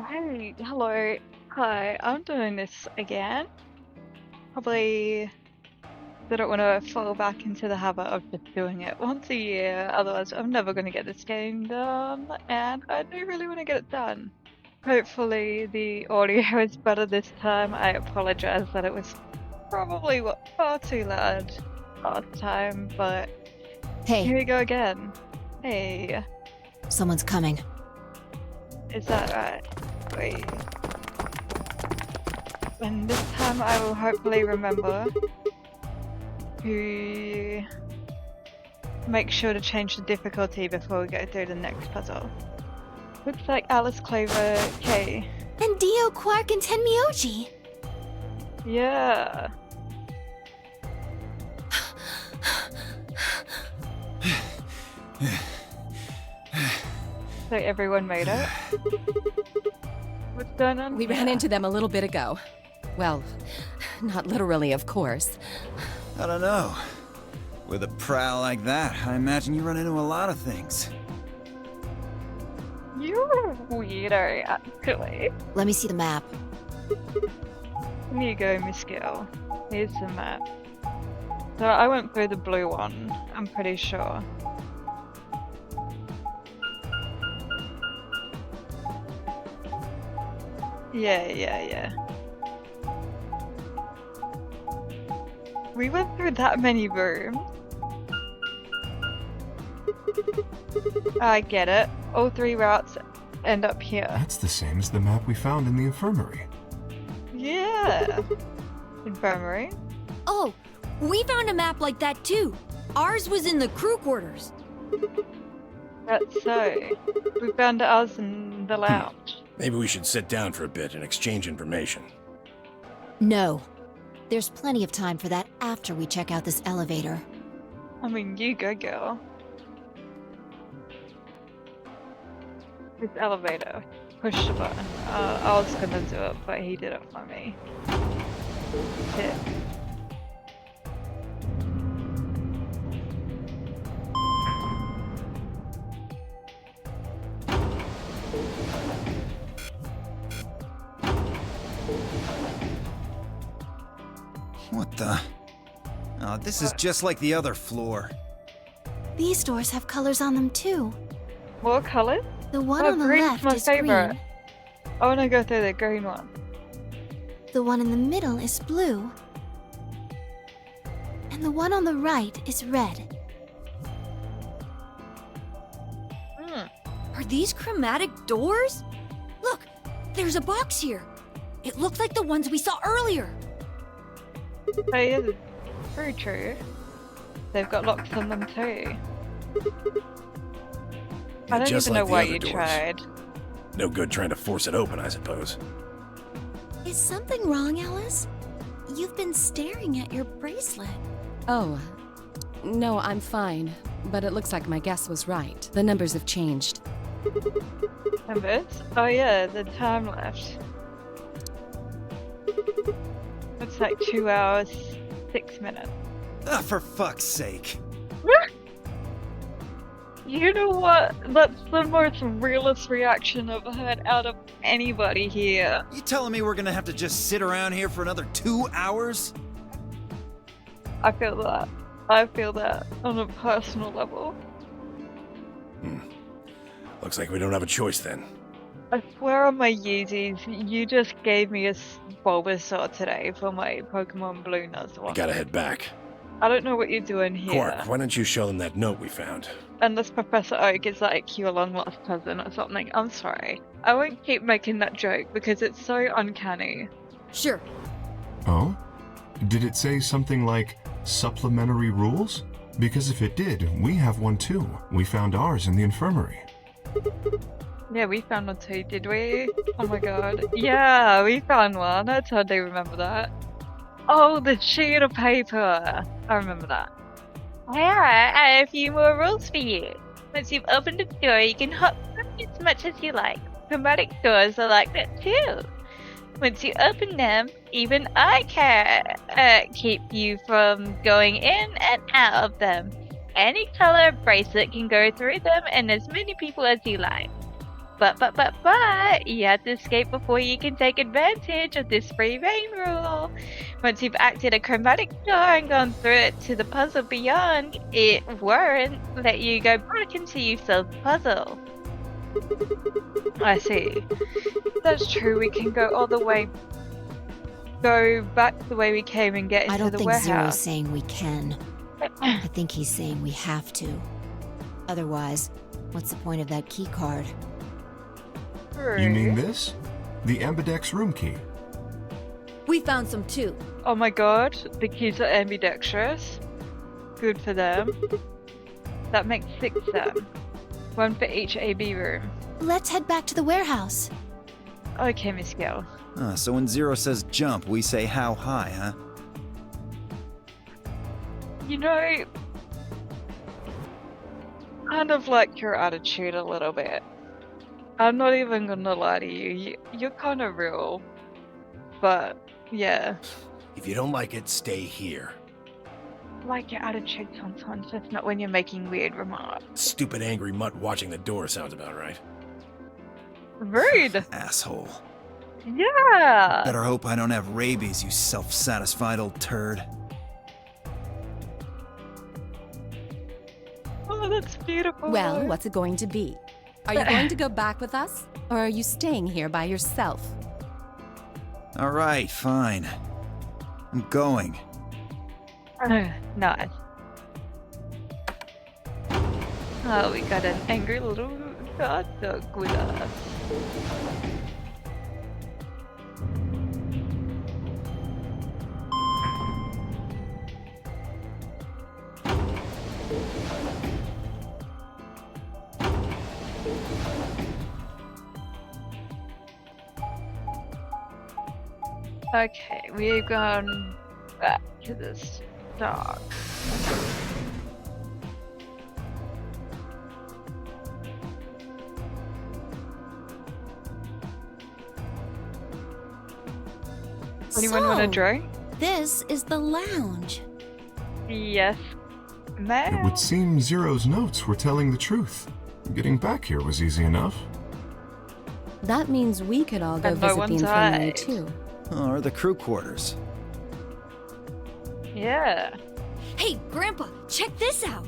Hey, hello. Hi, I'm doing this again. Probably didn't want to fall back into the habit of just doing it once a year, otherwise I'm never going to get this game done, and I do really want to get it done. Hopefully the audio is better this time. I apologize that it was probably far too loud last time, but here Hey, we go again. Hey, someone's coming. is that right? Wait. And this time I will hopefully remember to make sure to change the difficulty before we go through the next puzzle. Looks like Alice Clover K. And Dio, Quark, and Tenmyoji. Yeah. So everyone made it? What's going on? We ran into them a little bit ago. Well, not literally, of course. I don't know. With a prowl like that, I imagine you run into a lot of things. You're a weirdo, actually. Let me see the map. Here you go, Miss Gill. Here's the map. So I went through the blue one, I'm pretty sure. Yeah. We went through that many rooms. I get it. All three routes end up here. That's the same as the map we found in the infirmary. Yeah. Infirmary. Oh, we found a map like that too. Ours was in the crew quarters. That's so. We found ours in the lounge. Maybe we should sit down for a bit and exchange information. No. There's plenty of time for that after we check out this elevator. I mean, you go, girl. This elevator. Push the button. I was gonna do it, but he did it for me. Hit. What the? Oh, this is just like the other floor. These doors have colors on them too. More colors? The one Oh, on the green's left my is favorite. green. I wanna go through the green one. The one in the middle is blue. And the one on the right is red. Are these chromatic doors? Look, there's a box here. It looks like the ones we saw earlier. Oh yeah, very true. They've got locks on them too. I don't just even like know the why other you doors. tried. No good trying to force it open, I suppose. Is something wrong, Alice? You've been staring at your bracelet. Oh, no, I'm fine. But it looks like my guess was right. The numbers have changed. Numbers? Oh yeah, the time left. It's like 2 hours, 6 minutes. Ah, for fuck's sake. You know what? That's the most realist reaction I've heard out of anybody here. You telling me we're gonna have to just sit around here for another 2 hours? I feel that. I feel that on a personal level. Looks like we don't have a choice then. I swear on my Yeezys, you just gave me a Bulbasaur today for my Pokemon Blue We Nuzlocke. gotta head back. I don't know what you're doing here. Quark, why don't you show them that note we found? Unless Professor Oak is like your long lost cousin or something. I'm sorry. I won't keep making that joke because it's so uncanny. Sure. Oh? Did it say something like supplementary rules? Because if it did, we have one too. We found ours in the infirmary. Yeah, we found one too, did we? Oh my god. Yeah, we found one. I totally remember that. Oh, the sheet of paper. I remember that. Yeah, I have a few more rules for you. Once you've opened the door, you can hop through as much as you like. Chromatic doors are like that too. Once you open them, even I can keep you from going in and out of them. Any color bracelet can go through them and as many people as you like. But you have to escape before you can take advantage of this free reign rule. Once you've acted a chromatic door and gone through it to the puzzle beyond, it won't let you go back until you've solved the puzzle. I see. That's true, we can go all the way. Go back the way we came and get into I don't the think Zero's warehouse. saying we can. I think he's saying we have to. Otherwise, what's the point of that key card? You mean this? The Ambidex room key. We found some too. Oh my god, the kids are ambidextrous. Good for them. That makes 6 then. 1 for each AB room. Let's head back to the warehouse. Okay, Miss Gill. So when Zero says jump, we say how high, huh? You know, kind of like your attitude a little bit. I'm not even gonna lie to you. You're kind of real. But, yeah. If you don't like it, stay here. Like your attitude sometimes, just not when you're making weird remarks. Stupid angry mutt watching the door sounds about right. Rude! Asshole. Yeah! Better hope I don't have rabies, you self-satisfied old turd. Oh, that's beautiful. Well, what's it going to be? Are you going to go back with us? Or are you staying here by yourself? Alright, fine. I'm going. Nice. Oh, we got an angry little hot dog with us. Okay, we've gone back to the stock. Anyone want a So, drink? This is the lounge. Yes, It ma'am. would seem Zero's notes were telling the truth. Getting back here was easy enough. That means we could all go And no visit the one's infirmary died. too. Oh, or the crew quarters. Yeah. Hey, Grandpa, check this out.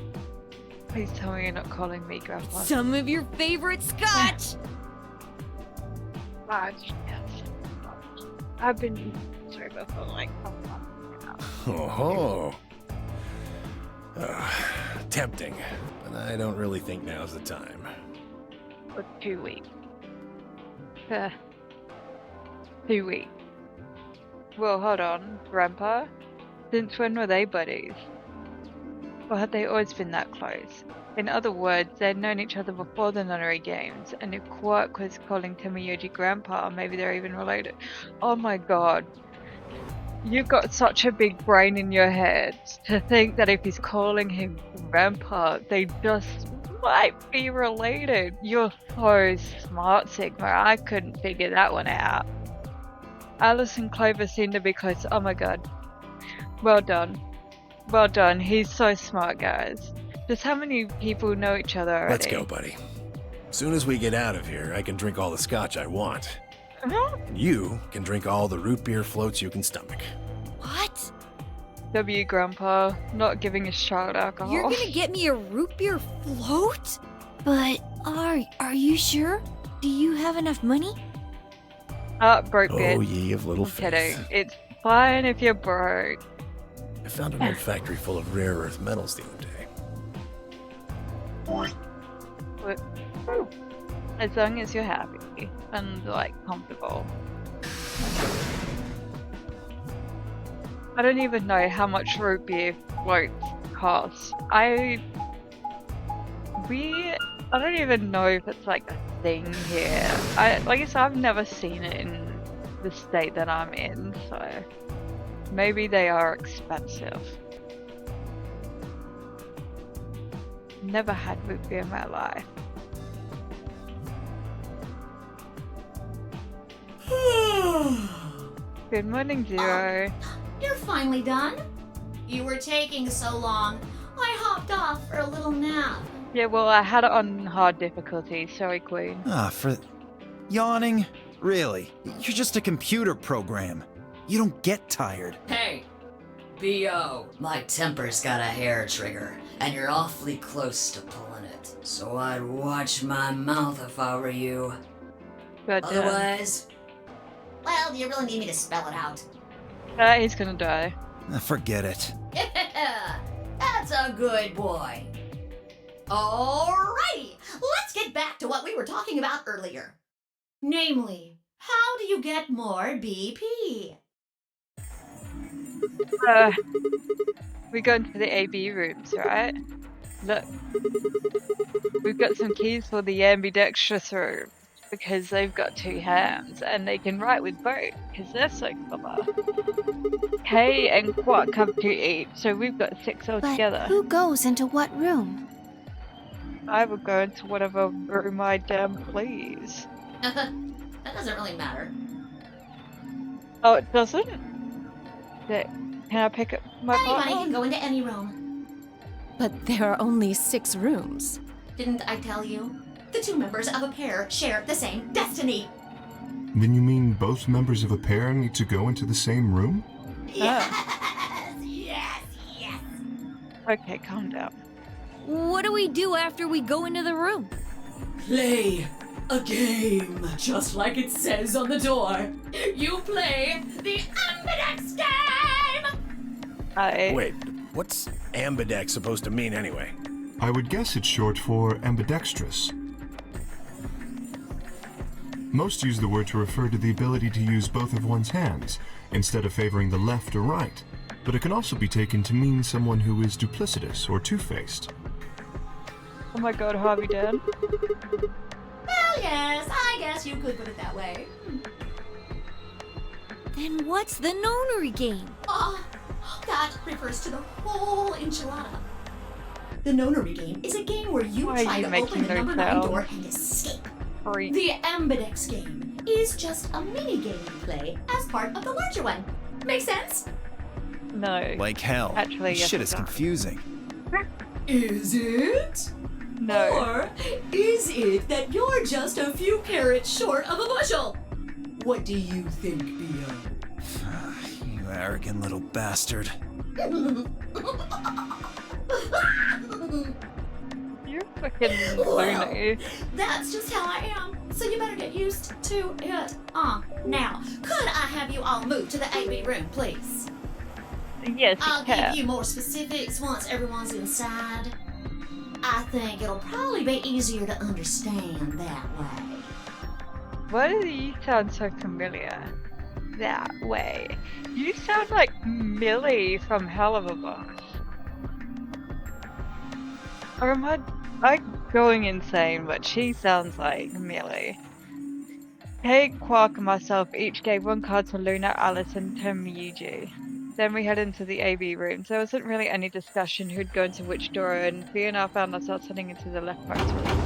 Please tell me you're not calling me Grandpa. Some of your favorite scotch. Yes. I've been sober for like a month now. Oh. Tempting, but I don't really think now's the time. For 2 weeks. 2 weeks. Well, hold on, Grandpa. Since when were they buddies? Or had they always been that close? In other words, they'd known each other before the Nunnery Games, and if Quark was calling Tomoyoji Grandpa, maybe they're even related. Oh my god. You've got such a big brain in your head to think that if he's calling him Grandpa, they just might be related. You're so smart, Sigma. I couldn't figure that one out. Alice and Clover seem to be close. Oh my god. Well done. Well done. He's so smart, guys. Just how many people know each other already? Let's go, buddy. Soon as we get out of here, I can drink all the scotch I want. And you can drink all the root beer floats you can stomach. What? W, Grandpa. Not giving his child alcohol. You're gonna get me a root beer float? But are you sure? Do you have enough money? Broke bitch. Oh, ye of little I'm faith. kidding. It's fine if you're broke. I found an old factory full of rare earth metals the other day. But, as long as you're happy and like comfortable. I don't even know how much root beer floats cost. I don't even know if it's like a thing here. Like I said, I've never seen it in the state that I'm in, so maybe they are expensive. Never had root beer in my life. Good morning, Zero. You're finally done. You were taking so long. I hopped off for a little nap. Yeah, well, I had it on hard difficulty. Sorry, Queen. Ah, for... Yawning? Really? You're just a computer program. You don't get tired. Hey! B.O. My temper's got a hair trigger, and you're awfully close to pulling it. So I'd watch my mouth if I were you. God damn. Otherwise, Well, do you really need me to spell it out? He's gonna die. Forget it. That's a good boy. Alrighty, let's get back to what we were talking about earlier. Namely, how do you get more BP? We go into the AB rooms, right? Look. We've got some keys for the ambidextrous room because they've got 2 hands and they can write with both because they're so clever. Kay and Quark have 2 each, so we've got 6 But altogether. who goes into what room? I will go into whatever room I damn please. That doesn't really matter. Oh, it doesn't? Can I pick up my Anybody partner? can go into any room. But there are only 6 rooms. Didn't I tell you? The 2 members of a pair share the same destiny. Then you mean both members of a pair need to go into the same room? Yes, yes, yes. Okay, calm down. What do we do after we go into the room? play a game, just like it says on the door. You play the Ambidex game! Wait, what's ambidex supposed to mean anyway? I would guess it's short for ambidextrous. Most use the word to refer to the ability to use both of one's hands, instead of favoring the left or right. But it can also be taken to mean someone who is duplicitous or two-faced. Oh my god, Harvey dead? Well, yes, I guess you could put it that way. Then what's the nonary game? Oh, that refers to the whole enchilada. The nonary game is a game where you Why are try you to making open the those number 9 sounds? door and escape. Freak. The Ambidex game is just a mini game you play as part of the larger one. Make sense? No. Like hell. Actually, This yes, shit it is does. confusing. Is it? No. Or is it that you're just a few carrots short of a bushel? What do you think, Bio? You arrogant little bastard. You're fucking loony. That's just how I am, so you better get used to it. Now, could I have you all move to the AB room, please? Yes, you I'll can. give you more specifics once everyone's inside. I think it'll probably be easier to understand that way. Why do you sound so familiar? That way. You sound like Millie from Hell of a Boss. Or am I going insane, but she sounds like Millie. Hey, Quark and myself each gave 1 card to Luna, Alice, and Tomiyuji. Then we head into the AB rooms. There wasn't really any discussion who'd go into which door, and we and I found ourselves heading into the leftmost room.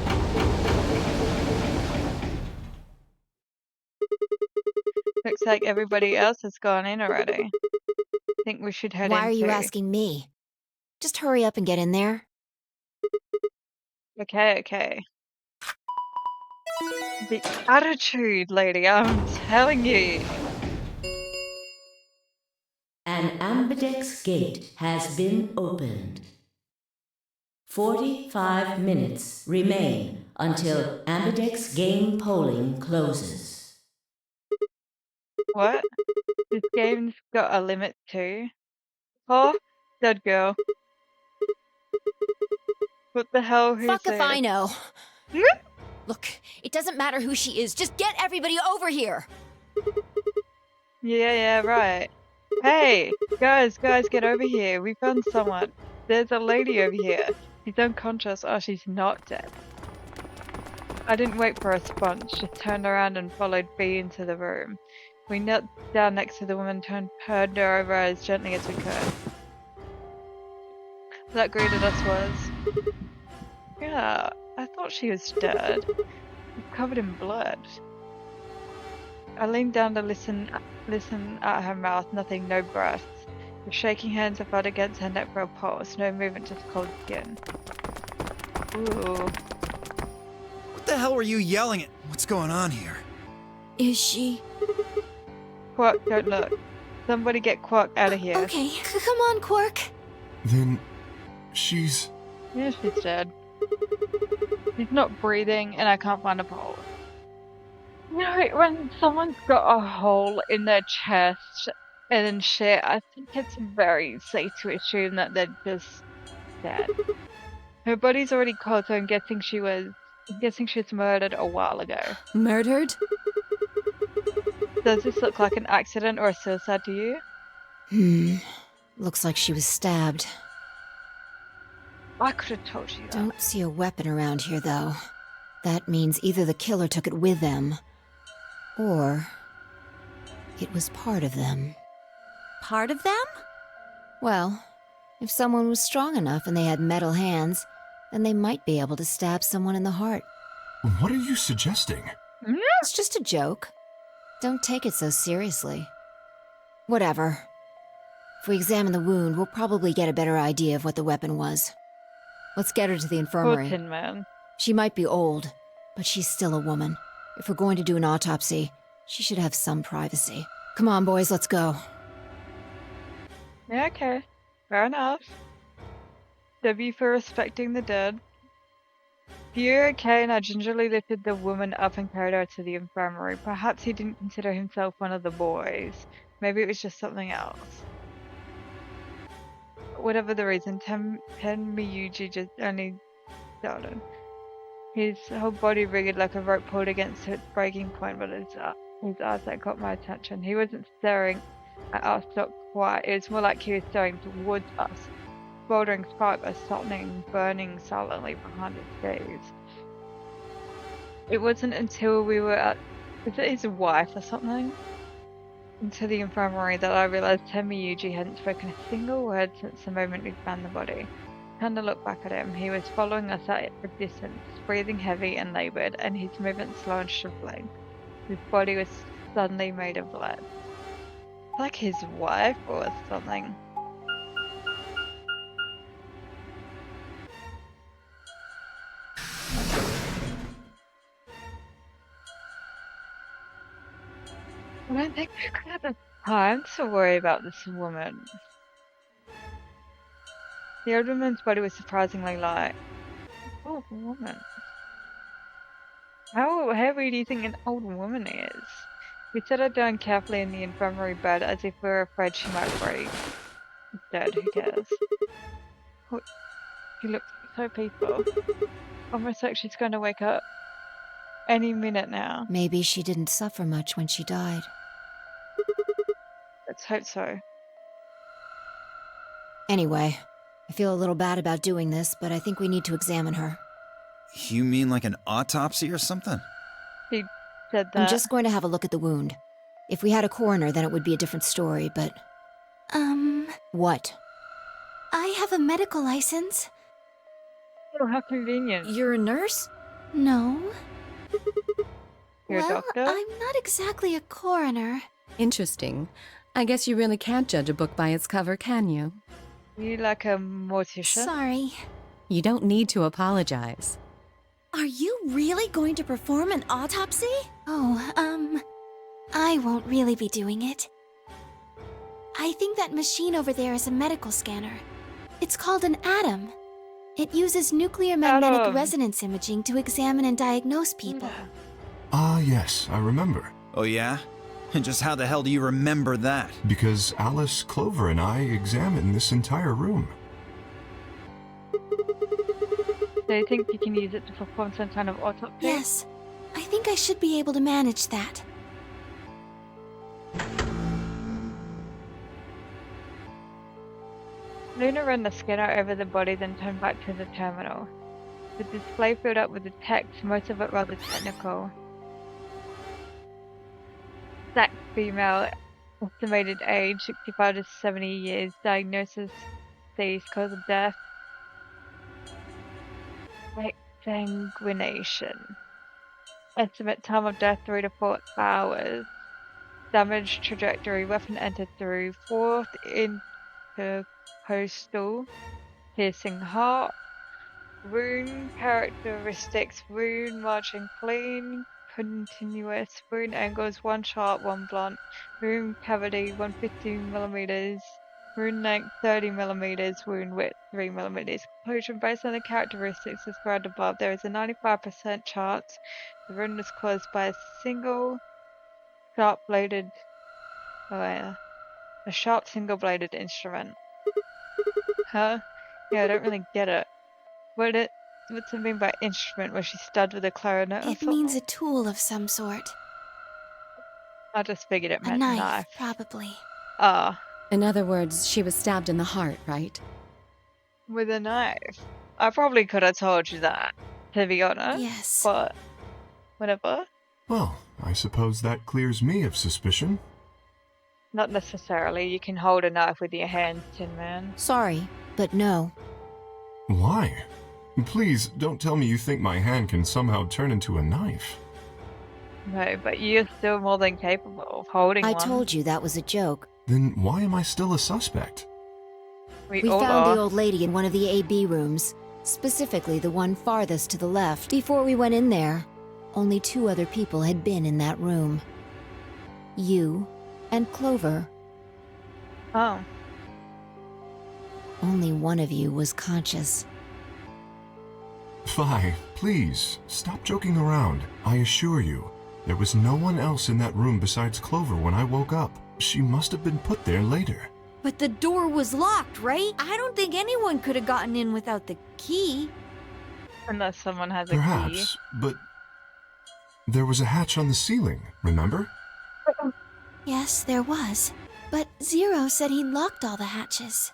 Looks like everybody else has gone in already. Think we should head in Why are you too. asking me? Just hurry up and get in there. Okay. The attitude, lady, I'm telling you. An Ambidex gate has been opened. 45 minutes remain until Ambidex game polling closes. What? This game's got a limit too? Oh, dead girl. What the hell? Who's Fuck if this? I know. Hmm? Look, it doesn't matter who she is. Just get everybody over here. Yeah, right. Hey, guys, get over here. We found someone. There's a lady over here. She's unconscious. Oh, she's not dead. I didn't wait for a response, just turned around and followed B into the room. We knelt down next to the woman, turned her over as gently as we could. That greeted us was... Yeah, I thought she was dead. Covered in blood. I leaned down to listen at her mouth, nothing, no breaths. With shaking hands, I felt against her neck for a pulse, no movement, just cold skin. Ooh. What the hell were you yelling at? What's going on here? Is she? Quark, don't look. Somebody get Quark out of here. Okay, come on, Quark. Then she's... Yeah, she's dead. She's not breathing, and I can't find a pulse. You know, when someone's got a hole in their chest and shit, I think it's very safe to assume that they're just dead. Her body's already cold, so I'm guessing she was murdered a while ago. Murdered? Does this look like an accident or a suicide to you? Looks like she was stabbed. I could have told you that. Don't see a weapon around here, though. That means either the killer took it with them, or it was part of them. Part of them? Well, if someone was strong enough and they had metal hands, then they might be able to stab someone in the heart. What are you suggesting? It's just a joke. Don't take it so seriously. Whatever. If we examine the wound, we'll probably get a better idea of what the weapon was. Let's get her to the Poor infirmary. Tin Man. She might be old, but she's still a woman. If we're going to do an autopsy, she should have some privacy. Come on, boys, let's go. Yeah, okay. Fair enough. W for respecting the dead. You're okay, and I gingerly lifted the woman up and carried her to the infirmary. Perhaps he didn't consider himself one of the boys. Maybe it was just something else. Whatever the reason, Miyuji just only started. His whole body wriggled like a rope pulled against its breaking point, but his eyes that got my attention. He wasn't staring at us not quite. It was more like he was staring towards us. Smoldering spark was softening, burning silently behind his gaze. It wasn't until we were at, was it his wife or something? Into the infirmary that I realized Miyuji hadn't spoken a single word since the moment we'd found the body. I turned to look back at him. He was following us at a distance, breathing heavy and labored, and his movements slow and shriveling. His body was suddenly made of lead. Like his wife or something. I don't think we've got the time to worry about this woman. The old woman's body was surprisingly light. Oh, woman. How heavy do you think an old woman is? We set her down carefully in the infirmary bed as if we were afraid she might break. She's dead, who cares? Oh, she looks so peaceful. Almost like she's going to wake up any minute now. Maybe she didn't suffer much when she died. Let's hope so. Anyway, I feel a little bad about doing this, but I think we need to examine her. You mean like an autopsy or something? He said that. I'm just going to have a look at the wound. If we had a coroner, then it would be a different story, but... What? I have a medical license. Oh, how convenient. You're a nurse? No. You're well, a doctor? I'm not exactly a coroner. Interesting. I guess you really can't judge a book by its cover, can you? You like a mortician? Sorry. You don't need to apologize. Are you really going to perform an autopsy? Oh, I won't really be doing it. I think that machine over there is a medical scanner. It's called an ATOM. It uses nuclear magnetic ATOM. resonance imaging to examine and diagnose people. Ah, yes, I remember. Oh yeah? And just how the hell do you remember that? Because Alice, Clover, and I examined this entire room. Do you think you can use it to perform some kind of autopsy? Yes, I think I should be able to manage that. Luna ran the scanner over the body, then turned back to the terminal. The display filled up with the text, most of it rather technical. Sex, female, estimated age 65 to 70 years, diagnosis, disease, cause of death, exsanguination. Estimate time of death 3 to 4 hours. Damage trajectory, weapon entered through fourth intercostal, piercing heart, Rune characteristics, rune marching clean, continuous, rune angles, 1 sharp, 1 blunt, rune cavity, 150mm, rune length, 30mm, rune width, 3mm. Conclusion, based on the characteristics described above, there is a 95% chance the rune was caused by a single sharp-bladed, a sharp single-bladed instrument. Huh? Yeah, I don't really get it. What's it mean by instrument? Was she studded with a clarinet or It something? means a tool of some sort. I just figured it A meant knife, probably. Ah, In other words, she was stabbed in the heart, right? with a knife. I probably could have told you that, to be honest. Yes. But, whatever. Well, I suppose that clears me of suspicion. Not necessarily. You can hold a knife with your hands, Tin Man. Sorry, but no. Why? Please, don't tell me you think my hand can somehow turn into a knife. No, but you're still more than capable of holding I one. told you that was a joke. Then why am I still a suspect? We all found are. the old lady in one of the AB rooms, specifically the one farthest to the left. Before we went in there, only 2 other people had been in that room. You and Clover. Oh. Only one of you was conscious. Fi, please, stop joking around. I assure you, there was no one else in that room besides Clover when I woke up. She must have been put there later. But the door was locked, right? I don't think anyone could have gotten in without the key. Unless someone has a key. Perhaps, but there was a hatch on the ceiling, remember? Yes, there was. But Zero said he locked all the hatches.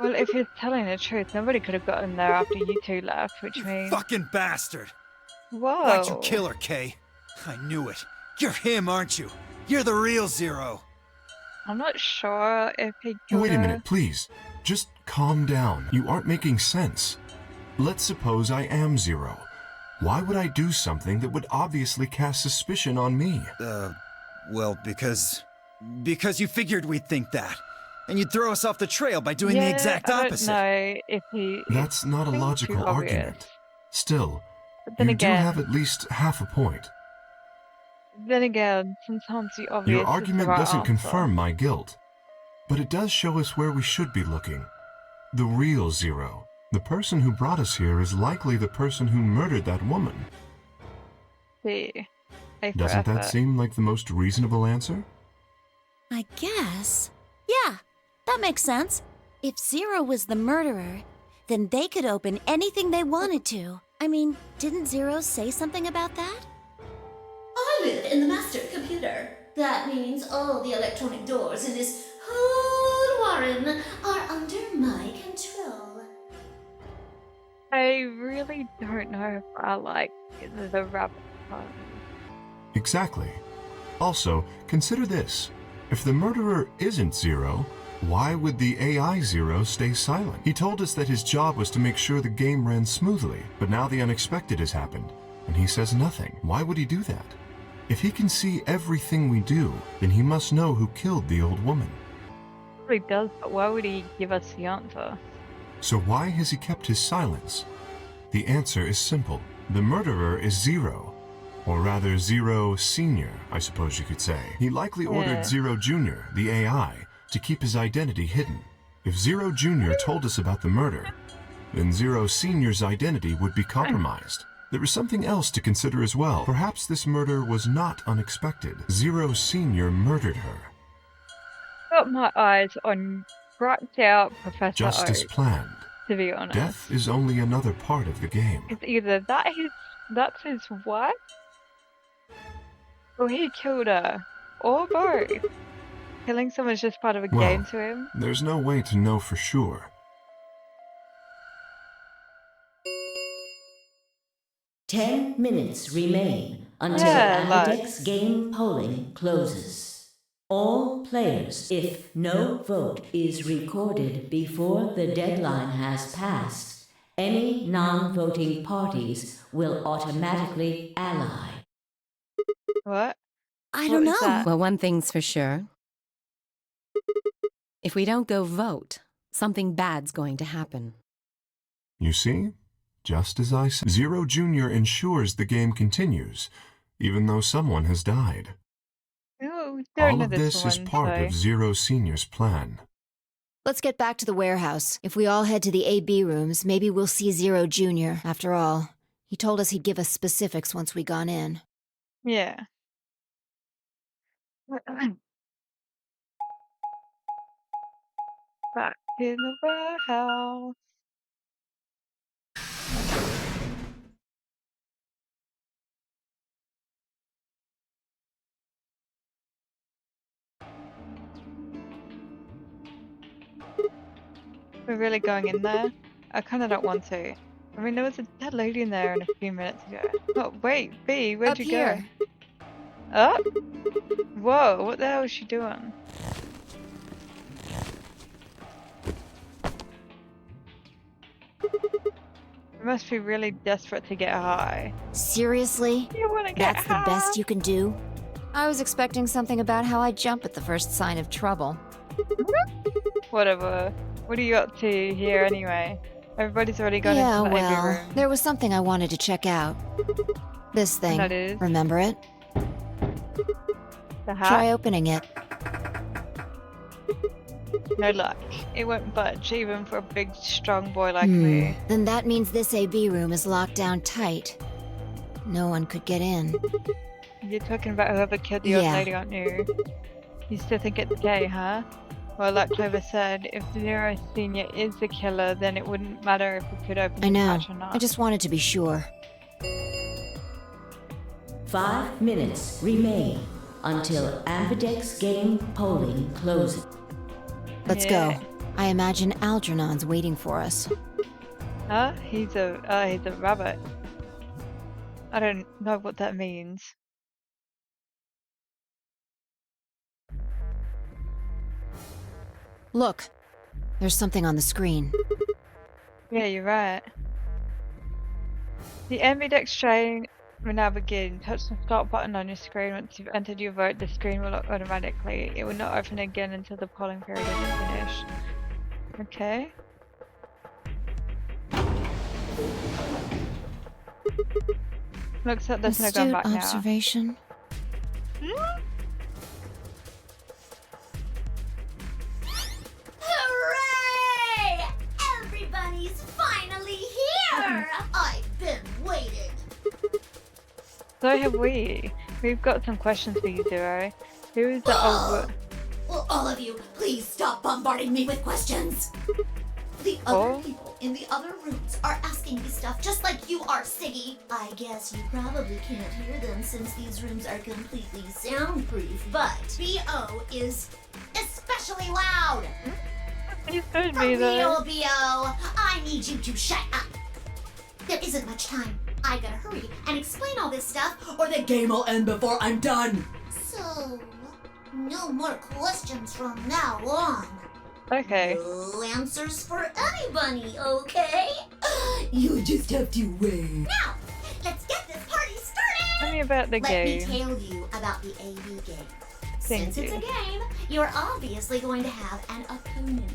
Well, if you're telling the truth, nobody could have gotten there after you 2 left, which means... Fucking bastard! Whoa! Why'd you kill her, Kay? I knew it. You're him, aren't you? You're the real Zero. I'm not sure if he killed Wait a her. minute, please. Just calm down. You aren't making sense. Let's suppose I am Zero. Why would I do something that would obviously cast suspicion on me? Well, because you figured we'd think that. And you'd throw us off the trail by doing the exact opposite. No, if he... That's not a seems too logical obvious. argument. Still, But then you do again, have at least half a point. sometimes the obvious Your is the argument right doesn't answer. confirm my guilt, but it does show us where we should be looking. The real Zero. The person who brought us here is likely the person who murdered that woman. See. A for Doesn't that effort. seem like the most reasonable answer? I guess. Yeah, that makes sense. If Zero was the murderer, then they could open anything they wanted to. I mean, didn't Zero say something about that? I live in the master computer. That means all the electronic doors in this whole warren are under my control. I really don't know if I like the rabbit part. Exactly. Also, consider this. If the murderer isn't Zero, why would the AI Zero stay silent? He told us that his job was to make sure the game ran smoothly, but now the unexpected has happened, and he says nothing. Why would he do that? If he can see everything we do, then he must know who killed the old woman. He does, but why would he give us the answer? So why has he kept his silence? The answer is simple. The murderer is Zero. Or rather, Zero Senior, I suppose you could say. He likely ordered Zero Junior, the AI, to keep his identity hidden. If Zero Junior told us about the murder, then Zero Senior's identity would be compromised. There is something else to consider as well. Perhaps this murder was not unexpected. Zero Senior murdered her. Got my eyes on cracked out Professor Just as Oak, planned. to be honest. Death is only another part of the game. It's either that's his wife, or he killed her, or both. Killing someone's just part of a Well, game to him. There's no way to know for sure. 10 minutes remain until Yeah, Ambidex game polling closes. All players, if no vote is recorded before the deadline has passed, any non-voting parties will automatically ally. What? I don't What is know. that? Well, one thing's for sure. If we don't go vote, Something bad's going to happen. You see? Just as I said, Zero Jr. ensures the game continues, even though someone has died. Oh, don't All know of this this is one, part so- of Zero Sr.'s plan. Let's get back to the warehouse. If we all head to the AB rooms, maybe we'll see Zero Jr. After all, he told us he'd give us specifics once we gone in. Yeah. Back in the warehouse. We're really going in there? I kind of don't want to. I mean, there was a dead lady in there a few minutes ago. Oh, wait, B, where'd Up you here. go? Up? Whoa, what the hell is she doing? You must be really desperate to get high. Seriously? You wanna get That's the high? best you can do? I was expecting something about how I jump at the first sign of trouble. Whatever. What are you up to here anyway? Everybody's already gone Yeah, into the AV well, room. there was something I wanted to check out. This thing. That is? Remember it? The hat? Try opening it. No luck. It won't budge even for a big, strong boy like me. Then that means this AB room is locked down tight. No one could get in. You're talking about whoever killed the old Yeah. lady, aren't you? You still think it's gay, huh? Well, like Clover said, if Zero Senior is the killer, then it wouldn't matter if we could open I the know. hatch or not. I just wanted to be sure. 5 minutes remain until Ambidex game polling closes. Let's Yeah. go. I imagine Algernon's waiting for us. Huh? He's a rabbit. I don't know what that means. Look, there's something on the screen. Yeah, you're right. The Ambidex train will now begin. Touch the start button on your screen. Once you've entered your vote, the screen will lock automatically. It will not open again until the polling period is finished. Okay. Looks like there's no going Astute back now. observation. Hooray! Everybody's finally here! I've been waiting. So have we. We've got some questions for you, Zero. Who is the old... Will all of you please stop bombarding me with questions? The other people in the other rooms are asking me stuff just like you are, Siggy. I guess you probably can't hear them since these rooms are completely soundproof, but B.O. is especially loud. You heard For me though. real, B.O., I need you to shut up. There isn't much time. I gotta hurry and explain all this stuff, or the game will end before I'm done. So, no more questions from now on. Okay. No answers for anybody, okay? You just have to wait. Now, let's get this party started! Tell me about the Let game. me tell you about the AV game. Thank Since it's you. a game, you're obviously going to have an opponent.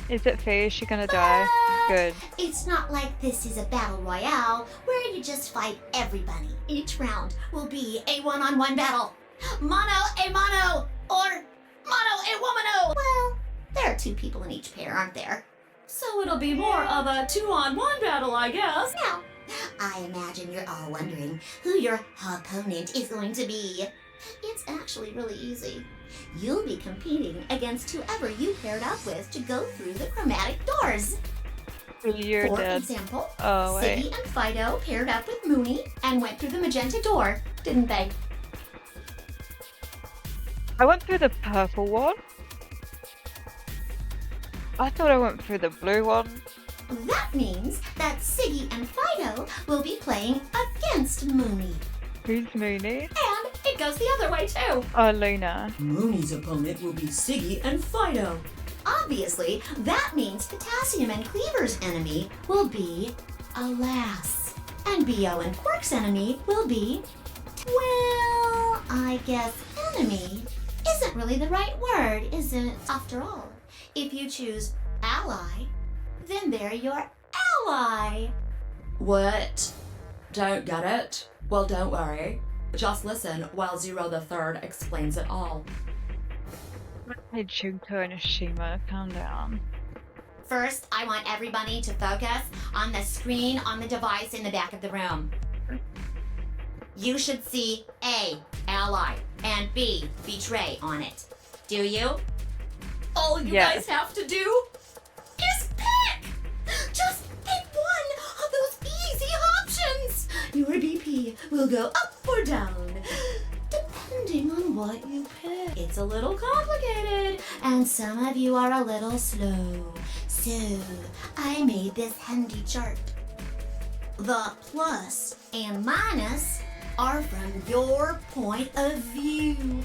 Is it fair? Is she gonna die? Good. It's not like this is a battle royale where you just fight everybody. Each round will be a one-on-one battle. Mono a mono, or mono a womano. Well, there are 2 people in each pair, aren't there? So it'll be more of a 2-on-1 battle, I guess. Now, I imagine you're all wondering who your opponent is going to be. It's actually really easy. You'll be competing against whoever you paired up with to go through the chromatic doors. You're For dead. example, Oh, wait. Siggy and Fido paired up with Mooney and went through the magenta door, didn't they? I went through the purple one. I thought I went through the blue one. That means that Siggy and Fido will be playing against Mooney. Who's Mooney? And it goes the other way too. Oh, Luna. Mooney's opponent will be Siggy and Fido. Obviously, that means Potassium and Cleaver's enemy will be Alas. And B.O. and Quark's enemy will be, well, I guess enemy isn't really the right word, is it? After all, if you choose ally, then they're your ally. What? Don't get it? Well, don't worry. Just listen while Zero the Third explains it all. Hey, Junko and Ashima, calm down. First, I want everybody to focus on the screen on the device in the back of the room. You should see A, ally, and B, betray on it. Do you? All you guys have to do is pick! Just pick one of those easy options! Your BP will go up or down, depending on what you pick. It's a little complicated, and some of you are a little slow. So, I made this handy chart. The plus and minus are from your point of view.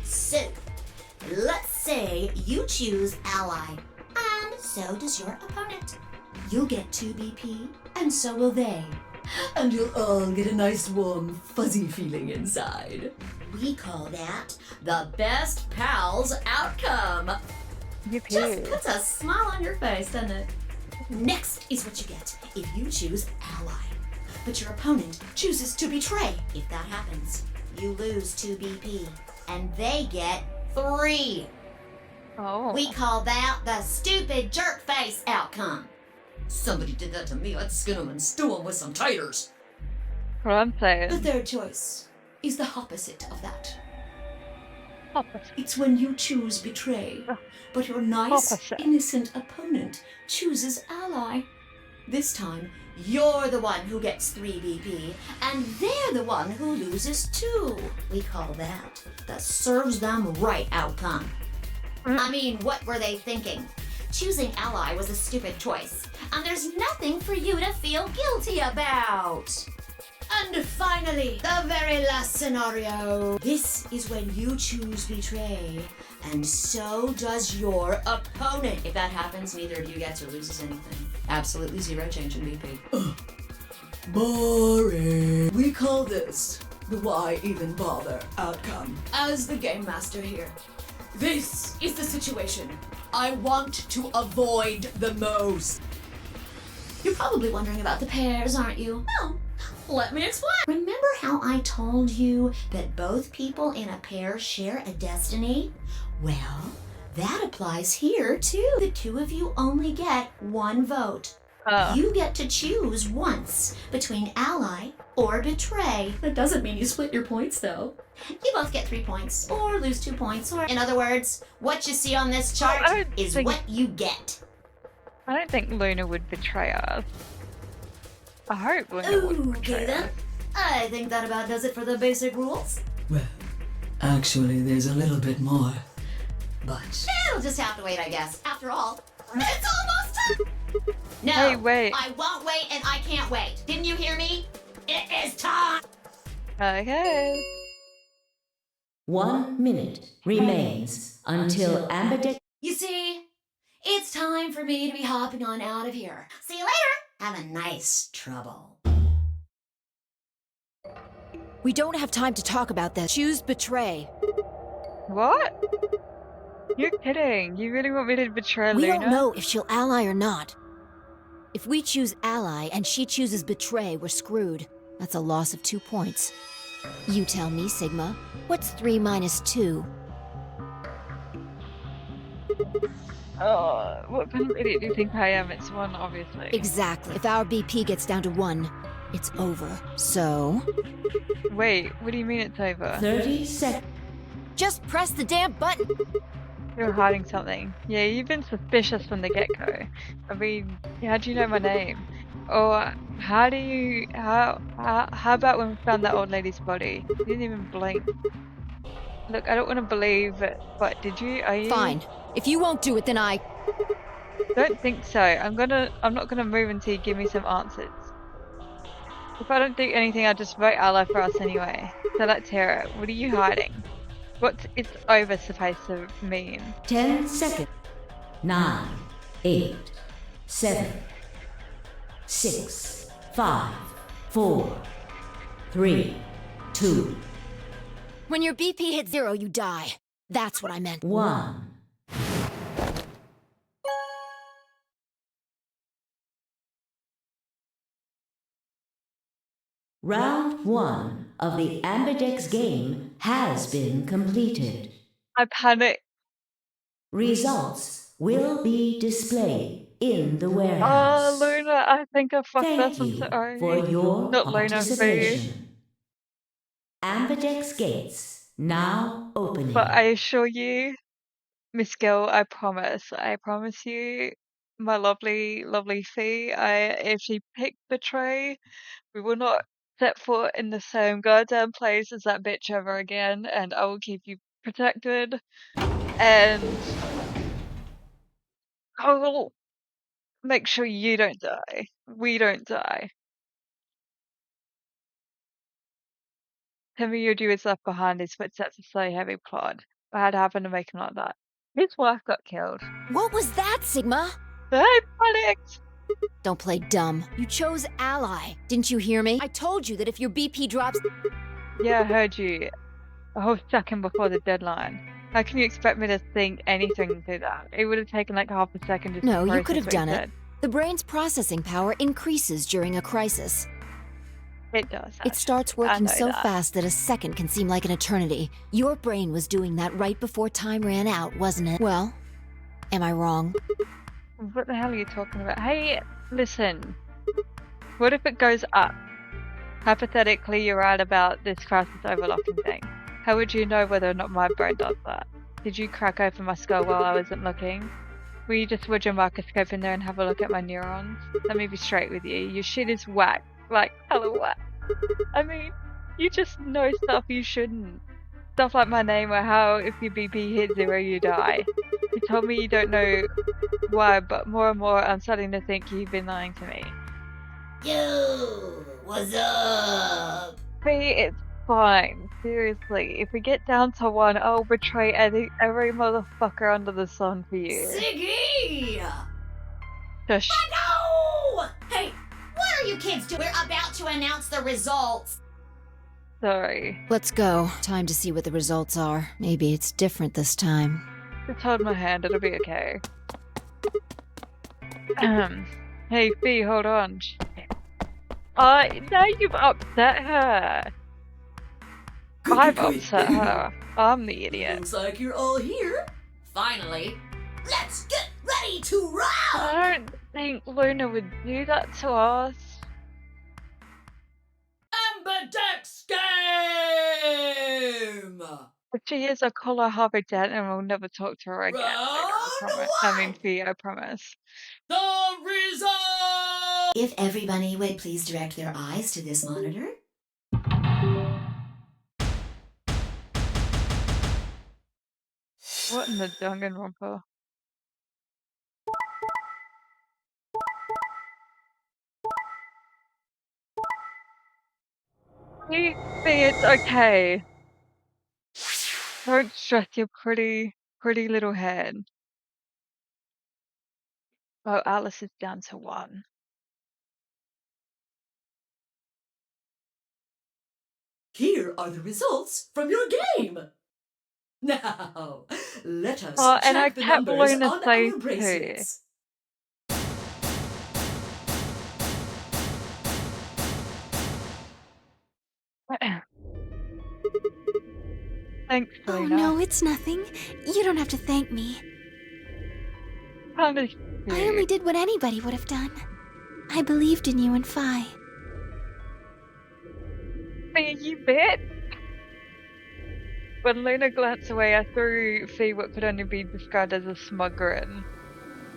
So, let's say you choose ally, and so does your opponent. You'll get 2 BP, and so will they. And you'll all get a nice warm fuzzy feeling inside. We call that the best pals outcome. Just puts a smile on your face, doesn't it? Next is what you get if you choose ally, but your opponent chooses to betray. If that happens, you lose 2 BP, and they get 3. Oh. We call that the stupid jerk face outcome. Somebody did that to me, I'd skin them and stew them with some taters. What I'm saying. The third choice is the opposite of that. Opposite. It's when you choose betray, but your nice, innocent opponent chooses ally. This time, you're the one who gets 3 BP, and they're the one who loses 2. We call that the serves them right outcome. I mean, what were they thinking? Choosing ally was a stupid choice, and there's nothing for you to feel guilty about. And finally, the very last scenario. This is when you choose betray, and so does your opponent. If that happens, neither of you gets or loses anything. Absolutely 0 change in BP. Boring. We call this the why even bother outcome. As the game master here, this is the situation I want to avoid the most. You're probably wondering about the pairs, aren't you? No. Let me explain. Remember how I told you that both people in a pair share a destiny? Well, that applies here too. The 2 of you only get 1 vote. You get to choose once between ally or betray. That doesn't mean you split your points though. You both get 3 points or lose 2 points, or in other words, what you see on this chart is what you get. I don't think Luna would betray us. I hope Luna would betray us. I think that about does it for the basic rules. Well, actually, there's a little bit more. But it'll just have to wait, I guess. After all, it's almost time. No, hey, wait. I won't wait and I can't wait. Didn't you hear me? It is time. Okay. 1 minute remains until Ambidextrous. You see, it's time for me to be hopping on out of here. See you later. Have a nice trouble. We don't have time to talk about this. Choose betray. What? You're kidding. You really want me to betray We Luna? don't know if she'll ally or not. If we choose ally and she chooses betray, we're screwed. That's a loss of 2 points. You tell me, Sigma. What's 3 minus 2? Oh, what kind of idiot do you think I am? It's 1, obviously. Exactly. If our BP gets down to 1, it's over. So... Wait, what do you mean it's over? 30 seconds. Just press the damn button! You're hiding something. Yeah, you've been suspicious from the get-go. I mean, how do you know my name? Or how about when we found that old lady's body? You didn't even blink. Look, I don't want to believe it, but did you? Are you? Fine. If you won't do it, then I... Don't think so. I'm not gonna move until you give me some answers. If I don't do anything, I'll just vote ally for us anyway. So let's hear it. What are you hiding? What's it's over supposed to mean? 10 seconds. 9, 8, 7, 6, 5, 4, 3, 2, When your BP hits 0, you die. That's what I meant. 1. Round 1 of the Ambidex game has been completed. I panicked. Results will be displayed in the Oh, warehouse. Luna, I think I fucked up. Thank I'm you sorry. for your Not Luna, Fee. participation. Ambidex gates now opening. But I assure you, Miss Gill, I promise you, my lovely, lovely Fee, if she picked Betray, we will not set foot in the same goddamn place as that bitch ever again, and I will keep you protected, and I will make sure you don't die. We don't die. Timmy Yudu is left behind, his footsteps are so heavy plod. What had happened to make him like that? His wife got killed. What was that, Sigma? I panicked! Don't play dumb. You chose Ally. Didn't you hear me? I told you that if your BP drops... Yeah, I heard you. A whole second before the deadline. How can you expect me to think anything through that? It would have taken like half a second to No, you process could have what you done it. said. The brain's processing power increases during a crisis. It does. It starts actually. I working know so that. fast that a second can seem like an eternity. Your brain was doing that right before time ran out, wasn't it? Well, am I wrong? What the hell are you talking about? Hey, listen. What if it goes up? Hypothetically, you're right about this crisis overlocking thing. How would you know whether or not my brain does that? Did you crack open my skull while I wasn't looking? Will you just wedge your microscope in there and have a look at my neurons? Let me be straight with you. Your shit is whack. Like, hella whack. I mean, you just know stuff you shouldn't. Stuff like my name or how if your BP hits 0 you die. You told me you don't know why, but more and more I'm starting to think you've been lying to me. Yo, what's up? See, it's fine. Seriously, if we get down to 1, I'll betray every motherfucker under the sun for you. Ziggy! Shush. No! Hey, what are you kids doing? We're about to announce the results. Sorry. Let's go. Time to see what the results are. Maybe it's different this time. Just hold my hand, it'll be okay. Hey, Fee, hold on. Now you've upset her. I've upset her. I'm the idiot. Looks like you're all here. Finally. Let's get ready to rock! I don't think Luna would do that to us. Ambidex game! If she is, I'll call her Harvey Dent and we'll never talk to her again. I mean, Fee, I promise. The result! If everybody would please direct their eyes to this monitor. What in the Danganronpa? Fee, it's okay. Don't stress your pretty little head. Oh, Alice is down to 1. Here are the results from your game. Now, let us Oh, and check I the kept numbers Luna on safe our too. bracelets. Thanks, Oh Luna. no, it's nothing. You don't have to thank me. Punish I you. only did what anybody would have done. I believed in you and Phi. Fee, you bit. When Luna glanced away, I threw Fee what could only be described as a smug grin.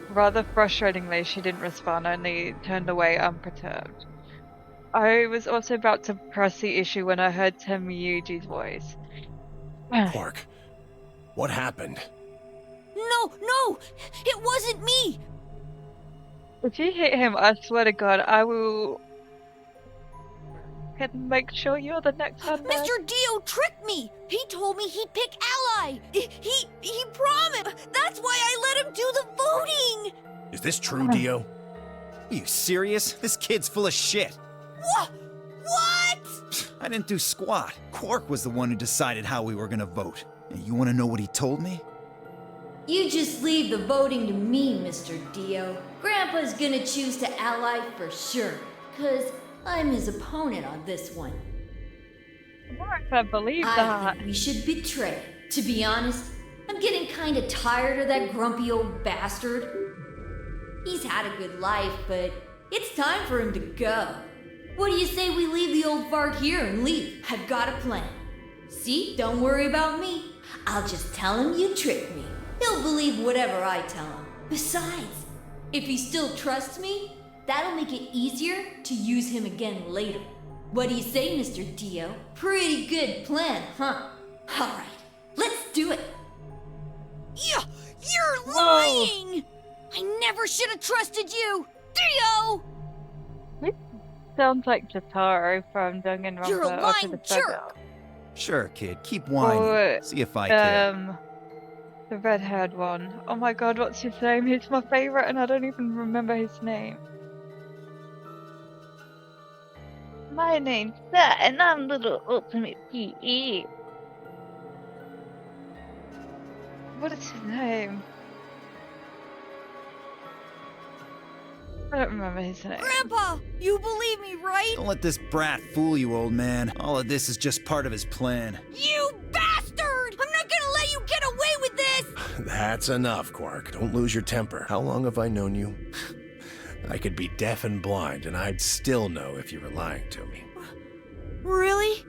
Rather frustratingly, she didn't respond, only turned away unperturbed. I was also about to press the issue when I heard Temiyuji's voice. Quark, what happened? No! It wasn't me! If you hit him, I swear to God, I will and make sure you're the next one. Mr. Dio tricked me! He told me he'd pick Ally! He promised! That's why I let him do the voting! Is this true, Dio? Are you serious? This kid's full of shit. What? I I didn't do squat. Quark was the one who decided how we were gonna vote. And you wanna know what he told me? You just leave the voting to me, Mr. Dio. Grandpa's gonna choose to ally for sure, 'cause I'm his opponent on this one. I don't know if I believe I that. think we should betray. To be honest, I'm getting kinda tired of that grumpy old bastard. He's had a good life, but it's time for him to go. What do you say we leave the old fart here and leave? I've got a plan. See, don't worry about me. I'll just tell him you tricked me. He'll believe whatever I tell him. Besides, if he still trusts me, that'll make it easier to use him again later. What do you say, Mr. Dio? Pretty good plan, huh? Alright, let's do it. You're lying! I never should have trusted you! Dio! Sounds like Jotaro from Danganronpa. You're a or to lying the jerk! Saga. Sure, kid, keep whining. Or, See if I care. The red-haired one. Oh my god, what's his name? He's my favorite and I don't even remember his name. My name's Seth and I'm Little Ultimate PE. What is his name? I don't remember his name. Grandpa, you believe me, right? Don't let this brat fool you, old man. All of this is just part of his plan. You bastard! I'm not gonna let you get away with this! That's enough, Quark. Don't lose your temper. How long have I known you? I could be deaf and blind, and I'd still know if you were lying to me. Really?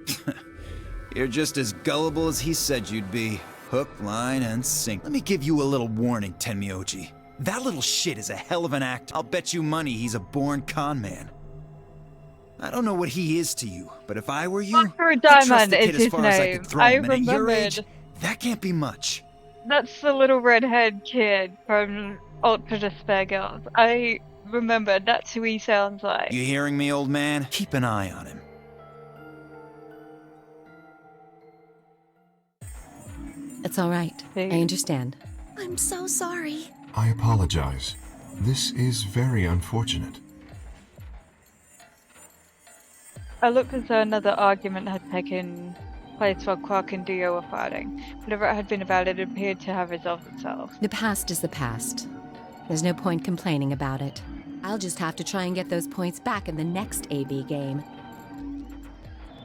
You're just as gullible as he said you'd be. Hook, line, and sink. Let me give you a little warning, Tenmyoji. That little shit is a hell of an actor. I'll bet you money he's a born con man. I don't know what he is to you, but if I were you, Dr. I'd trust Diamond the kid is as his far as I name. could throw I him, and at your remembered. age, that can't be much. That's the little red-haired kid from Ultra Despair Girls. I remember that's who he sounds like. You hearing me, old man? Keep an eye on him. It's all right. I understand. I'm so sorry. I apologize. This is very unfortunate. I looked as though another argument had taken place while Quark and Dio were fighting. Whatever it had been about it appeared to have resolved itself. The past is the past. There's no point complaining about it. I'll just have to try and get those points back in the next AB game.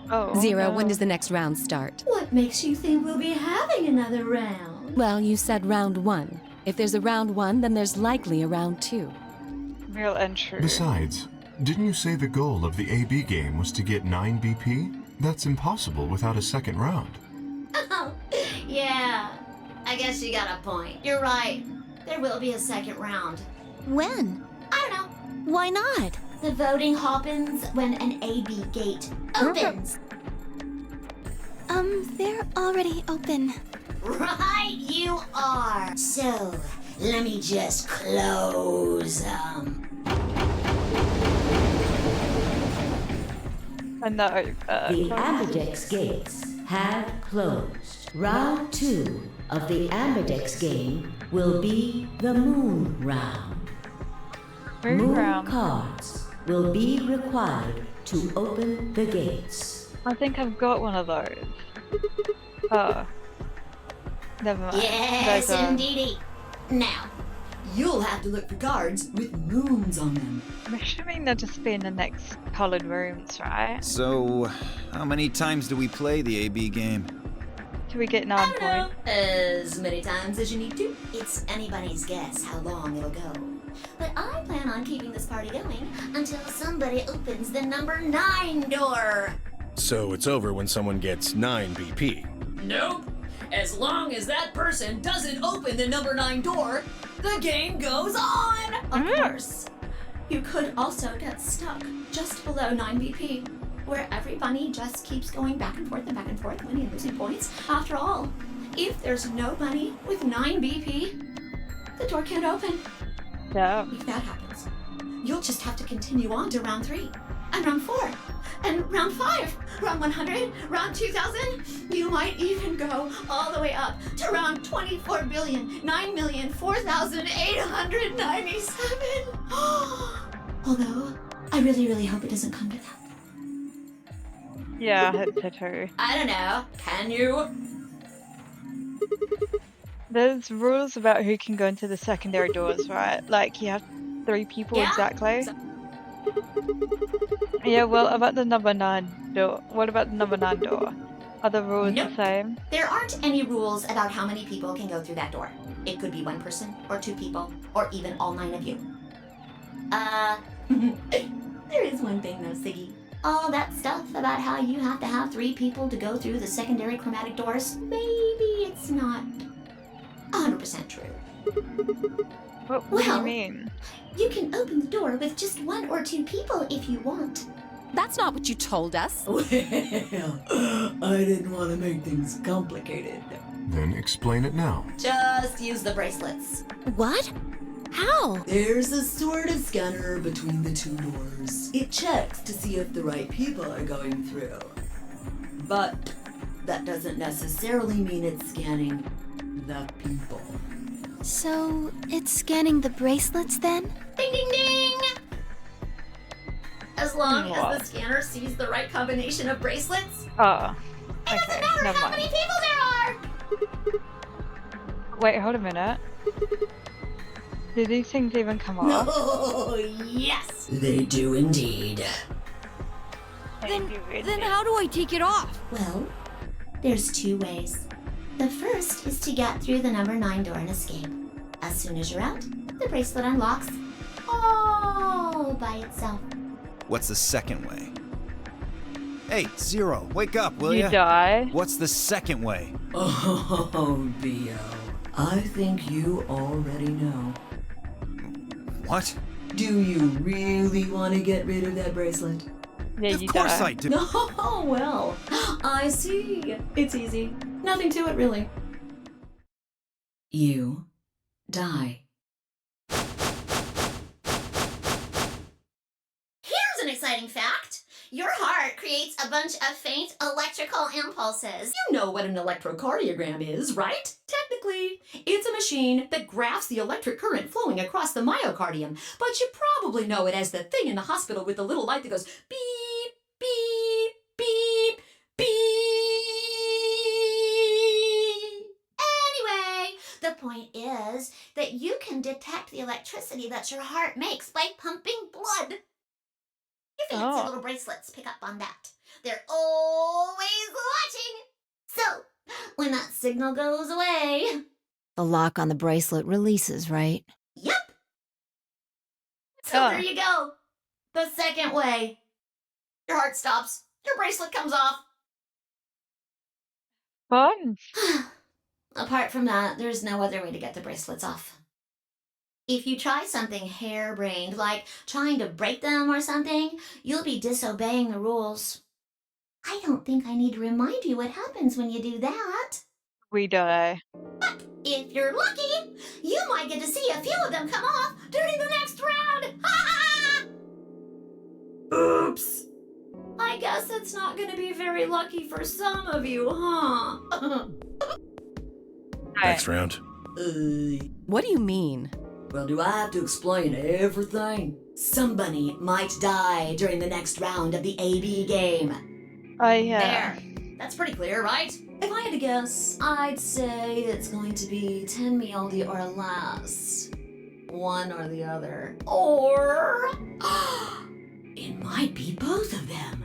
Oh, Zero, no. when does the next round start? What makes you think we'll be having another round? Well, you said round 1. If there's a round 1, then there's likely a round 2. Real and true. Besides, didn't you say the goal of the AB game was to get 9 BP? That's impossible without a second round. Oh, yeah. I guess you got a point. You're right. There will be a second round. When? I don't know. Why not? The voting happens when an AB gate opens. They're already open. Right, you are. So, let me just close them. I know. The Ambidex gates have closed. Round 2 of the Ambidex game will be the Moon Round. Moon round. Cards will be required to open the gates. I think I've got one of those. Oh. Never mind. Yes, Those are- indeedy. Now, you'll have to look for cards with moons on them. I'm assuming they'll just be in the next coloured rooms, right? So, how many times do we play the AB game? Do we get 9 I don't know. points? As many times as you need to. It's anybody's guess how long it'll go. But I plan on keeping this party going until somebody opens the number 9 door. So it's over when someone gets 9 BP. Nope. As long as that person doesn't open the number 9 door, the game goes on. Of course. You could also get stuck just below 9 BP, where every bunny just keeps going back and forth, winning and losing points. After all, if there's no bunny with 9 BP, the door can't open. Yeah. If that happens, you'll just have to continue on to round 3, and round 4, and round 5, round 100, round 2000. You might even go all the way up to round 24,9,004,897. Although, I really, really hope it doesn't come to that. Yeah, I hope so too. I don't know. Can you? There's rules about who can go into the secondary doors, right? Like, you have 3 people Yeah. exactly. Yeah, well, about the number 9 door. What about the number 9 door? Are the rules Nope. the same? There aren't any rules about how many people can go through that door. It could be 1 person, or 2 people, or even all 9 of you. There is one thing though, Siggy. All that stuff about how you have to have 3 people to go through the secondary chromatic doors, maybe it's not 100% true. What do you Well- mean? You can open the door with just 1 or 2 people if you want. That's not what you told us. Well, I didn't want to make things complicated. Then explain it now. Just use the bracelets. What? How? There's a sort of scanner between the 2 doors. It checks to see if the right people are going through. But that doesn't necessarily mean it's scanning the people. So, it's scanning the bracelets then? Ding ding ding! As long What? as the scanner sees the right combination of bracelets, Oh, it doesn't okay, matter never how many mind. people there are! Wait, hold a minute. Did these things even come off? Oh, yes! They do indeed. Then how do I take it off? Well, there's 2 ways. The first is to get through the number 9 door and escape. As soon as you're out, the bracelet unlocks all by itself. What's the second way? Hey, Zero, wake up, will You ya? die? What's the second way? Oh, Bio. I think you already know. What? Do you really want to get rid of that bracelet? Yeah, Of you course die. I do. Oh, well. I see. It's easy. Nothing to it, really. You die. Here's an exciting fact. Your heart creates a bunch of faint electrical impulses. You know what an electrocardiogram is, right? Technically, it's a machine that graphs the electric current flowing across the myocardium, but you probably know it as the thing in the hospital with the little light that goes beep, beep, beep, beep. Anyway, the point is that you can detect the electricity that your heart makes by pumping blood. Your fancy Oh. little bracelets pick up on that. They're always watching. So, when that signal goes away, The lock on the bracelet releases, right? yep. So Oh. there you go. The second way. Your heart stops. Your bracelet comes off. Fun. Apart from that, there's no other way to get the bracelets off. If you try something harebrained, like trying to break them or something, you'll be disobeying the rules. I don't think I need to remind you what happens when you do that. We die. But if you're lucky, you might get to see a few of them come off during the next round. Ha ha! Oops. I guess it's not going to be very lucky for some of you, huh? Next round. What do you mean? Well, do I have to explain everything? Somebody might die during the next round of the AB game. Yeah. There. That's pretty clear, right? If I had to guess, I'd say it's going to be 10 Mialdi or less. One or the other. Or it might be both of them.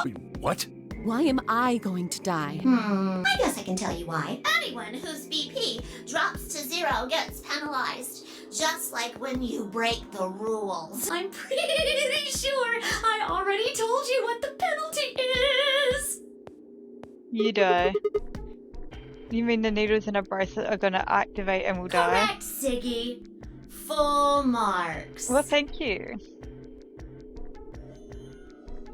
Wait, what? Why am I going to die? I guess I can tell you why. Anyone whose BP drops to 0 gets penalized. Just like when you break the rules. I'm pretty sure I already told you what the penalty is. You die. You mean the needles in a bracelet are gonna activate and we'll die? Correct, Siggy. Full marks. Well, thank you.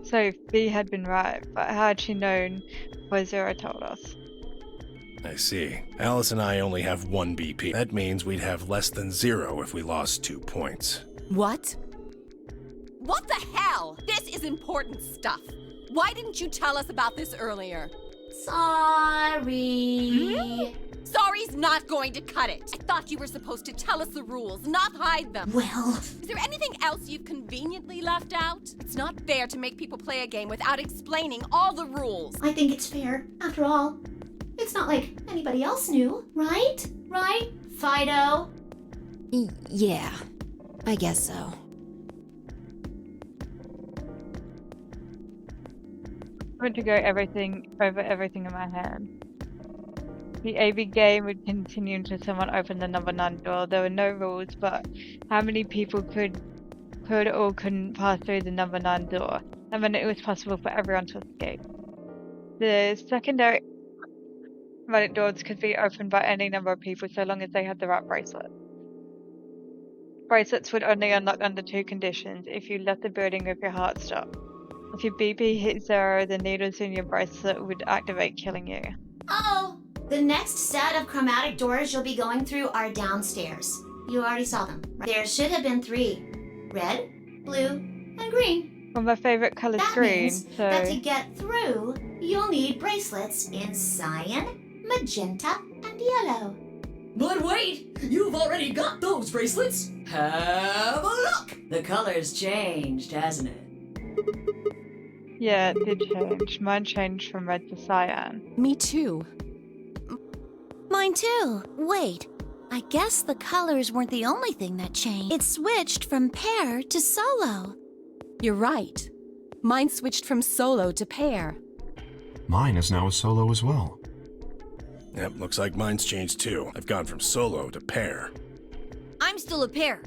So B had been right, but how had she known what Zero told us? I see. Alice and I only have 1 BP. That means we'd have less than 0 if we lost 2 points. What? What the hell? This is important stuff. Why didn't you tell us about this earlier? Sorry. Sorry's not going to cut it. I thought you were supposed to tell us the rules, not hide them. Well, Is there anything else you've conveniently left out? It's not fair to make people play a game without explaining all the rules. I think it's fair. After all, it's not like anybody else knew, right? Right, Fido? Yeah, I guess so. I want to go over everything in my head. The AB game would continue until someone opened the number 9 door. There were no rules, but how many people could or couldn't pass through the number 9 door, and then it was possible for everyone to escape. The secondary automatic doors could be opened by any number of people so long as they had the right bracelet. Bracelets would only unlock under 2 conditions: if you left the building with your heart stopped. If your BP hit 0, the needles in your bracelet would activate, killing you. Oh, the next set of chromatic doors you'll be going through are downstairs. You already saw them. Right? There should have been 3. Red, blue, and green. Well, my favorite color That green, means so that to get through, you'll need bracelets in cyan, magenta, and yellow. But wait, you've already got those bracelets. Have a look. The color's changed, hasn't it? yeah, it did change. Mine changed from red to cyan. Me too. Mine too. Wait, I guess the colors weren't the only thing that changed. It switched from pair to solo. You're right. Mine switched from solo to pair. Mine is now a solo as well. Yep, looks like mine's changed too. I've gone from solo to pair. I'm still a pair.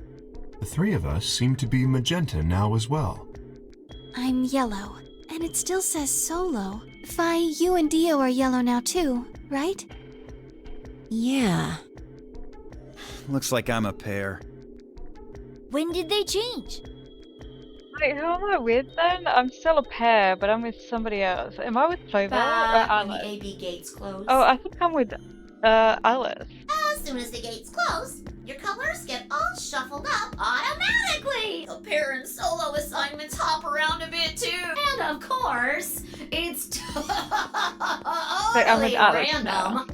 The 3 of us seem to be magenta now as well. I'm yellow, and it still says solo. Fi, you and Dio are yellow now too, right? Yeah. Looks like I'm a pair. When did they change? Wait, who am I with then? I'm still a pair, but I'm with somebody else. Am I with Clover or Back when the Alice? AB gates close. Oh, I think I'm with Alice. As soon as the gates close, your colors get all shuffled up automatically. The pair and solo assignments hop around a bit too. And of course, it's totally Alice random. now.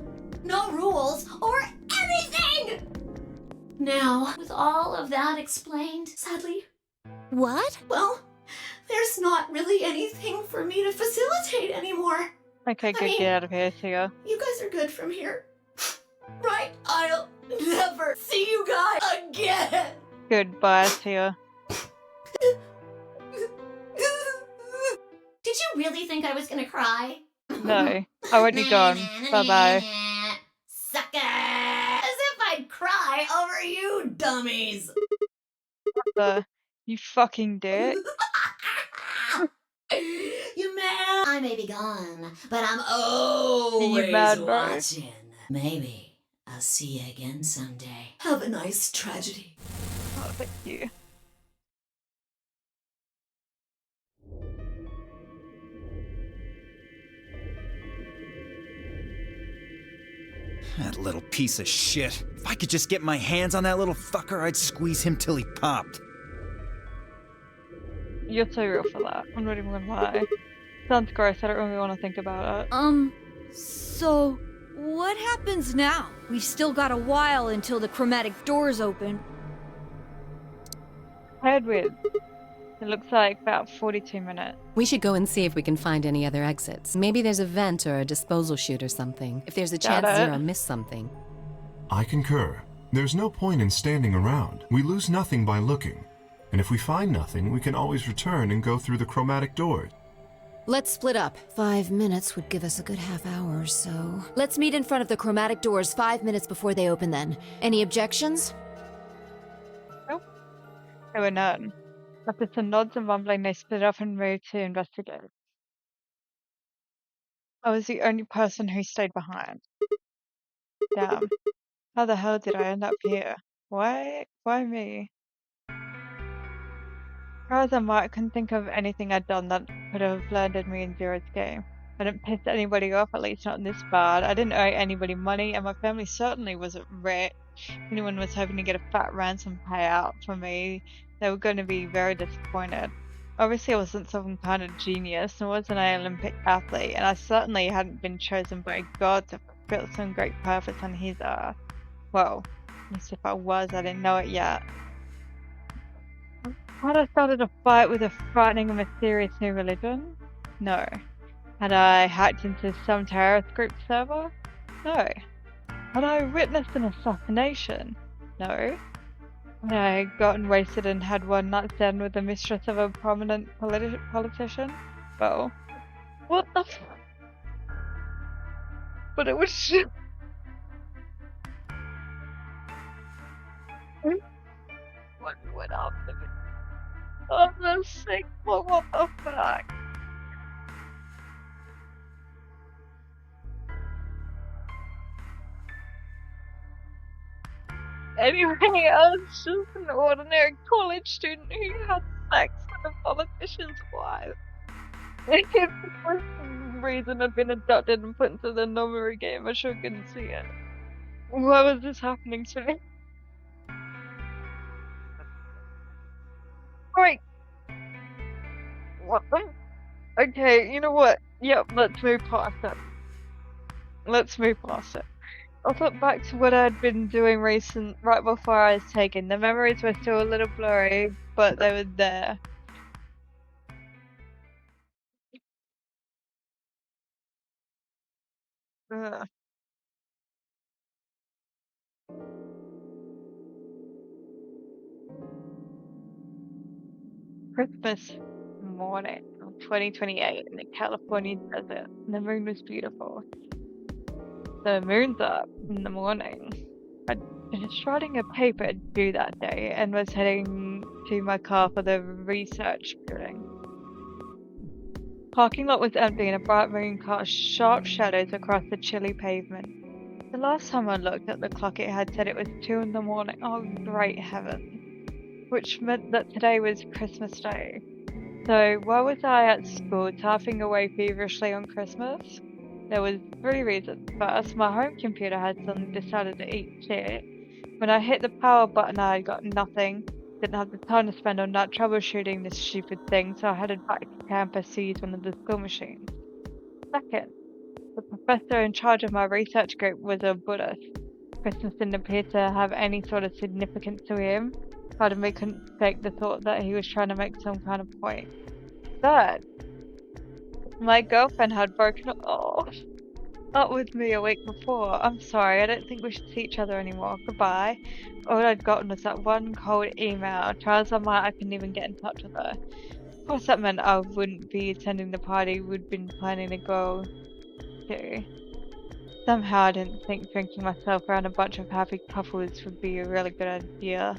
No rules or anything. Now, with all of that explained, sadly, What? well, there's not really anything for me to facilitate anymore. Okay, good, mean- get out of here, Tia. You guys are good from here. Right? I'll never see you guys again. Goodbye, Tia. Did you really think I was gonna cry? No, I want you gone. Bye-bye. Sucker! As if I'd cry over you dummies. You fucking dick. You mad? I may be gone, but I'm always mad, bro? watching. Maybe I'll see you again someday. Have a nice tragedy. Oh, thank you. That little piece of shit. If I could just get my hands on that little fucker, I'd squeeze him till he popped. You're so real for that. I'm not even gonna lie. Sounds gross, I don't really want to think about it. So what happens now? We've still got a while until the chromatic doors open. Head with. It looks like about 42 minutes. We should go and see if we can find any other exits. Maybe there's a vent or a disposal chute or something. If there's a Got chance it. Zero missed something. I concur. There's no point in standing around. We lose nothing by looking. And if we find nothing, we can always return and go through the chromatic doors. Let's split up. 5 minutes would give us a good half hour or so. Let's meet in front of the chromatic doors 5 minutes before they open then. Any objections? There were none. After some nods and rumbling, they split up and moved to investigate. I was the only person who stayed behind. Damn. How the hell did I end up here? Why me? As far as I might, I couldn't think of anything I'd done that could have landed me in Zero's game. I didn't piss anybody off, at least not this bad. I didn't owe anybody money, and my family certainly wasn't rich. If anyone was hoping to get a fat ransom payout from me, they were going to be very disappointed. Obviously, I wasn't some kind of genius, nor wasn't I an Olympic athlete, and I certainly hadn't been chosen by God to built some great purpose on his earth. Well, at least if I was, I didn't know it yet. Had I started a fight with a frightening and mysterious new religion? No. Had I hacked into some terrorist group server? No. Had I witnessed an assassination? No. Had I gotten wasted and had one night stand with the mistress of a prominent politician? Well, what the f- But it was just... What went up? Oh, that's sick. What the fuck? Anyway, I was just an ordinary college student who had sex with a politician's wife. If for some reason I'd been adopted and put into the Nomori game, I sure couldn't see it. Why was this happening to me? Wait. What the? Okay, you know what? Yep, let's move past it. Let's move past it. I'll flip back to what I'd been doing right before I was taken. The memories were still a little blurry, but they were there. Ugh. Christmas morning of 2028 in the California desert. The moon was beautiful. The moon's up in the morning. I'd finished writing a paper due that day and was heading to my car for the research building. Parking lot was empty and a bright moon cast sharp shadows across the chilly pavement. The last time I looked at the clock, it had said it was 2 in the morning. Oh, great heaven. Which meant that today was Christmas Day. So why was I at school tapping away feverishly on Christmas? There was 3 reasons. First, my home computer had suddenly decided to eat shit. When I hit the power button, I got nothing. Didn't have the time to spend on that troubleshooting this stupid thing, so I headed back to campus to use one of the school machines. Second, the professor in charge of my research group was a Buddhist. Christmas didn't appear to have any sort of significance to him. Part of me couldn't fake the thought that he was trying to make some kind of point. Third, my girlfriend had broken up with me a week before. I'm sorry, I don't think we should see each other anymore. Goodbye. All I'd gotten was that one cold email. Try as I might, I couldn't even get in touch with her. Of course, that meant I wouldn't be attending the party we'd been planning to go to. Somehow I didn't think drinking myself around a bunch of happy couples would be a really good idea.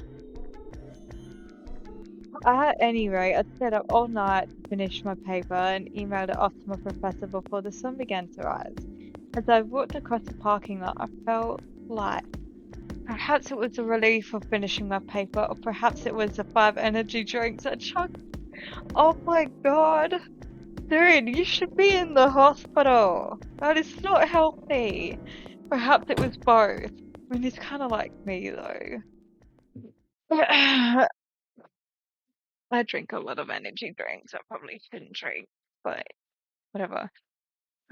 At any rate, I stayed up all night to finish my paper and emailed it off to my professor before the sun began to rise. As I walked across the parking lot, I felt light. Perhaps it was a relief of finishing my paper, or perhaps it was the 5 energy drinks I chugged. Oh my god! Dude, you should be in the hospital! That is not healthy! Perhaps it was both. I mean, he's kinda like me, though. I drink a lot of energy drinks I probably shouldn't drink, but whatever.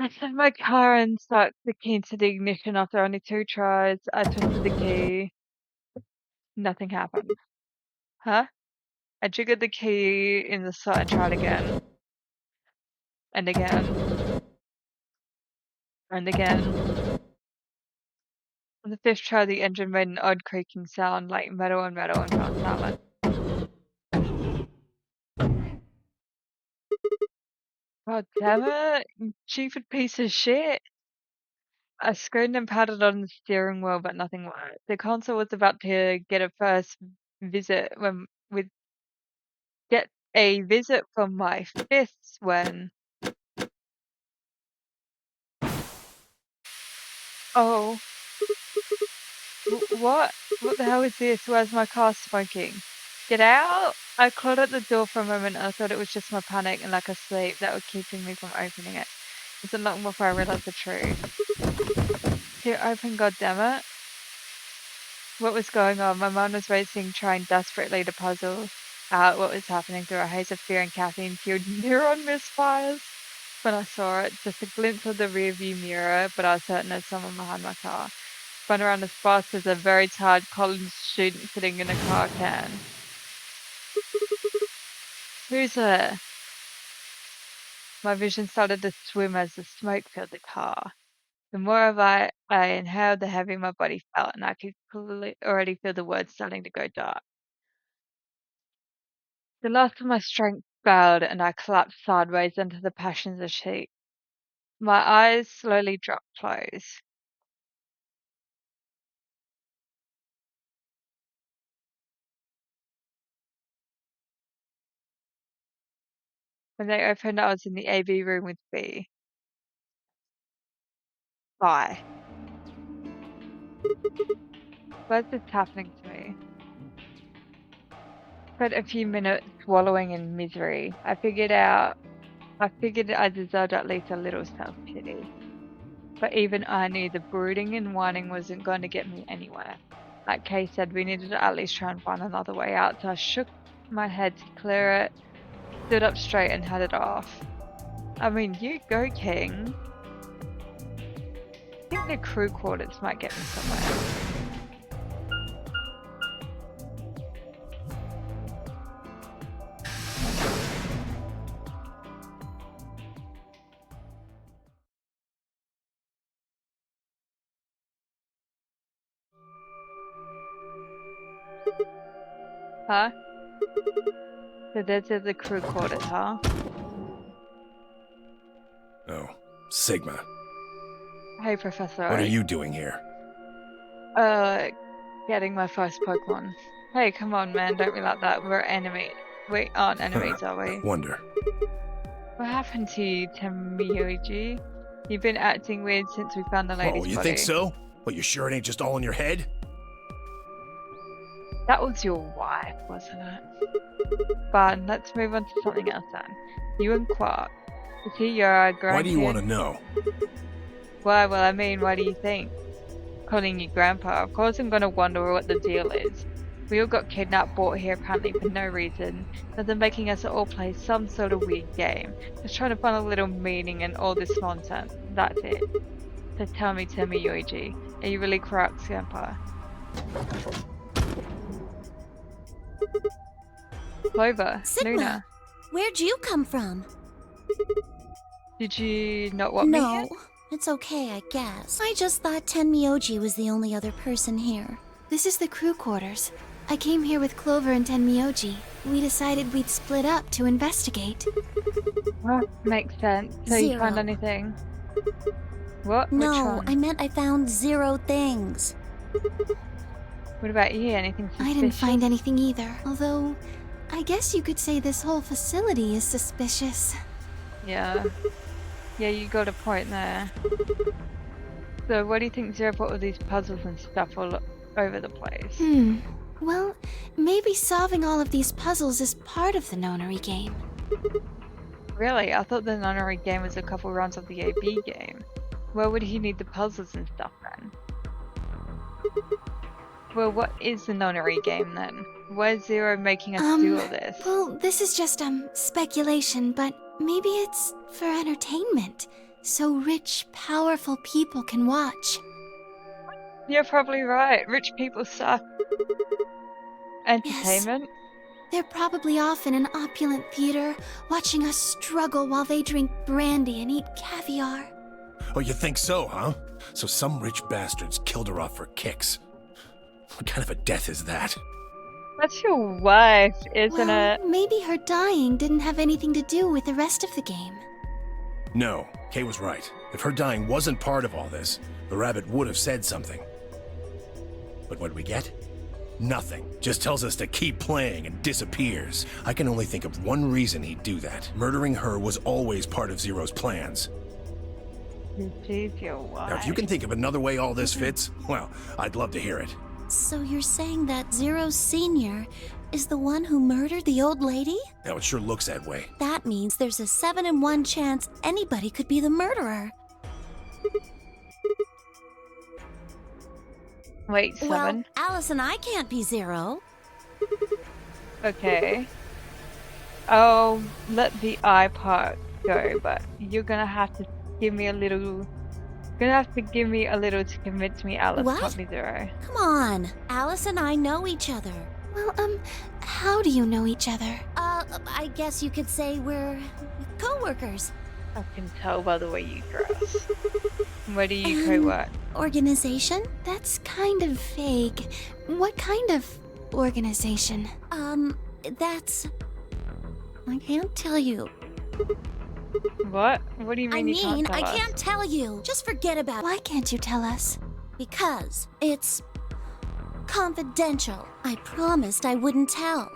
I set my car and stuck the key into the ignition after only 2 tries. I twisted the key. Nothing happened. Huh? I jiggered the key in the slot and tried again. And again. And again. On the 5th try, the engine made an odd creaking sound, like metal on metal, and fell silent. God damn it, you stupid piece of shit. I screamed and patted on the steering wheel, but nothing worked. The console was about to get a visit from my fists when... Oh. What? What the hell is this? Where's my car smoking? Get out! I clawed at the door for a moment and I thought it was just my panic and lack of sleep that were keeping me from opening it. It wasn't long before I realized the truth. Here, open, goddammit. What was going on? My mind was racing, trying desperately to puzzle out what was happening through a haze of fear and caffeine-fueled neuron misfires. when I saw it, just a glimpse of the rearview mirror, but I was certain there's someone behind my car. Spun around as fast as a very tired college student sitting in a car can. Who's there? My vision started to swim as the smoke filled the car. The more of I inhaled, the heavier my body felt, and I could already feel the words starting to go dark. The last of my strength failed, and I collapsed sideways into the passenger seat. My eyes slowly dropped closed. When they opened, I was in the AV room with B. Bye. What's this happening to me? Spent a few minutes wallowing in misery. I figured I deserved at least a little self-pity. But even I knew the brooding and whining wasn't going to get me anywhere. Like Kay said, we needed to at least try and find another way out, so I shook my head to clear it, stood up straight and headed off. I mean, you go, King. I think the crew quarters might get me somewhere. Huh? So there's the crew quarters, huh? Oh, Sigma. Hey, Professor. What are you doing here? Getting my first Pokemon. Hey, come on, man, don't be like that. We're enemies. We aren't enemies, are we? Wonder. What happened to you, Temiyoji? You've been acting weird since we found the lady's Oh, you body. think so? Well, you sure it ain't just all in your head? That was your wife, wasn't it? Fine, let's move on to something else then. You and Quark. Is he your grandkid? Why do you want to know? Why? Well, I mean, why do you think? Calling you Grandpa. Of course I'm gonna wonder what the deal is. We all got kidnapped, brought here apparently for no reason. Now they're making us all play some sort of weird game. Just trying to find a little meaning in all this nonsense. That's it. So tell me, Yoichi, are you really Quark's Grandpa? Clover, Sigma, Luna, where'd you come from? did you not want me No, here? it's okay, I guess. I just thought Tenmyoji was the only other person here. This is the crew quarters. I came here with Clover and Tenmyoji. We decided we'd split up to investigate. Well, makes sense. So you found Zero. anything? What? Which No, one? I meant I found 0 things. What about you? Anything suspicious? I didn't find anything either. Although, I guess you could say this whole facility is suspicious. Yeah. Yeah, you got a point there. So what do you think Zero put all these puzzles and stuff all over the place? Well, maybe solving all of these puzzles is part of the Nonary game. Really? I thought the Nonary game was a couple rounds of the AB game. Where would he need the puzzles and stuff then? Well, what is the Nonary game then? Why is Zero making us do all this? Well, this is just, speculation, but maybe it's for entertainment. So rich, powerful people can watch. You're probably right. Rich people suck. Entertainment? They're probably off in an opulent theater, watching us struggle while they drink brandy and eat caviar. Oh, you think so, huh? So some rich bastards killed her off for kicks. What kind of a death is that? That's your wife, isn't Well, it? maybe her dying didn't have anything to do with the rest of the game. No, Kay was right. If her dying wasn't part of all this, the rabbit would have said something. But what we get? Nothing. Just tells us to keep playing and disappears. I can only think of one reason he'd do that. Murdering her was always part of Zero's plans. She's your wife. Now, if you can think of another way all this fits, well, I'd love to hear it. So you're saying that Zero Sr. is the one who murdered the old lady? Now, it sure looks that way. That means there's a 7 in 1 chance anybody could be the murderer. Wait, 7? Well, Alice and I can't be Zero. Okay. Oh, let the I part go, but you're gonna have to give me a little. Gonna have to give me a little to convince me Alice What? taught me Zero. Come on. Alice and I know each other. Well, how do you know each other? I guess you could say we're co-workers. I can tell by the way you dress. Where do you co-work? Organization? That's kind of vague. What kind of organization? That's... I can't tell you. What? What do you mean you can't tell I us? can't tell you. Just forget about it. Why can't you tell us? Because it's confidential. I promised I wouldn't tell.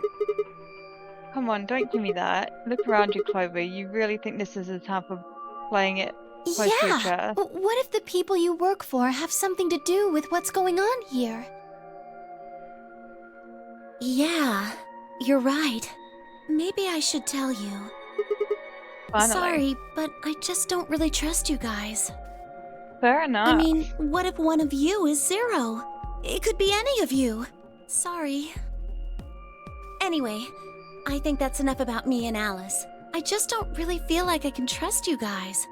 Come on, don't give me that. Look around you, Clover. You really think this is the time for playing it close to your chest? What if the people you work for have something to do with what's going on here? Yeah, you're right. Maybe I should tell you. Finally. Sorry, but I just don't really trust you guys. Fair enough. I mean, what if one of you is Zero? It could be any of you. Sorry. Anyway, I think that's enough about me and Alice. I just don't really feel like I can trust you guys.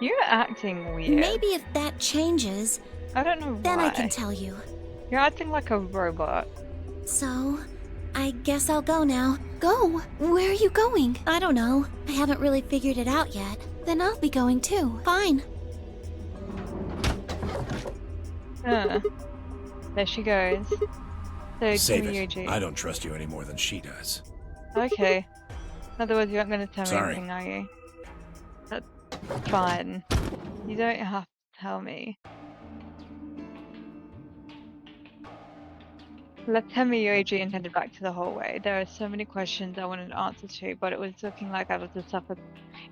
You're acting weird. Maybe if that changes, I don't know then why. I can tell you. You're acting like a robot. So, I guess I'll go now. Go? Where are you going? I don't know. I haven't really figured it out yet. Then I'll be going too. Fine. There she goes. So, Save Timmy it. Yuji. I don't trust you any more than she does. Okay. In other words, you're not going to tell me Sorry. anything, are you? That's fine. You don't have to tell me. Left Yoji and headed back to the hallway. There are so many questions I wanted answers to, but it was looking like I was to suffer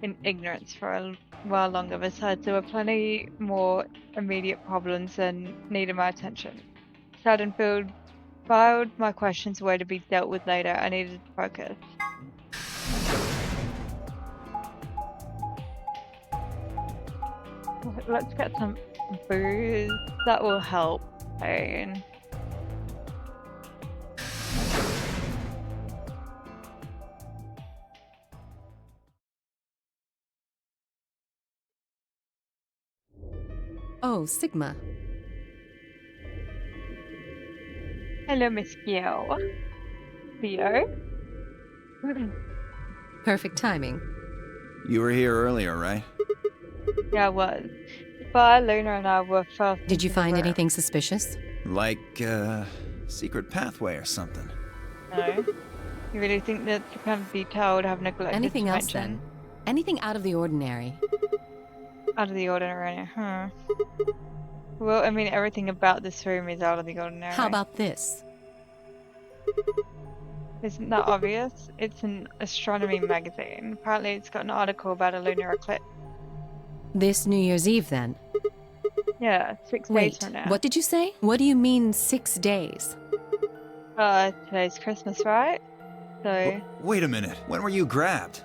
in ignorance for a while longer. Besides, there were plenty more immediate problems that needed my attention. Suddenfield filed my questions away to be dealt with later. I needed to focus. Let's get some booze. That will help. Pain. Oh, Sigma. Hello, Miss Gio. Theo? Perfect timing. You were here earlier, right? Yeah, I was. But Luna and I were first. Did you find anything suspicious? Like, secret pathway or something. No. You really think that's the kind of detail I would have neglected Anything to else mention? then? Anything out of the ordinary? Out of the ordinary, huh? Well, I mean, everything about this room is out of the ordinary. How about this? Isn't that obvious? It's an astronomy magazine. Apparently it's got an article about a lunar eclipse. This New Year's Eve, then? Yeah, 6 days Wait, from now. what did you say? What do you mean 6 days? Today's Christmas, right? So, Wait a minute. When were you grabbed?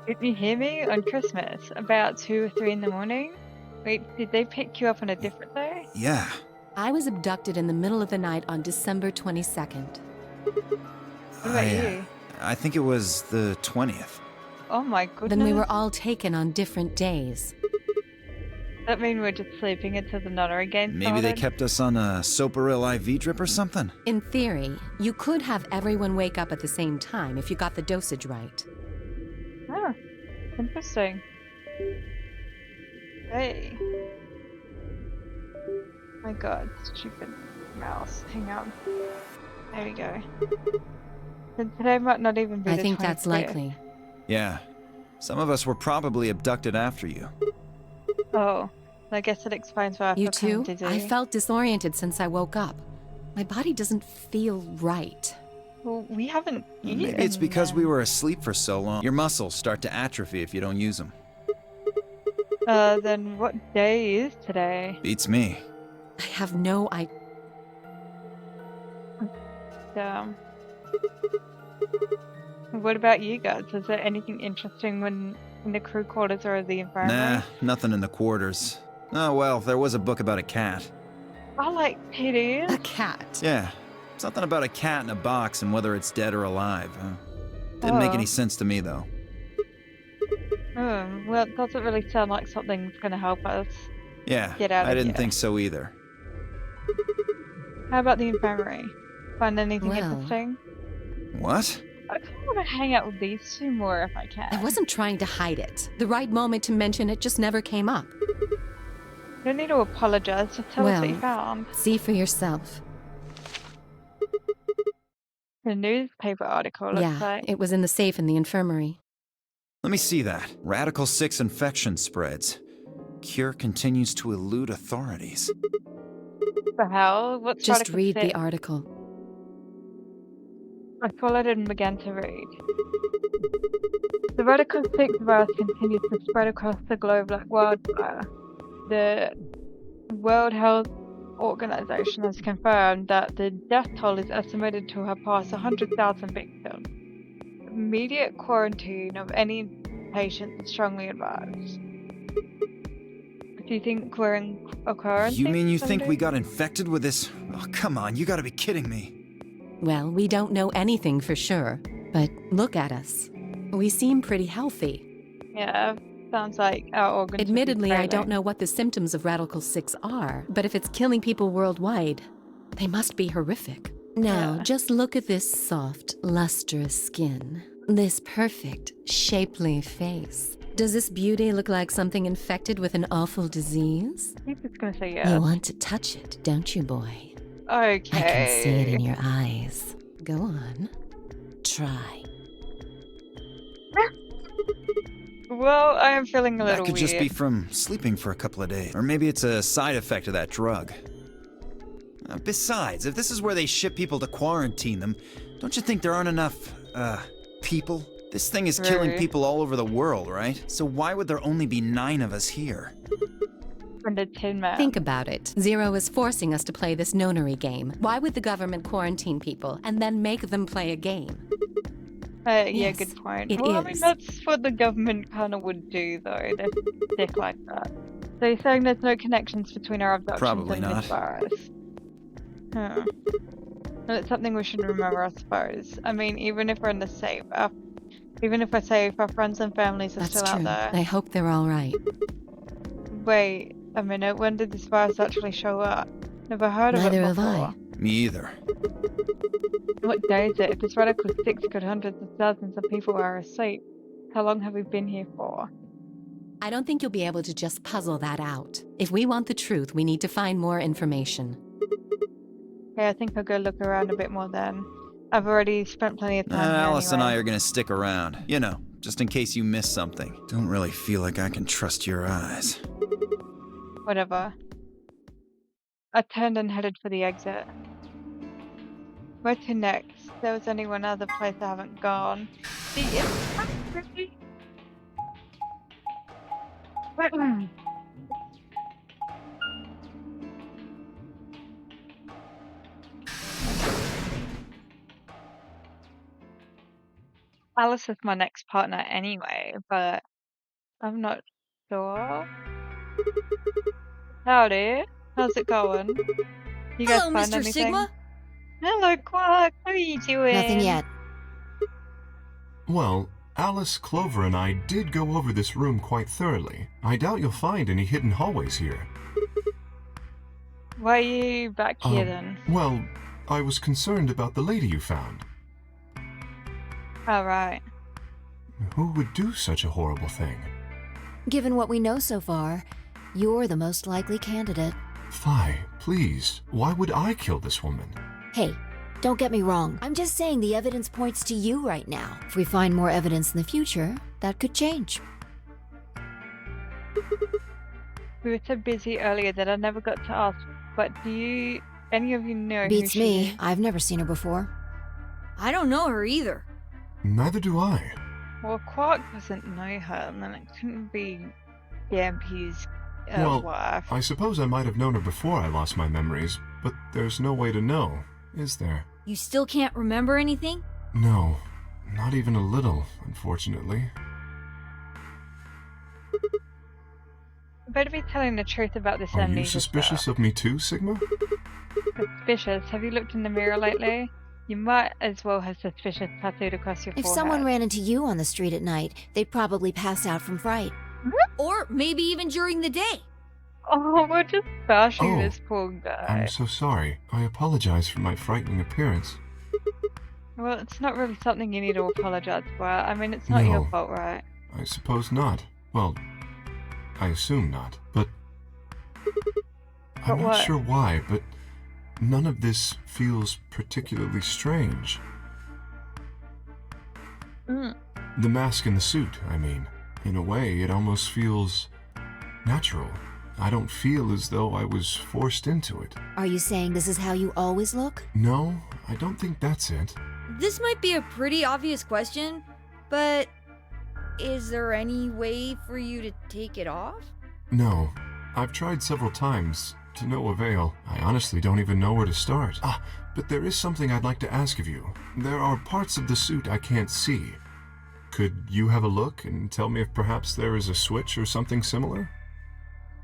didn't you hear me? On Christmas, about 2 or 3 in the morning? Wait, did they pick you up on a different day? Yeah. I was abducted in the middle of the night on December 22nd. What about you? I think it was the 20th. Oh my goodness. Then we were all taken on different days. That mean we're just sleeping until the nunnery game Maybe they started? kept us on a Soparil IV drip or something? In theory, you could have everyone wake up at the same time if you got the dosage right. Oh, interesting. Hey. My god, stupid mouse. Hang on. There we go. Then today might not even be I the think that's 25th. likely. Yeah. Some of us were probably abducted after you. Oh, I guess it explains why I You feel kind too? of dizzy. I felt disoriented since I woke up. My body doesn't feel right. Well, we haven't eaten. Maybe it's because we were asleep for so long. Your muscles start to atrophy if you don't use them. Then what day is today? Beats me. I have no idea. Damn. What about you guys? Is there anything interesting when in the crew quarters or the infirmary? Nah, nothing in the quarters. Oh well, there was a book about a cat. I like kitties. A cat. Yeah. Something about a cat in a box and whether it's dead or alive, huh? Didn't make Oh. any sense to me, though. Well, it doesn't really sound like something's gonna help us. Yeah, Get out I of didn't here. think so either. How about the infirmary? Find anything Well. interesting? What? I kind of want to hang out with these two more if I can. I wasn't trying to hide it. The right moment to mention it just never came up. You don't need to apologize. Just tell us what you Well. found. See for yourself. The newspaper article looks Yeah, like. it was in the safe in the infirmary. Let me see that. Radical 6 infection spreads. Cure continues to elude authorities. What the hell? What's Just Radical read the 6? article. I followed it and began to read. The Radical 6 virus continues to spread across the globe like wildfire. The World Health Organization has confirmed that the death toll is estimated to have passed 100,000 victims. Immediate quarantine of any patients is strongly advised. Do you think we're in a quarantine? You mean you think we someday? got infected with this? Oh, come on, you gotta be kidding me. Well, we don't know anything for sure, but look at us. We seem pretty healthy. Yeah, sounds like our organs. would be Admittedly, I failing. don't know what the symptoms of Radical 6 are, but if it's killing people worldwide, they must be horrific. Now, Yeah. just look at this soft, lustrous skin. This perfect, shapely face. Does this beauty look like something infected with an awful disease? He's just gonna say yes. You want to touch it, don't you, boy? Okay. I can see it in your eyes. Go on. Try. Well, I am feeling a little That could weird. just be from sleeping for a couple of days. Or maybe it's a side effect of that drug. Besides, if this is where they ship people to quarantine them, don't you think there aren't enough, people? This thing is killing Right. people all over the world, right? So why would there only be 9 of us here? And the Tin Man. Think about it. Zero is forcing us to play this nonary game. Why would the government quarantine people and then make them play a game? Yeah, Yes, good point. it Well, I mean, is. that's what the government kind of would do, though. They stick like that. So you're saying there's no connections between our abductions Probably and not. this virus? Huh. Well, it's something we should remember, I suppose. I mean, even if we're in the safe, even if we're safe, our friends and families are That's still true. out I there. hope they're all right. Wait a minute, when did this virus actually show up? Never heard of Neither it have before. I. Me either. What day is it? If this Radical 6 killed hundreds of thousands of people while asleep, how long have we been here for? I don't think you'll be able to just puzzle that out. If we want the truth, we need to find more information. Okay, I think I'll go look around a bit more then. I've already spent plenty of time here Alice and I anyway. are gonna stick around. You know, just in case you miss something. Don't really feel like I can trust your eyes. Whatever. I turned and headed for the exit. Where to next? There was only one other place I haven't gone. The infirmary. Alice is my next partner anyway, but I'm not sure. Howdy. How's it going? You guys Hello, find Mr. anything? Sigma. Hello, Quark. How are you doing? Nothing yet. Well, Alice, Clover, and I did go over this room quite thoroughly. I doubt you'll find any hidden hallways here. Why are you back here then? Well, I was concerned about the lady you found. Alright. Who would do such a horrible thing? Given what we know so far, you're the most likely candidate. Phi, please, why would I kill this woman? Hey, don't get me wrong. I'm just saying the evidence points to you right now. If we find more evidence in the future, that could change. We were so busy earlier that I never got to ask, but do any of you know Beats who me. she is? I've never seen her before. I don't know her either. Neither do I. Well, Quark doesn't know her, and then it couldn't be DMP's Well, wife. I suppose I might have known her before I lost my memories, but there's no way to know, is there? You still can't remember anything? No, not even a little, unfortunately. You better be telling the truth about this Are you amnesia suspicious stuff. of me too, Sigma? Suspicious? Have you looked in the mirror lately? You might as well have suspicious tattooed across your If forehead. someone ran into you on the street at night, they'd probably pass out from fright. Or maybe even during the day. Oh, we're just bashing Oh, this poor guy. I'm so sorry. I apologize for my frightening appearance. Well, it's not really something you need to apologize for. I mean, it's not your No. fault, right? I suppose not. Well, I assume not, but I'm not what? sure why, but none of this feels particularly strange. Mm. The mask and the suit, I mean. In a way, it almost feels natural. I don't feel as though I was forced into it. Are you saying this is how you always look? No, I don't think that's it. This might be a pretty obvious question, but is there any way for you to take it off? No, I've tried several times, to no avail. I honestly don't even know where to start. But there is something I'd like to ask of you. There are parts of the suit I can't see. Could you have a look and tell me if perhaps there is a switch or something similar?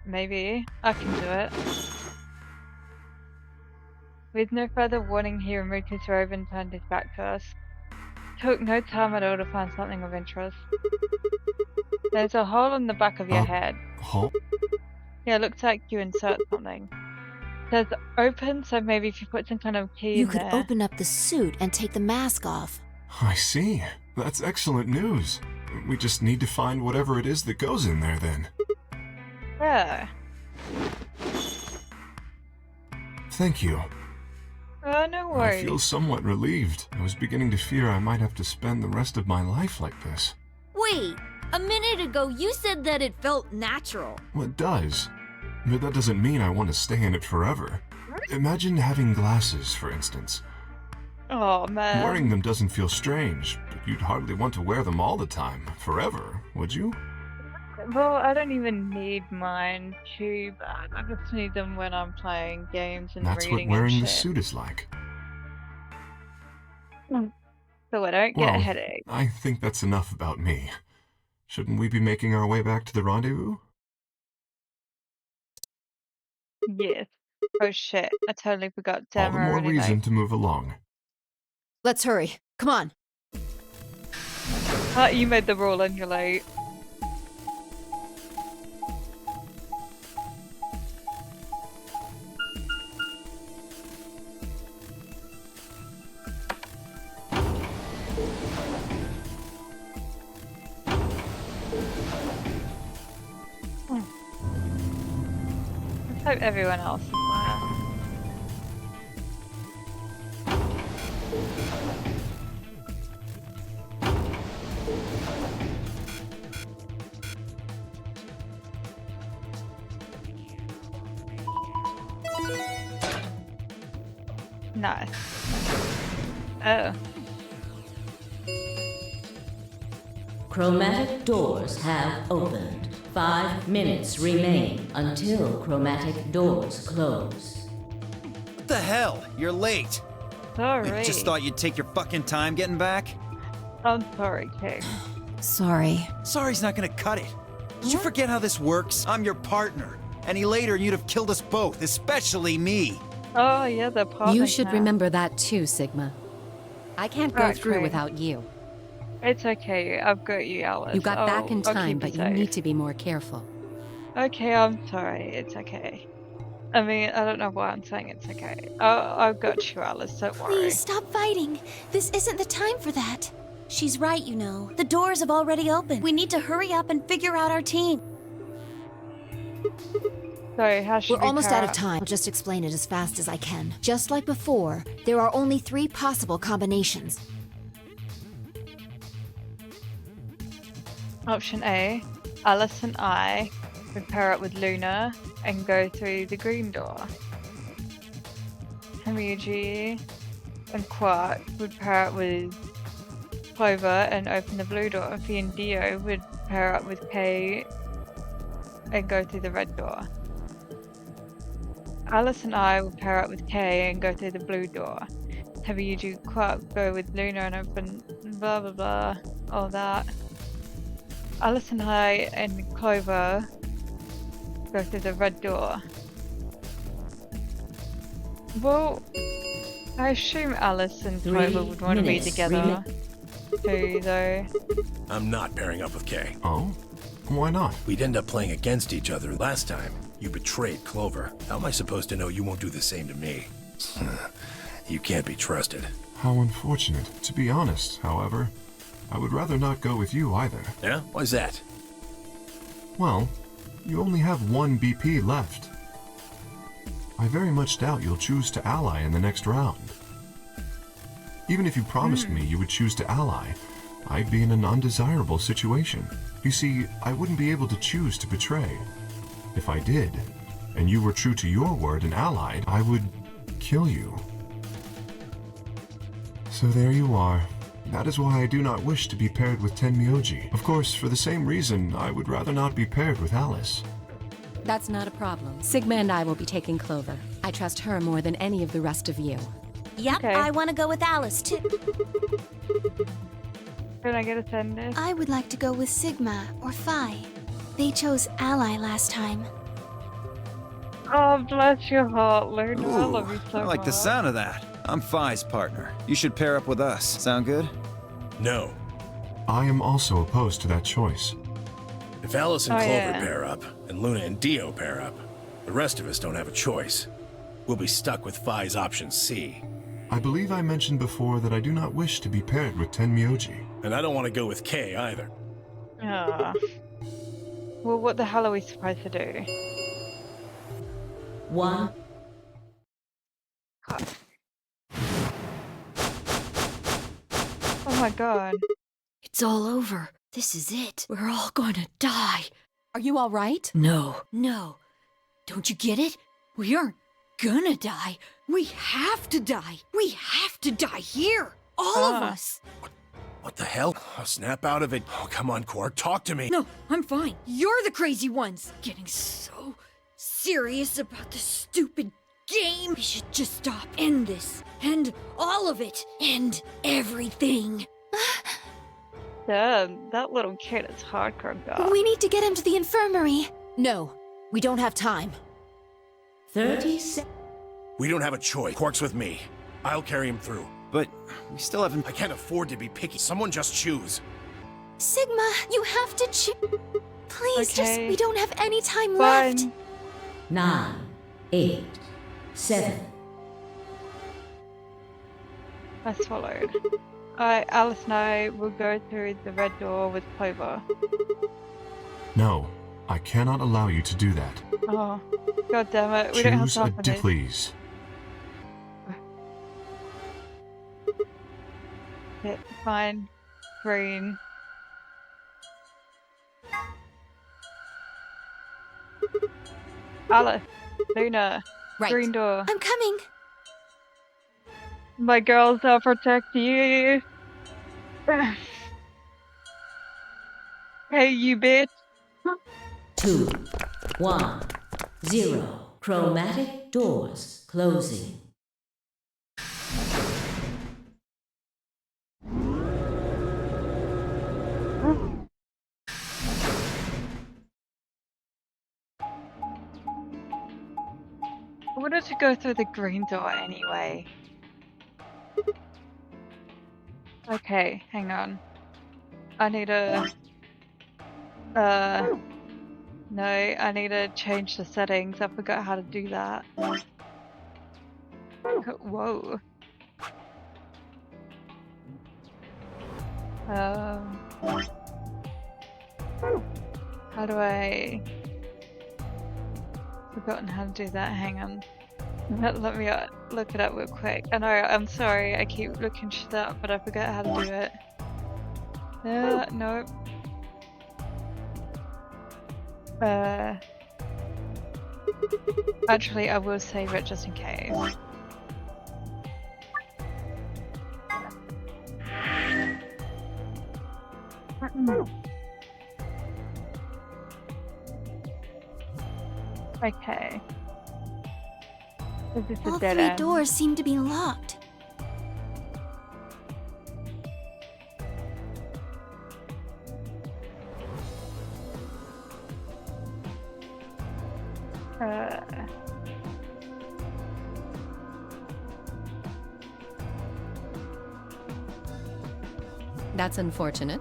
Maybe. I can do it. With no further warning, he removed his robe and turned his back to us. Took no time at all to find something of interest. There's a hole in the back of your head. Hole? Yeah, it looks like you insert something. It says open, so maybe if you put some kind of key You in could there. open up the suit and take the mask off. I see. That's excellent news. We just need to find whatever it is that goes in there then. Yeah. Thank you. Oh, no I worries. feel somewhat relieved. I was beginning to fear I might have to spend the rest of my life like this. Wait, a minute ago you said that it felt natural. Well, it does. But that doesn't mean I want to stay in it forever. Imagine having glasses, for instance. Oh, man. Wearing them doesn't feel strange, but you'd hardly want to wear them all the time, forever, would you? Well, I don't even need mine too bad. I just need them when I'm playing games and That's reading what wearing and the shit. suit is like. So I don't get Well, a headache. I think that's enough about me. Shouldn't we be making our way back to the rendezvous? Yes. Oh shit, I totally forgot. All Damn, the I more already reason know. to move along. Let's hurry. Come on. You made the rule and you're late. Let's hope everyone else is there. Nice. Oh. Chromatic doors have opened. 5 minutes remain until chromatic doors close. What the hell? You're late. Sorry. I just thought you'd take your fucking time getting back. I'm sorry, Kate. Sorry. Sorry's not gonna cut it. Did you forget how this works? I'm your partner. Any later, you'd have killed us both, especially me. Oh, yeah, they're partners You should now. remember that too, Sigma. I can't go through Okay. without you. It's okay, I've got you, Alice. You got back in I'll time, keep but you you need safe. to be more careful. Okay, I'm sorry. It's okay. I mean, I don't know why I'm saying it's okay. I've got you, Alice. Don't worry. Please stop fighting. This isn't the time for that. She's right, you know. The doors have already opened. We need to hurry up and figure out our team. Sorry, how should We're we almost pair out of up? time. I'll just explain it as fast as I can. Just like before, there are only 3 possible combinations. Option A, Alice and I would pair up with Luna and go through the green door. Hamuji and Quark would pair up with Clover and open the blue door. V and Dio would pair up with Kay and go through the red door. Alice and I would pair up with Kay and go through the blue door. Hamuji Quark go with Luna and open blah blah blah, all that. Alice and I and Clover go through the red door. Well, I assume Alice and 3 Clover would want to be minutes together. Too, though. I'm not pairing up with Kay. Oh? Why not? We'd end up playing against each other. Last time, you betrayed Clover. How am I supposed to know you won't do the same to me? You can't be trusted. How unfortunate. To be honest, however, I would rather not go with you either. Yeah? Why's that? Well, you only have one BP left. I very much doubt you'll choose to ally in the next round. Even if you promised me you would choose to ally, I'd be in an undesirable situation. You see, I wouldn't be able to choose to betray. If I did, and you were true to your word and allied, I would kill you. So there you are. That is why I do not wish to be paired with Tenmyoji. Of course, for the same reason, I would rather not be paired with Alice. That's not a problem. Sigma and I will be taking Clover. I trust her more than any of the rest of you. Yep, Okay. I want to go with Alice too. Can I get a send? I would like to go with Sigma or Phi. They chose Ally last time. Oh, bless your heart, Luna. I Ooh, love you so I like the much. sound of that. I'm Phi's partner. You should pair up with us. Sound good? No. I am also opposed to that choice. If Alice and Oh, Clover yeah. pair up, and Luna and Dio pair up, the rest of us don't have a choice. We'll be stuck with Phi's option C. I believe I mentioned before that I do not wish to be paired with Tenmyoji. And I don't want to go with Kay either. Ah. Well, what the hell are we supposed to do? 1. Oh my god. It's all over. This is it. We're all gonna die. Are you all right? No. Don't you get it? We aren't gonna die. We have to die. We have to die here. All of Ah. us. What the hell? I'll snap out of it. Oh, come on, Core, talk to me. No, I'm fine. You're the crazy ones. Getting so serious about this stupid game. We should just stop. End this. End all of it. End everything. Damn, that little kid is hardcore, girl. We need to get him to the infirmary. No, we don't have time. 30 seconds. We don't have a choice. Quark's with me. I'll carry him through. But we still haven't... I can't afford to be picky. Someone just choose. Sigma, you have to Please, just Okay. we don't have any time left. Fine. 9, 8, 7. I swallowed. Alright, Alice and I will go through the red door with Clover. No, I cannot allow you to do that. Oh, god damn it. We don't have Choose a time for this. please. Yeah, fine. Green. Alice. Luna. Right. Green door. I'm coming. My girls, I'll protect you. Hey, you bitch. 2, 1, 0. Chromatic doors closing. I wanted to go through the green door anyway. Okay, hang on. I need to... No, I need to change the settings. I forgot how to do that. Whoa. How do I... Forgotten how to do that, hang on. Let me look it up real quick. I know, I'm sorry, I keep looking shit up, but I forgot how to do it. Nope. Actually, I will save it just in case. Okay. Is this a All dead three end? doors seem to be locked. That's unfortunate.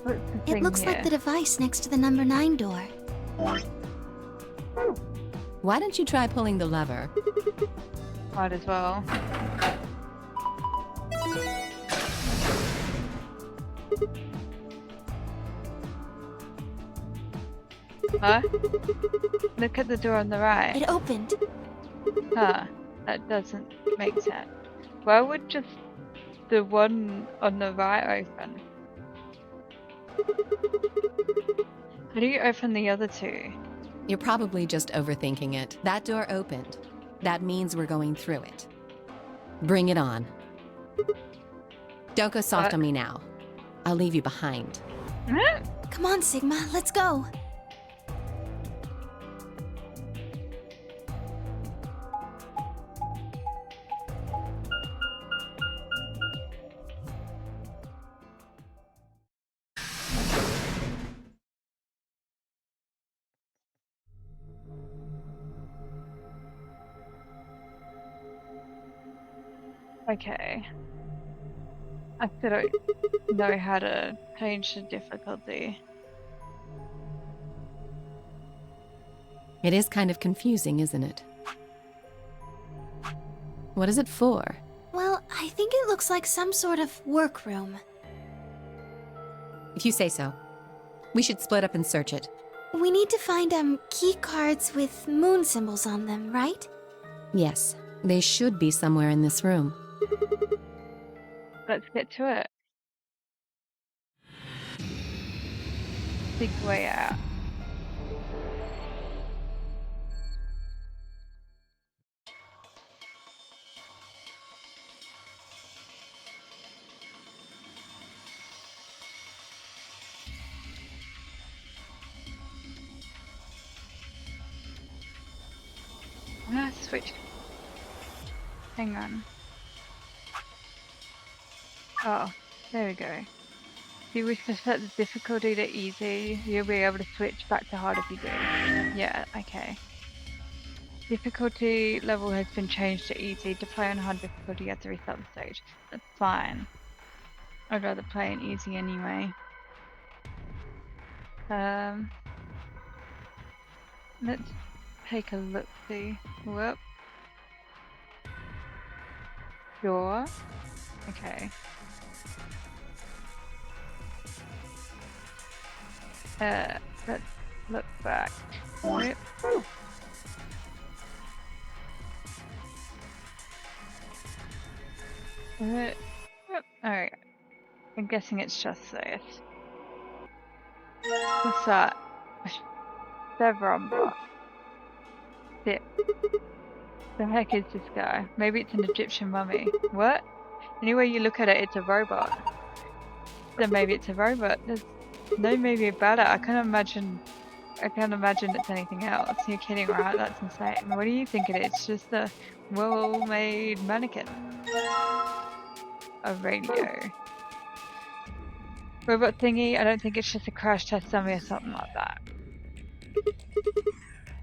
What's the It thing looks here? like the device next to the number 9 door. Why don't you try pulling the lever? Might as well. Huh? Look at the door on the right. It opened. Huh. That doesn't make sense. Why would just the one on the right open? How do you open the other two? You're probably just overthinking it. That door opened. That means we're going through it. Bring it on. Don't go soft on me now. I'll leave you behind. Come on, Sigma, let's go. Okay. I still don't know how to change the difficulty. It is kind of confusing, isn't it? What is it for? Well, I think it looks like some sort of workroom. If you say so. We should split up and search it. We need to find, key cards with moon symbols on them, right? Yes, they should be somewhere in this room. Let's get to it. Big way out. Ah, switch. Hang on. Oh, there we go. If you wish to set the difficulty to easy, you'll be able to switch back to hard if you do. Yeah, okay. Difficulty level has been changed to easy. To play on hard difficulty, you have to restart the stage. That's fine. I'd rather play in easy anyway. Let's take a look, see. Whoop. Door. Okay. Let's look back. Whoop. Alright. I'm guessing it's just this. What's that? Chevron block. Shit. The heck is this guy? Maybe it's an Egyptian mummy. What? Anyway you look at it, it's a robot. Then maybe it's a robot. There's no maybe about it. I can't imagine it's anything else. You're kidding, right? That's insane. What do you think it is? Just a well-made mannequin. A radio. Robot thingy? I don't think it's just a crash test dummy or something like that.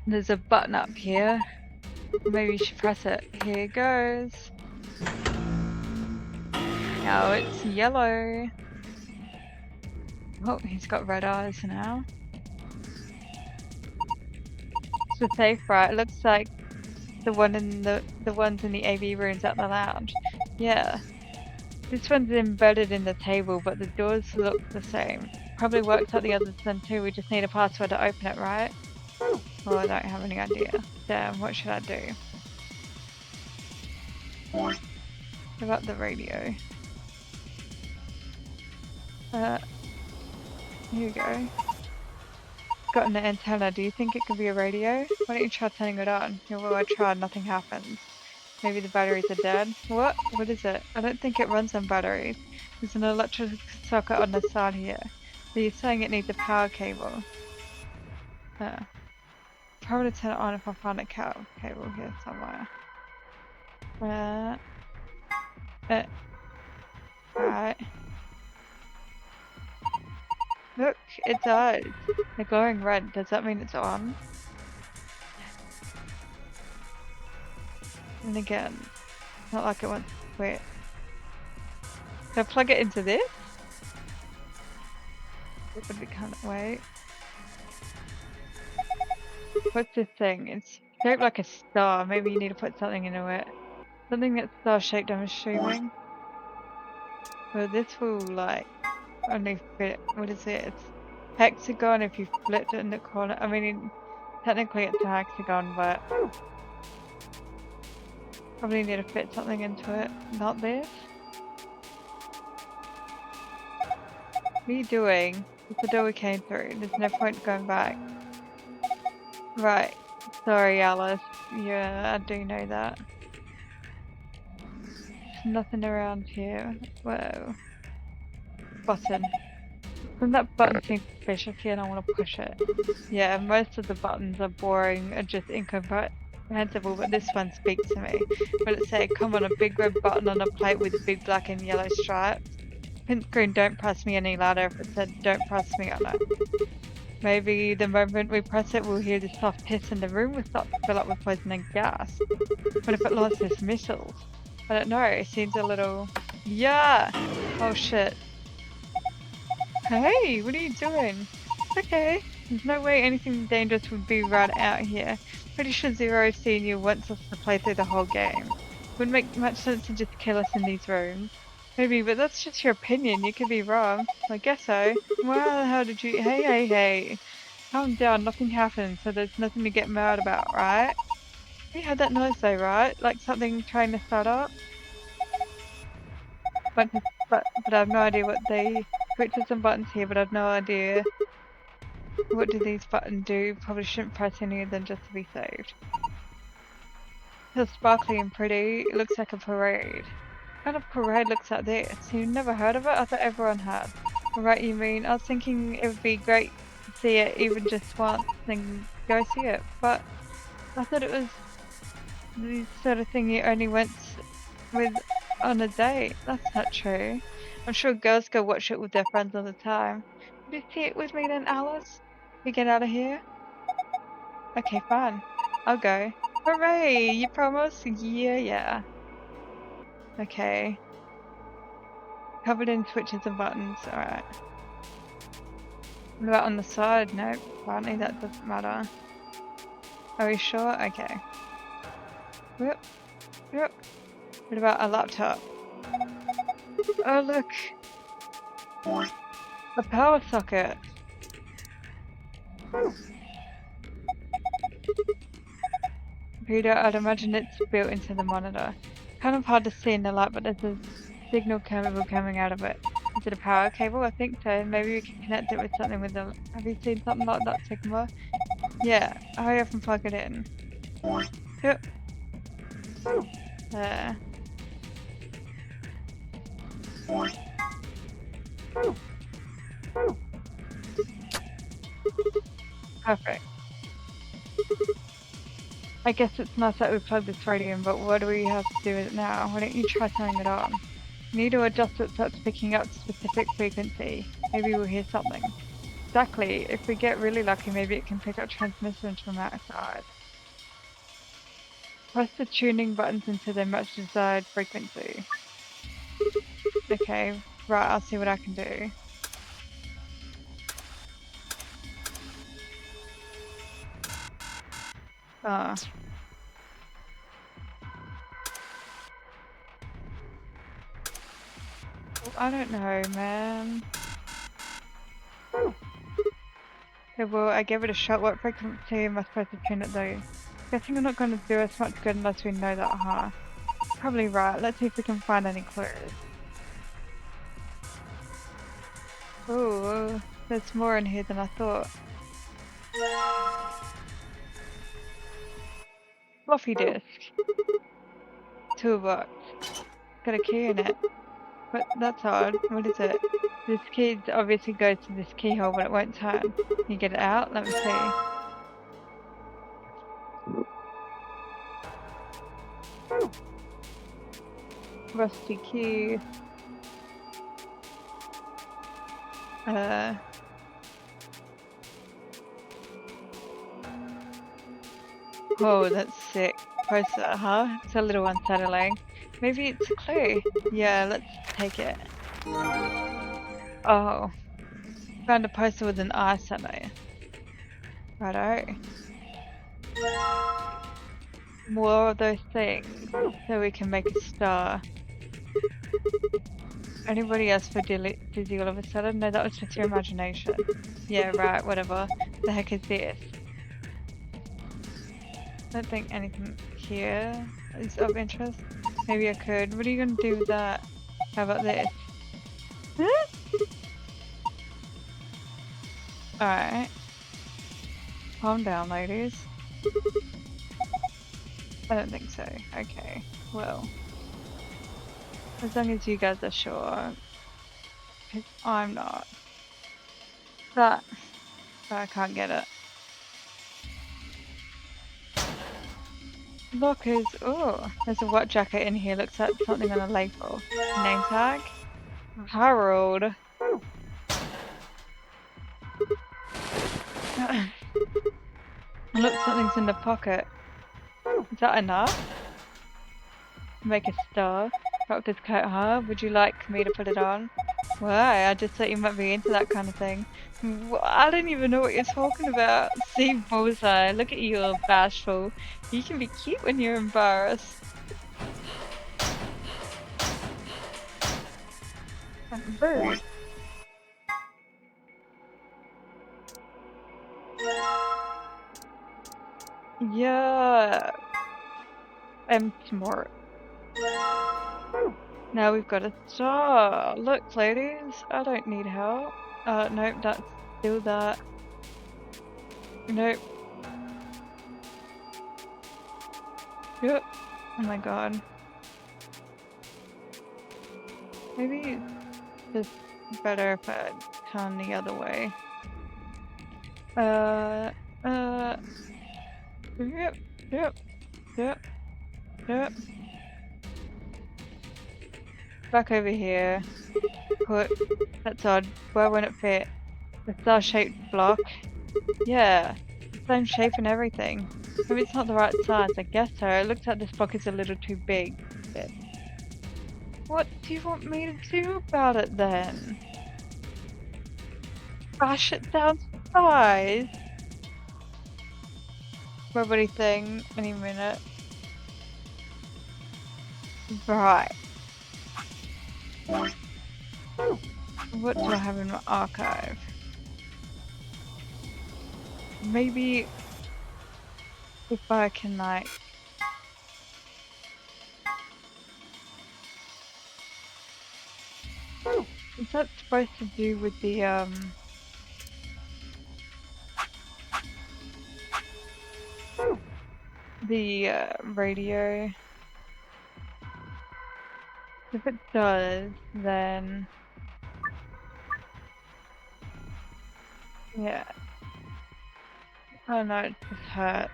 There's a button up here. Maybe you should press it. Here it goes. Now it's yellow. Oh, he's got red eyes now. It's the safe, right? It looks like the one in the ones in the AV rooms at the lounge. Yeah. This one's embedded in the table, but the doors look the same. Probably works out the others then too. We just need a password to open it, right? Well, I don't have any idea. Damn, what should I do? What about the radio? Here we go. Got an antenna. Do you think it could be a radio? Why don't you try turning it on? Yeah, well, I tried, nothing happens. Maybe the batteries are dead. What? What is it? I don't think it runs on batteries. There's an electric socket on the side here. So you're saying it needs a power cable. Probably turn it on if I find a cable here somewhere. Right. Look, it does. The glowing red, does that mean it's on? And again, not like it wants to quit. Can I plug it into this? It would be kind of, wait. What's this thing? It's shaped like a star. Maybe you need to put something into it. Something that's star shaped, I'm assuming. Well, this will like only fit, what is it? It's hexagon if you flipped it in the corner. I mean, technically it's a hexagon, but probably need to fit something into it. Not this. What are you doing? It's the door we came through. There's no point going back. Right. Sorry, Alice. Yeah, I do know that. There's nothing around here. Whoa. Button. Doesn't that button seem suspicious here and I want to push it? Yeah, most of the buttons are boring and just incomprehensible, but this one speaks to me. Will it say, come on, a big red button on a plate with big black and yellow stripes? Hint screen, don't press me any louder if it said, don't press me on it. Maybe the moment we press it, we'll hear the soft hiss and the room will start to fill up with poison gas. What if it launches missiles? I don't know, it seems a little... Yeah! Oh shit. Hey, what are you doing? Okay, there's no way anything dangerous would be right out here. Pretty sure Zero's seen you wants us to play through the whole game. Wouldn't make much sense to just kill us in these rooms. Maybe, but that's just your opinion. You could be wrong. I guess so. Well, how did you... Hey. Calm down. Nothing happened, so there's nothing to get mad about, right? You heard that noise though, right? Like something trying to start up? But I have no idea what they... Switches and buttons here, but I have no idea what do these buttons do. Probably shouldn't press any of them just to be saved. It's sparkly and pretty. It looks like a parade. What kind of parade looks like this? You've never heard of it? I thought everyone had. Right, you mean? I was thinking it would be great to see it even just once, then go see it. But I thought it was the sort of thing you only went with on a date. That's not true. I'm sure girls go watch it with their friends all the time. Will you see it with me then, Alice? We get out of here? Okay, fine. I'll go. Hooray! You promise? Yeah. Okay. Covered in switches and buttons. Alright. What about on the side? Nope. Apparently that doesn't matter. Are we sure? Okay. Yep. What about a laptop? Oh look! A power socket! Computer, I'd imagine it's built into the monitor. Kind of hard to see in the light, but there's a signal cable coming out of it. Is it a power cable? I think so. Maybe we can connect it with something with the... Have you seen something like that, Sigma? Yeah, hurry up and plug it in. Yep. There. Perfect. I guess it's nice that we plugged this radio in, but what do we have to do with it now? Why don't you try turning it on? We need to adjust it so it's picking up specific frequency. Maybe we'll hear something. Exactly. If we get really lucky, maybe it can pick up transmissions from outside. Press the tuning buttons into their much desired frequency. Okay, right, I'll see what I can do. Ah. Well, I don't know, man. Okay, well, I gave it a shot. What frequency am I supposed to tune it though? Guessing I'm not going to do us much good unless we know that, huh? Probably right. Let's see if we can find any clues. Oh, there's more in here than I thought. Floppy disk. Toolbox. Got a key in it. But that's odd. What is it? This key obviously goes to this keyhole, but it won't turn. Can you get it out? Let me see. Rusty key. Oh, that's sick. Poster, huh? It's a little unsettling. Maybe it's a clue. Yeah, let's take it. Oh. Found a poster with an ice on it. Righto. More of those things, so we can make a star. Anybody else for dizzy all of a sudden? No, that was just your imagination. Yeah, right, whatever. The heck is this? I don't think anything here is of interest. Maybe I could. What are you gonna do with that? How about this? Huh? Alright. Calm down, ladies. I don't think so. Okay, well. As long as you guys are sure. Because I'm not. But I can't get it. Lockers. Oh, there's a white jacket in here. Looks like something on a label. Name tag. Harold. Look, something's in the pocket. Is that enough? Make a star. Doctor's coat, huh? Would you like me to put it on? Why? I just thought you might be into that kind of thing. I don't even know what you're talking about. See, Bullseye, look at you, all bashful. You can be cute when you're embarrassed. Boo. Yeah. I'm smart. Now we've got a star. Look, ladies, I don't need help. Nope, that's still that. Nope. Yep. Oh my god. Maybe it's better if I turn the other way. Yep. Back over here. Put. That's odd. Why won't it fit? The star-shaped block. Yeah. Same shape and everything. Maybe it's not the right size. I guess so. It looks like this block is a little too big. What do you want me to do about it then? Bash it down to size? Probably thing any minute. Right. What do I have in my archive? Maybe if I can like is that supposed to do with the radio? If it does, then yeah. Oh no, it just hurt.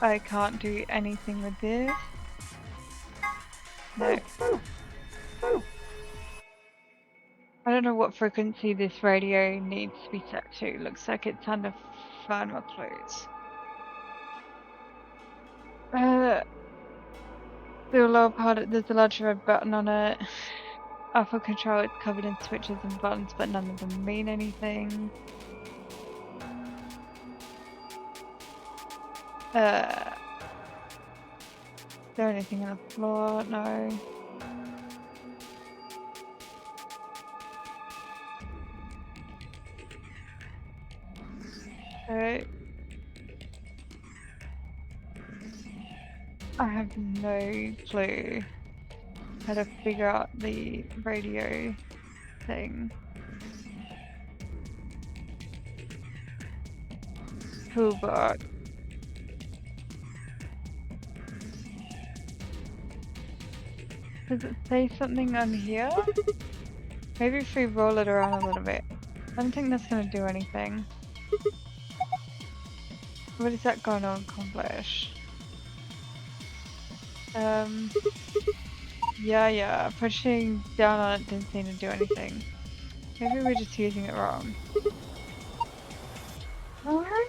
I can't do anything with this. No. I don't know what frequency this radio needs to be set to. Looks like it's under final clues. The lower part, there's a large red button on it. Alpha control, it's covered in switches and buttons, but none of them mean anything. Is there anything on the floor? No. Okay. I have no clue how to figure out the radio thing. Toolbox. Does it say something on here? Maybe if we roll it around a little bit. I don't think that's going to do anything. What is that going to accomplish? Yeah. Pushing down on it didn't seem to do anything. Maybe we're just using it wrong. Alright.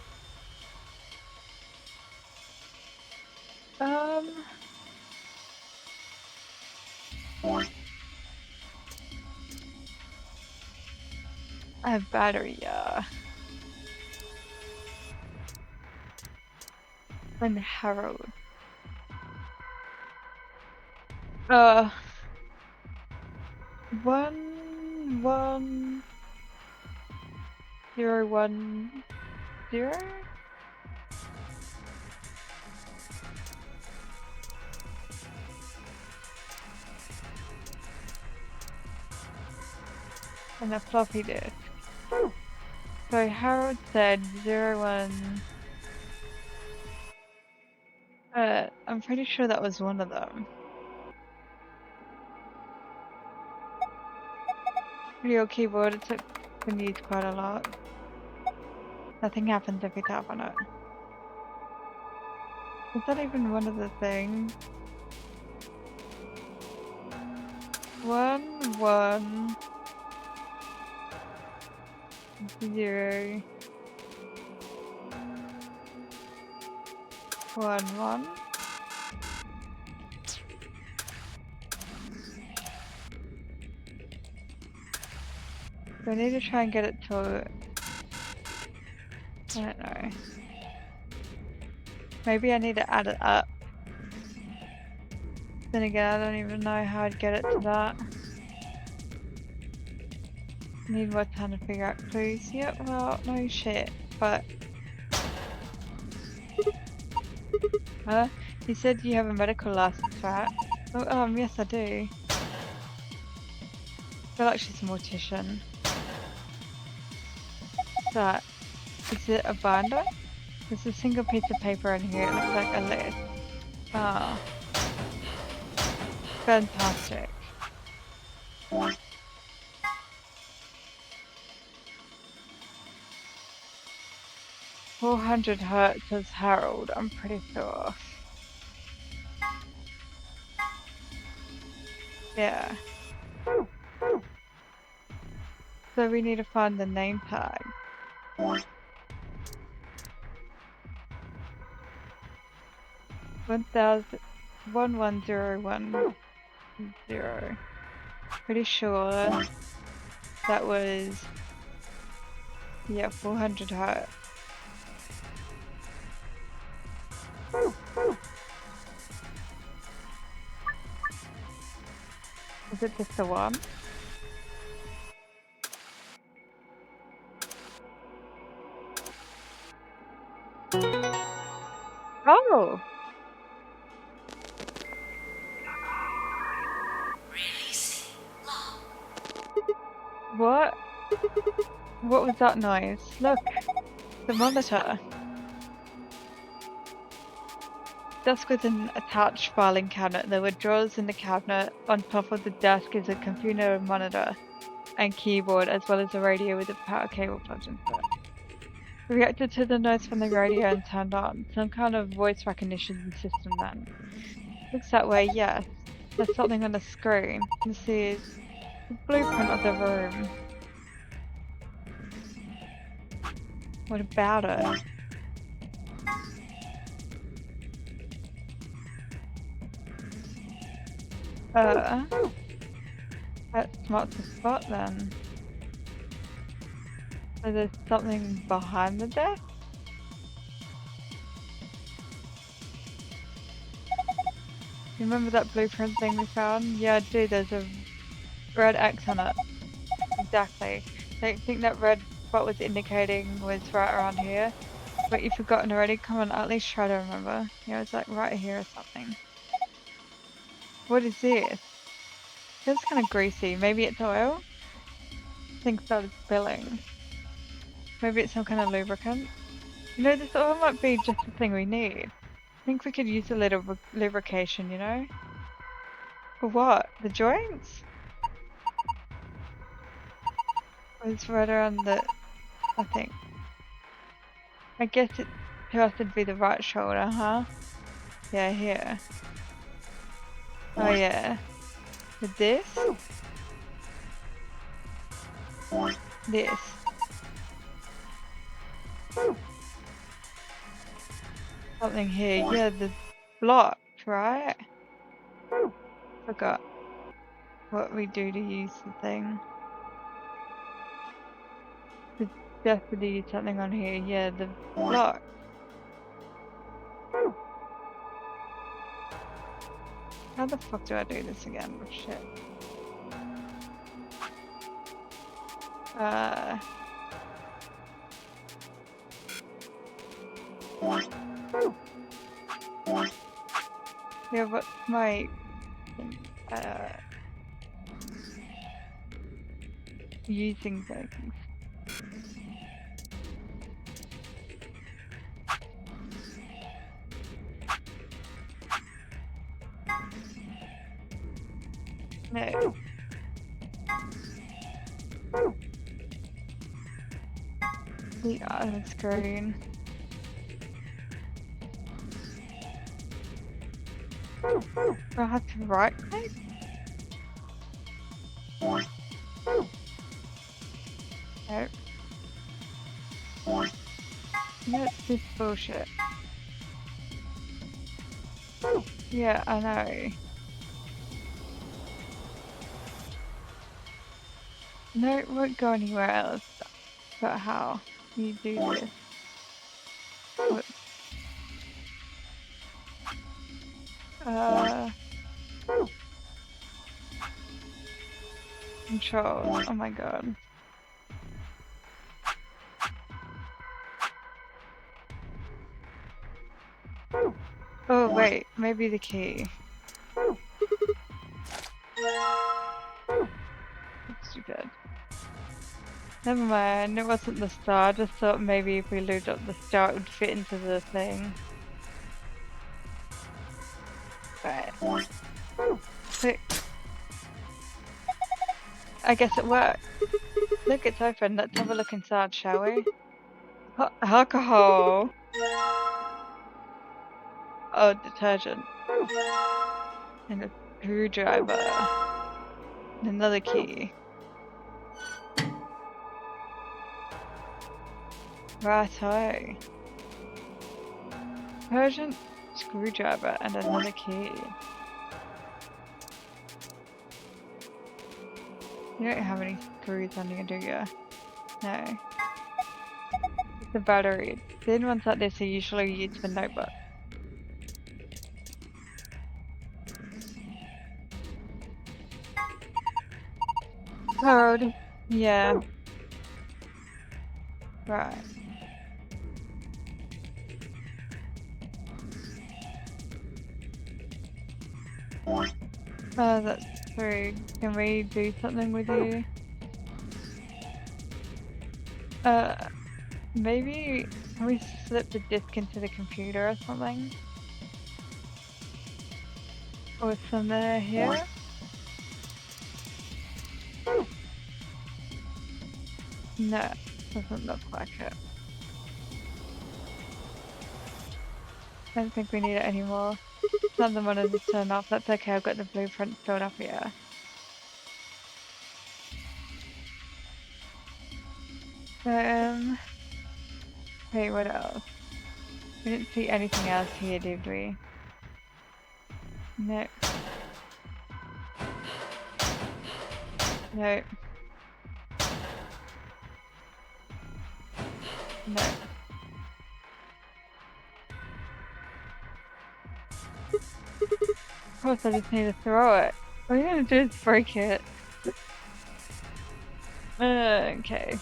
I have battery, yeah. And Harold. 11010. And a floppy disk. So Harold said 01. I'm pretty sure that was one of them. Video keyboard, it's been used quite a lot. Nothing happens if you tap on it. Is that even one of the things? 1 1 0 1 1. We need to try and get it to, I don't know. Maybe I need to add it up. Then again, I don't even know how I'd get it to that. Need more time to figure out clues. Yep, well, no shit, but... Huh? You said you have a medical license, right? Oh, yes I do. I feel like she's a mortician. That, is it a binder? There's a single piece of paper in here, it looks like a list. Ah. Fantastic. $400 says Harold, I'm pretty sure. Yeah. So we need to find the name tag. 11010. Pretty sure that was, yeah, 400 hertz. Is it just the one? Oh! What? What was that noise? Look! The monitor! Desk with an attached filing cabinet. There were drawers in the cabinet. On top of the desk is a computer monitor and keyboard, as well as a radio with a power cable plugged into it. Reacted to the noise from the radio and turned on. Some kind of voice recognition system then. Looks that way, yes. There's something on the screen. This is the blueprint of the room. What about it? That's not the spot then. So there's something behind the desk? You remember that blueprint thing we found? Yeah, I do. There's a red X on it. Exactly. I think that red spot was indicating was right around here. But you've forgotten already? Come on, at least try to remember. Yeah, it's like right here or something. What is this? Feels kind of greasy. Maybe it's oil? Things started spilling. Maybe it's some kind of lubricant. You know, this oil might be just the thing we need. I think we could use a little lubrication, you know? For what? The joints? It's right around the... I think. I guess it has to be the right shoulder, huh? Yeah, here. Oh yeah. With this? This. Something here. Yeah, the block, right? Forgot what we do to use the thing. There's definitely something on here. Yeah, the block. How the fuck do I do this again? Oh, shit. Yeah, what's my using things? No. The other screen. Do I have to right click? No. What's this bullshit? Yeah, I know. No, it won't go anywhere else. But how you do this? What? Controls. Oh my god. Oh wait, maybe the key. That's stupid. Never mind, it wasn't the star. I just thought maybe if we load up the star it would fit into the thing. Right. Quick. I guess it worked. Look, it's open. Let's have a look inside, shall we? Alcohol. Oh, detergent. And a screwdriver. And another key. Righto. Detergent, screwdriver, and another key. You don't have any screws on you, do you? No. It's the battery. Thin ones like this are usually used for notebooks. Code. Yeah. Right. Oh, that's true. Can we do something with you? Maybe can we slip the disk into the computer or something? Or somewhere here? No, doesn't look like it. I don't think we need it anymore. None of the monitors turned off. That's okay, I've got the blueprint stored up here. Wait, what else? We didn't see anything else here, did we? No. No. No. Of course, I just need to throw it. All you're gonna do is break it. Okay.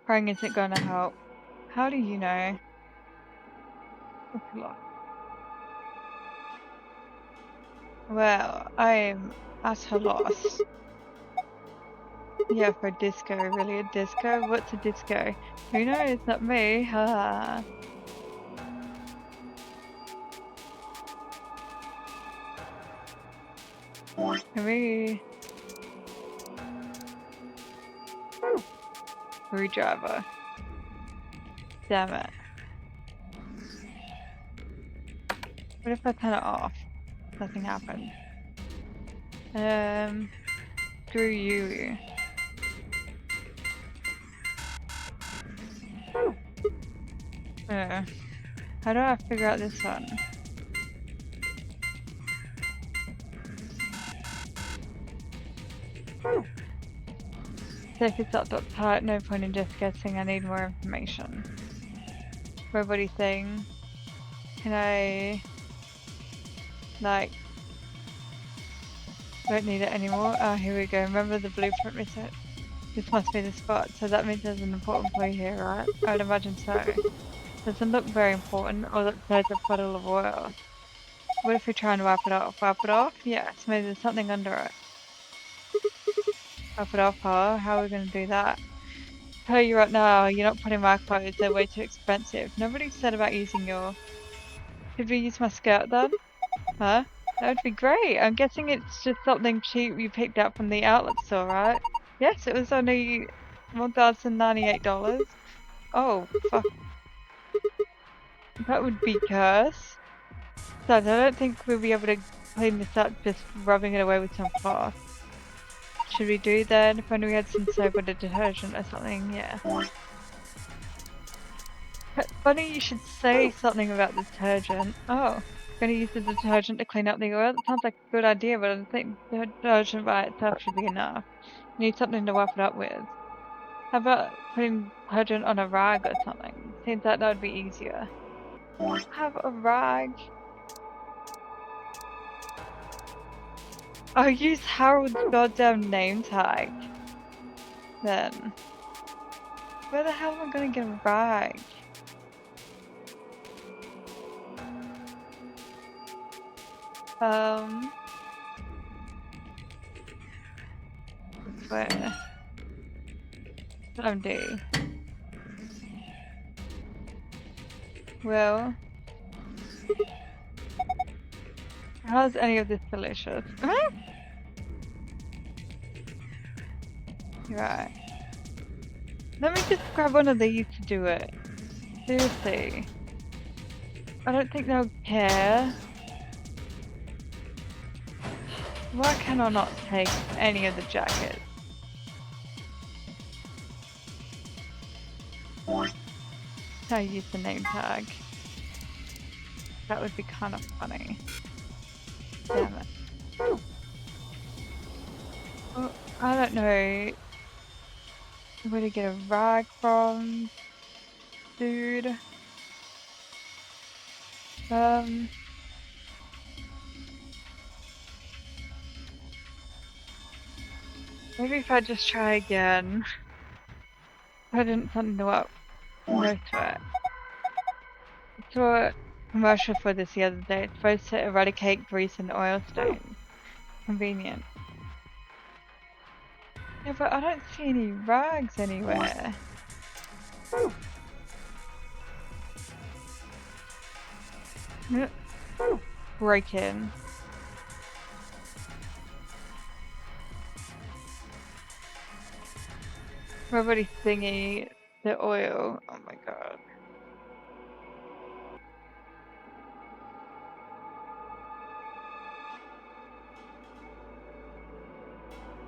Praying isn't gonna help. How do you know? That's a lot. Well, I'm at a loss. Yeah, for a disco, really a disco? What's a disco? Who knows? Not me. Haha. Hooray. Screwdriver. Damn it. What if I turn it off? Nothing happens. Screw you. How do I figure out this one? So if it's not tight, no point in just guessing, I need more information. Robot-y thing. Can I... like... don't need it anymore. Oh, here we go. Remember the blueprint reset? This must be the spot. So that means there's an important clue here, right? I'd imagine so. Doesn't look very important. Oh, look, there's a puddle of oil. What if we try and wipe it off? Wipe it off? Yes, maybe there's something under it. Wipe it off, huh? How are we going to do that? Tell you right now, you're not putting my clothes. They're way too expensive. Nobody said about using your... Could we use my skirt then? Huh? That would be great. I'm guessing it's just something cheap you picked up from the outlet store, right? Yes, it was only $1,098. Oh, fuck. That would be cursed. So I don't think we'll be able to clean this up just rubbing it away with some cloth. Should we do that? If only we had some soap or detergent or something, yeah. But funny you should say something about detergent. Oh, gonna use the detergent to clean up the oil? That sounds like a good idea, but I don't think detergent by itself should be enough. You need something to wipe it up with. How about putting detergent on a rag or something? Seems like that would be easier. Have a rag. I'll use Harold's goddamn name tag. Then. Where the hell am I gonna get a rag? Where? D. Well, how's any of this delicious? Right. Let me just grab one of these to do it. Seriously. I don't think they'll care. Why can I not take any of the jackets? I use the name tag. That would be kind of funny. Damn it. Well, I don't know where to get a rag from, dude. Maybe if I just try again. I didn't something to up. No sweat. I saw a commercial for this the other day. It's supposed to eradicate grease and oil stains. Convenient. Yeah, but I don't see any rags anywhere. Break in. Everybody thingy the oil. Oh my god.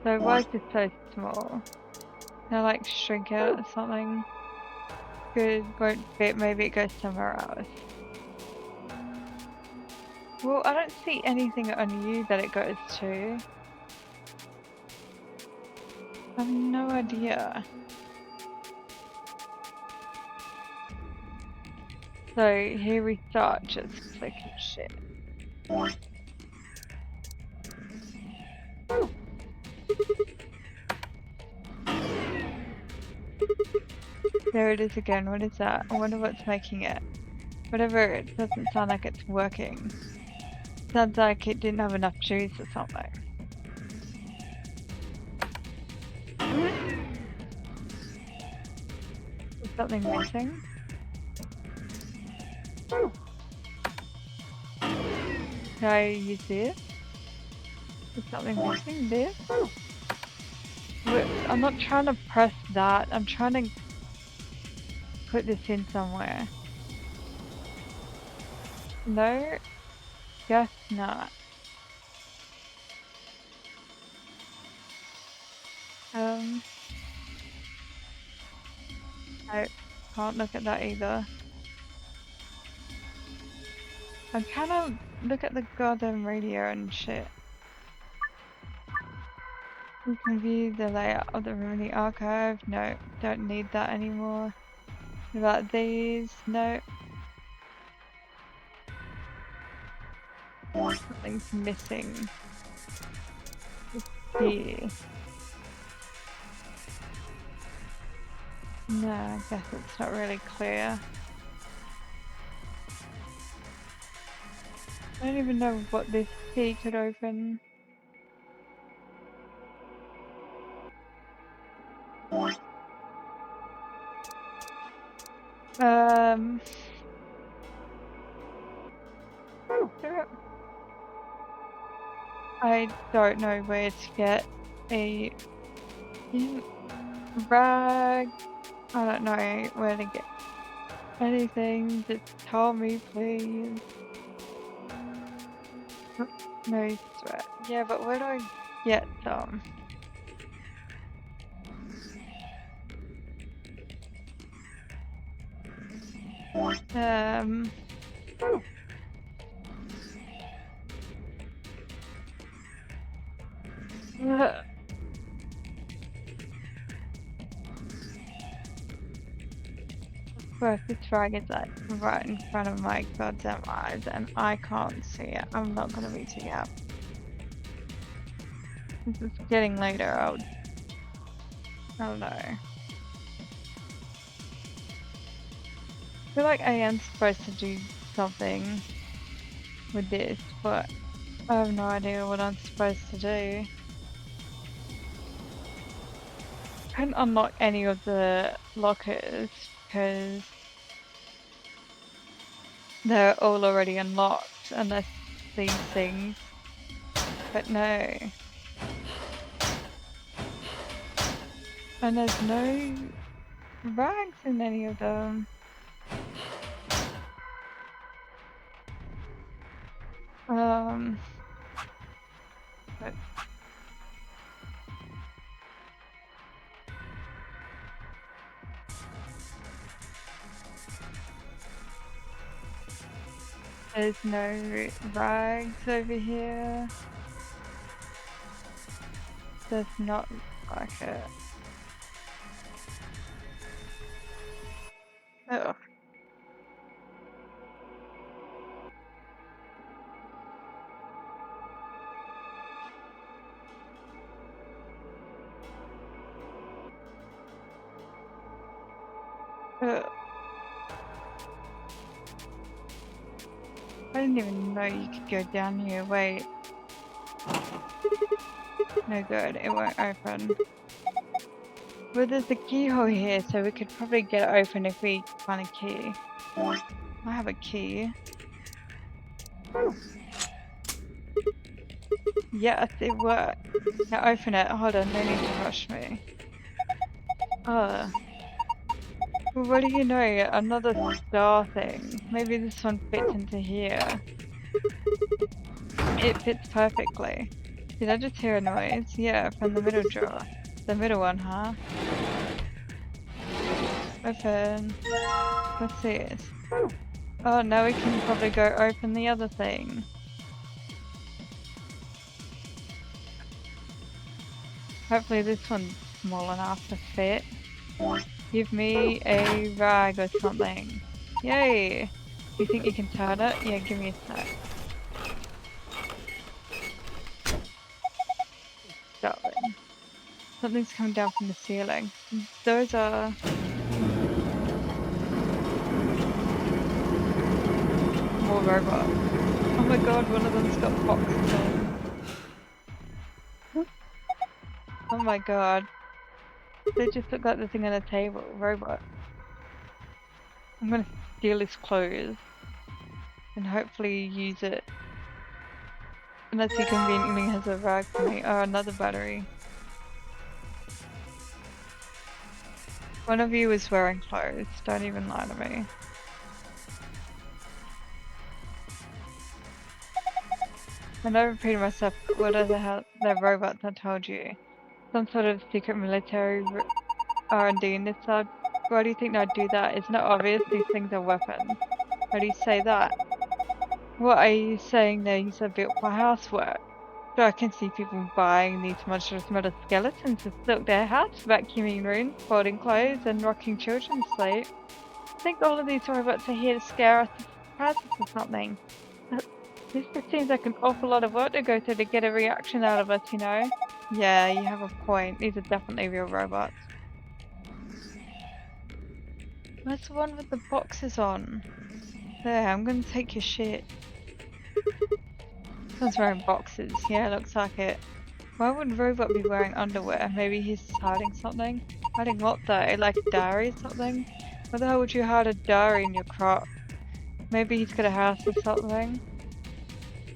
So why is this so small? Can I like shrink it or something? Good, won't fit, maybe it goes somewhere else. Well, I don't see anything on you that it goes to. I have no idea. So here we start just clicking shit. There it is again. What is that? I wonder what's making it. Whatever, it doesn't sound like it's working. Sounds like it didn't have enough juice or something. Is something missing? Can I use this? Is something missing? This? Wait, I'm not trying to press that. I'm trying to put this in somewhere. No, guess not. I can't look at that either. I cannot look at the goddamn radio and shit. You can view the layout of the room in the archive. No, don't need that anymore. What about these? No. Something's missing. Here. No, I guess it's not really clear. I don't even know what this key could open. I don't know where to get a rag. I don't know where to get anything. Just tell me, please. No sweat. Yeah, but where do I get some? First, this rag is like right in front of my goddamn eyes and I can't see it. I'm not gonna be too happy. This is getting later. I don't know. I feel like I am supposed to do something with this, but I have no idea what I'm supposed to do. I couldn't unlock any of the lockers because they're all already unlocked unless these things, but no. And there's no rags in any of them. But there's no rags over here. Does not look like it. Oh. I didn't even know you could go down here. Wait. No good, it won't open. Well, there's a keyhole here, so we could probably get it open if we find a key. I have a key. Yes, it worked. Now open it. Hold on, no need to rush me. Well, what do you know? Another star thing. Maybe this one fits into here. It fits perfectly. Did I just hear a noise? Yeah, from the middle drawer. The middle one, huh? Open. What's this? Oh, now we can probably go open the other thing. Hopefully this one's small enough to fit. Give me a rag or something. Yay! You think you can turn it? Yeah, give me a sec. Darling. Something's coming down from the ceiling. Those are... more robots. Oh my god, one of them's got boxes on. Oh my god. They just look like the thing on a table. Robot. I'm gonna steal his clothes. And hopefully use it. Unless he conveniently has a rag for me. Oh, another battery. One of you is wearing clothes. Don't even lie to me. I know I'm repeating myself. What are the robots I told you? Some sort of secret military R&D in this side. Why do you think they'd do that? Isn't it obvious these things are weapons? How do you say that? What are you saying these are built for housework? So I can see people buying these monstrous metal skeletons to stock their house, vacuuming rooms, folding clothes, and rocking children to sleep. I think all of these robots are here to scare us, surprise us or something. This just seems like an awful lot of work to go through to get a reaction out of us, you know? Yeah, you have a point. These are definitely real robots. Where's the one with the boxes on? There, I'm gonna take your shit. Someone's wearing boxes. Yeah, looks like it. Why would Robot be wearing underwear? Maybe he's hiding something? Hiding what though? Like a diary or something? Why the hell would you hide a diary in your crop? Maybe he's got a house or something?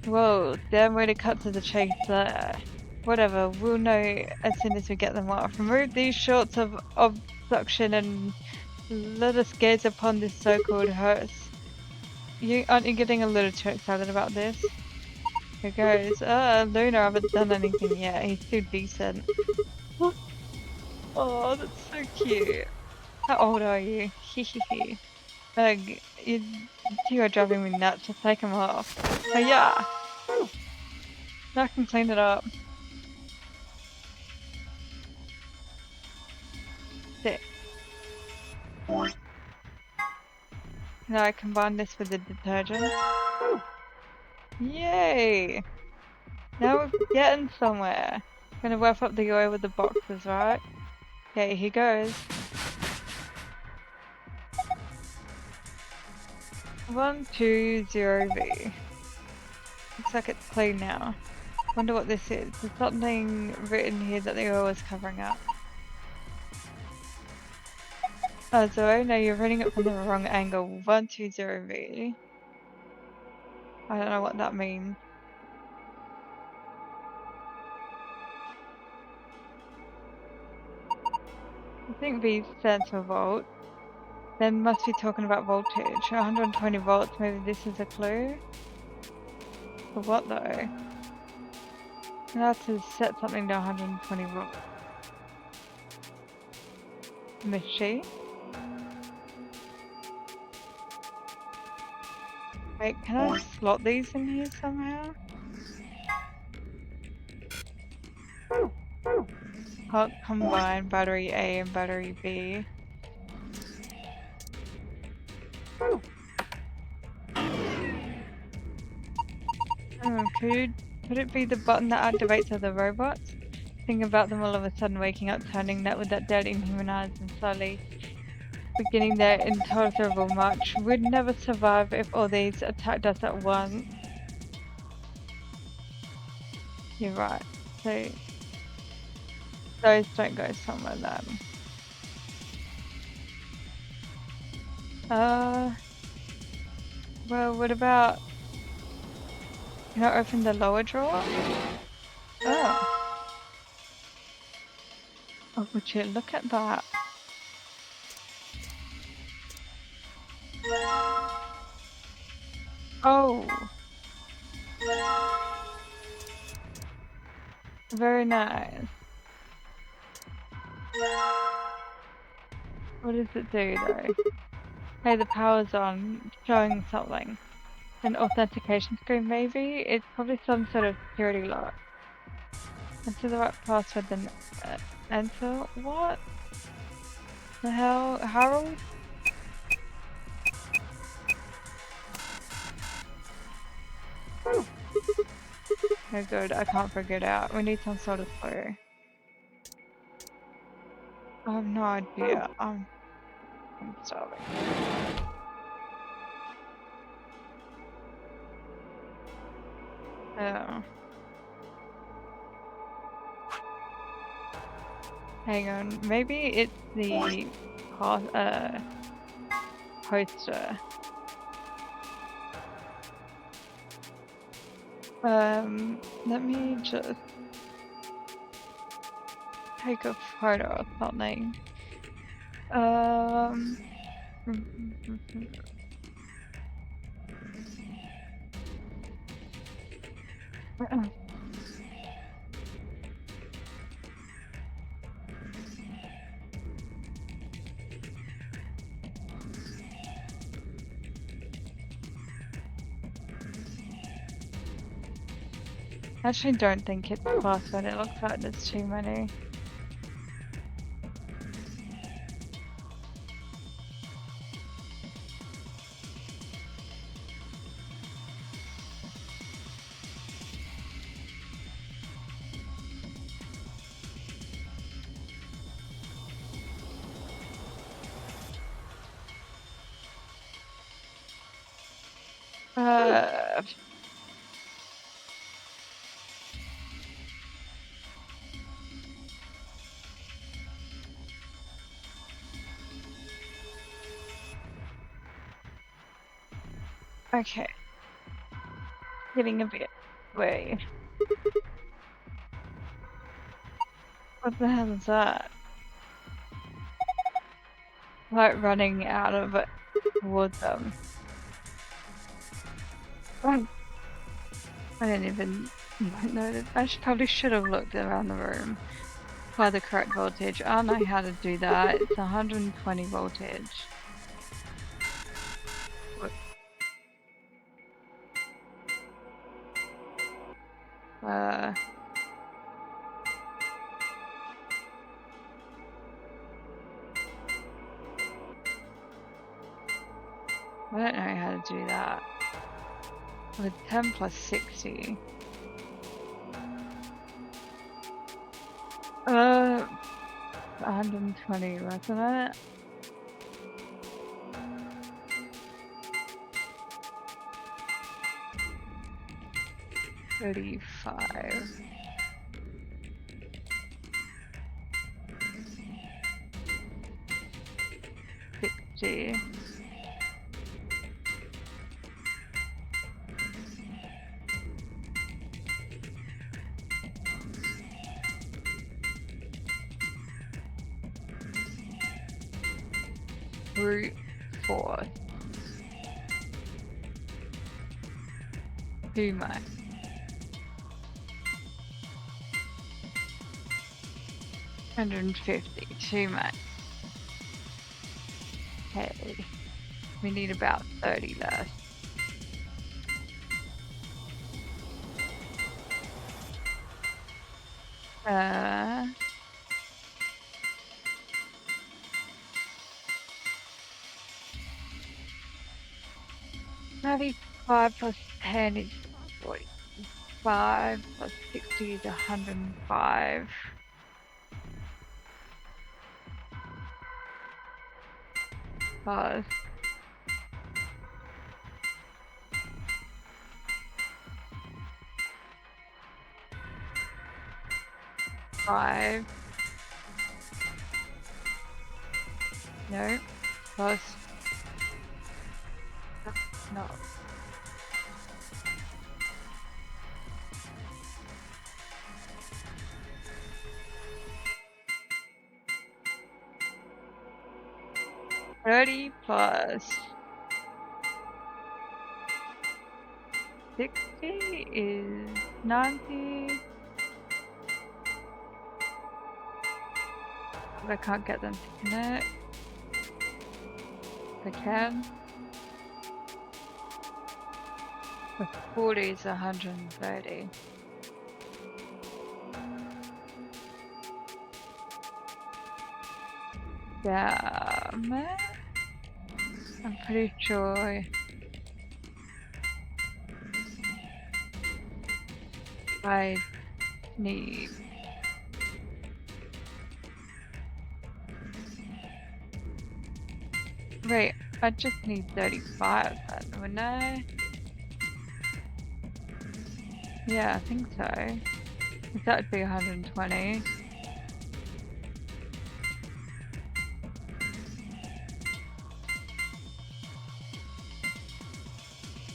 Whoa, damn way to cut to the chase there. Whatever, we'll know as soon as we get them off. Remove these shorts of obstruction and let us gaze upon this so-called hearse. Aren't you getting a little too excited about this? Here goes. Luna, I haven't done anything yet. He's too decent. Oh, that's so cute. How old are you? Hehehe. You are driving me nuts. Just take him off. Oh yeah! Now I can clean it up. Sick. Now I combine this with the detergent. Yay! Now we're getting somewhere. Gonna wrap up the oil with the boxes, right? Okay, here goes. 120V. Looks like it's clean now. Wonder what this is. There's something written here that the oil is covering up. Oh, Zoe, no, you're reading it from the wrong angle. 120V. I don't know what that means. I think V stands for volt. Then must be talking about voltage. 120 volts, maybe this is a clue? For what though? I have to set something to 120 volts. Machine? Wait, can I slot these in here somehow? Hot combine battery A and battery B. Could it be the button that activates other robots? Thinking about them all of a sudden waking up, turning that with that dead inhuman eyes and slowly beginning their intolerable march. We'd never survive if all these attacked us at once. You're right. So those don't go somewhere then. Well, what about... Can I open the lower drawer? Oh. Oh, would you look at that? Oh. Very nice. What does it do though? Hey, the power's on, showing something. An authentication screen maybe? It's probably some sort of security lock. Enter the right password then enter? What? The hell? Harold? Oh good, I can't figure it out. We need some sort of clue. I have no idea. I'm starving. Oh. Hang on, maybe it's the poster. Let me just take a photo or something. Um. Actually, don't think it's plus one. It looks like there's too many. Uh, okay. Getting a bit way. What the hell is that? Like running out of it towards them. Oh, I didn't even notice. Probably should have looked around the room by the correct voltage. I don't know how to do that. It's 120 voltage. I don't know how to do that. With 10 plus 60. 120, wasn't it? $35. 60. Brute force. Too much. 150. Too much. Okay. We need about 30 left. Maybe 5 plus 10 is 45, plus 60 is 105. Pause. Five. No. Plus. No. $30 plus 60 is 90. But I can't get them to connect. I can. The 40 is 130. Damn it. I'm pretty sure I need wait, I just need 35 then, wouldn't I? Yeah, I think so. That would be 120.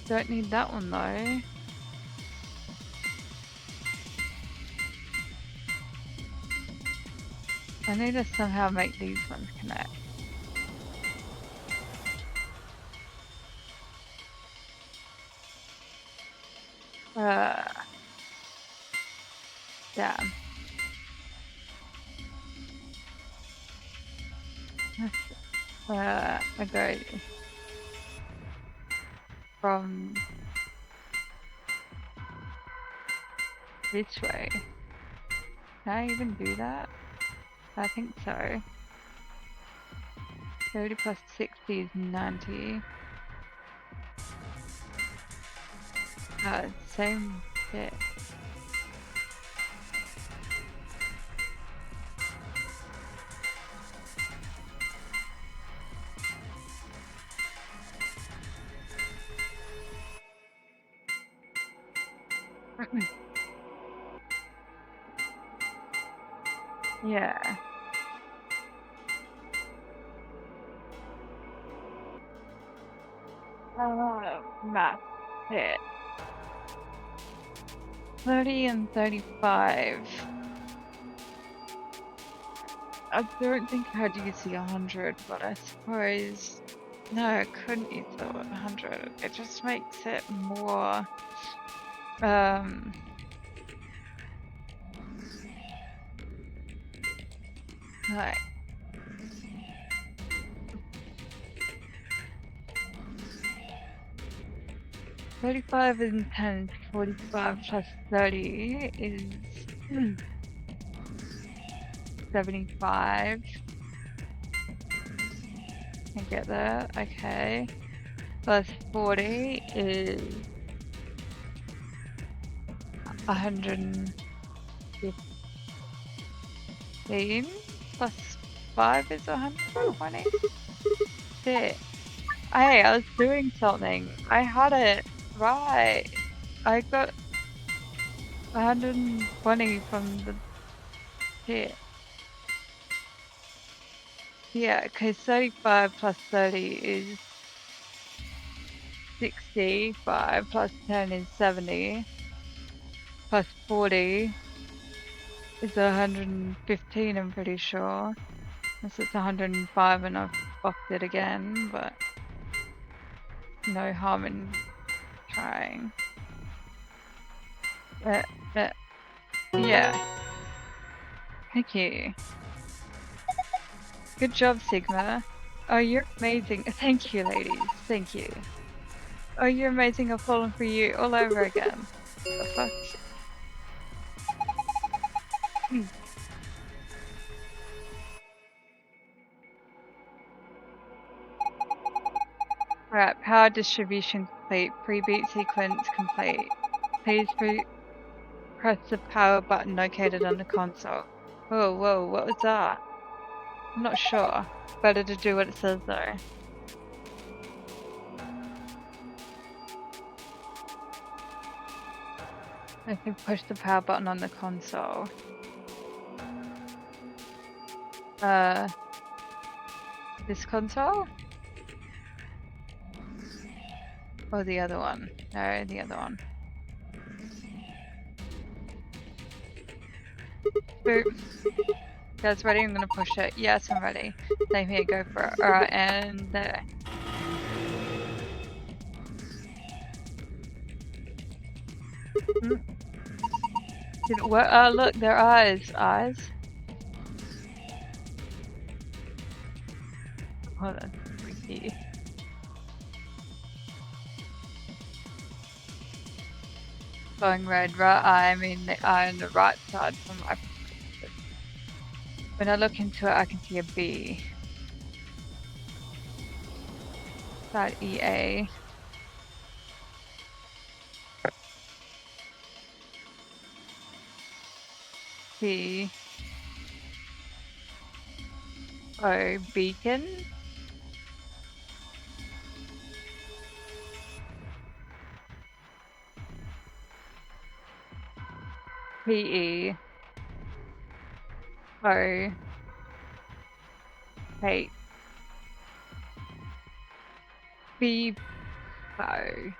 Don't need that one though. I need to somehow make these ones connect. Damn. I go from this way. Can I even do that? I think so. 30 plus 60 is 90. Same shit. Yeah. Math hit. 30 and 35. I don't think I'd use the 100, but I suppose... No, I couldn't use the 100. It just makes it more... like... 35 and 10, 45 plus 30 is 75. I get that, okay. Plus 40 is 115. Plus 5 is 120. Shit. Hey, I was doing something. I had it right. I got 120 from the shit. Yeah, okay, 35 plus 30 is 65, plus 10 is 70, plus 40 is 115, I'm pretty sure. Unless it's 105 and I've fucked it again, but no harm in trying. Yeah. Thank you. Good job, Sigma. Oh, you're amazing. Thank you, ladies. Thank you. Oh, you're amazing. I've fallen for you all over again. The fuck? Alright, power distribution complete. Pre-beat sequence complete. Please press the power button located on the console. Whoa, whoa, what was that? I'm not sure. Better to do what it says though. I can push the power button on the console. This console? Or the other one? No, the other one. Boop. Guys ready? I'm gonna push it. Yes, I'm ready. Same here, go for it. Alright, and there. Didn't work. Oh, look, their eyes. Eyes. Hold on. Freaky. Going red, right eye. I mean the eye on the right side from my perspective. When I look into it, I can see a B. That EA. C. O. Beacon. PE. O. H. B. O.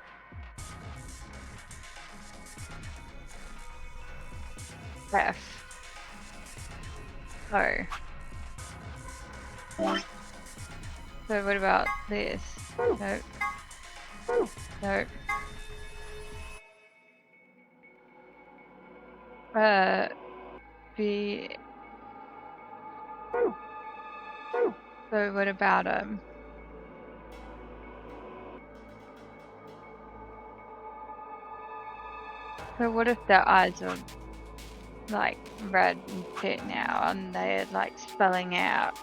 F. O. So what about this? Nope. Nope. The... So what about him? So what if their eyes are like red and shit now and they're like spelling out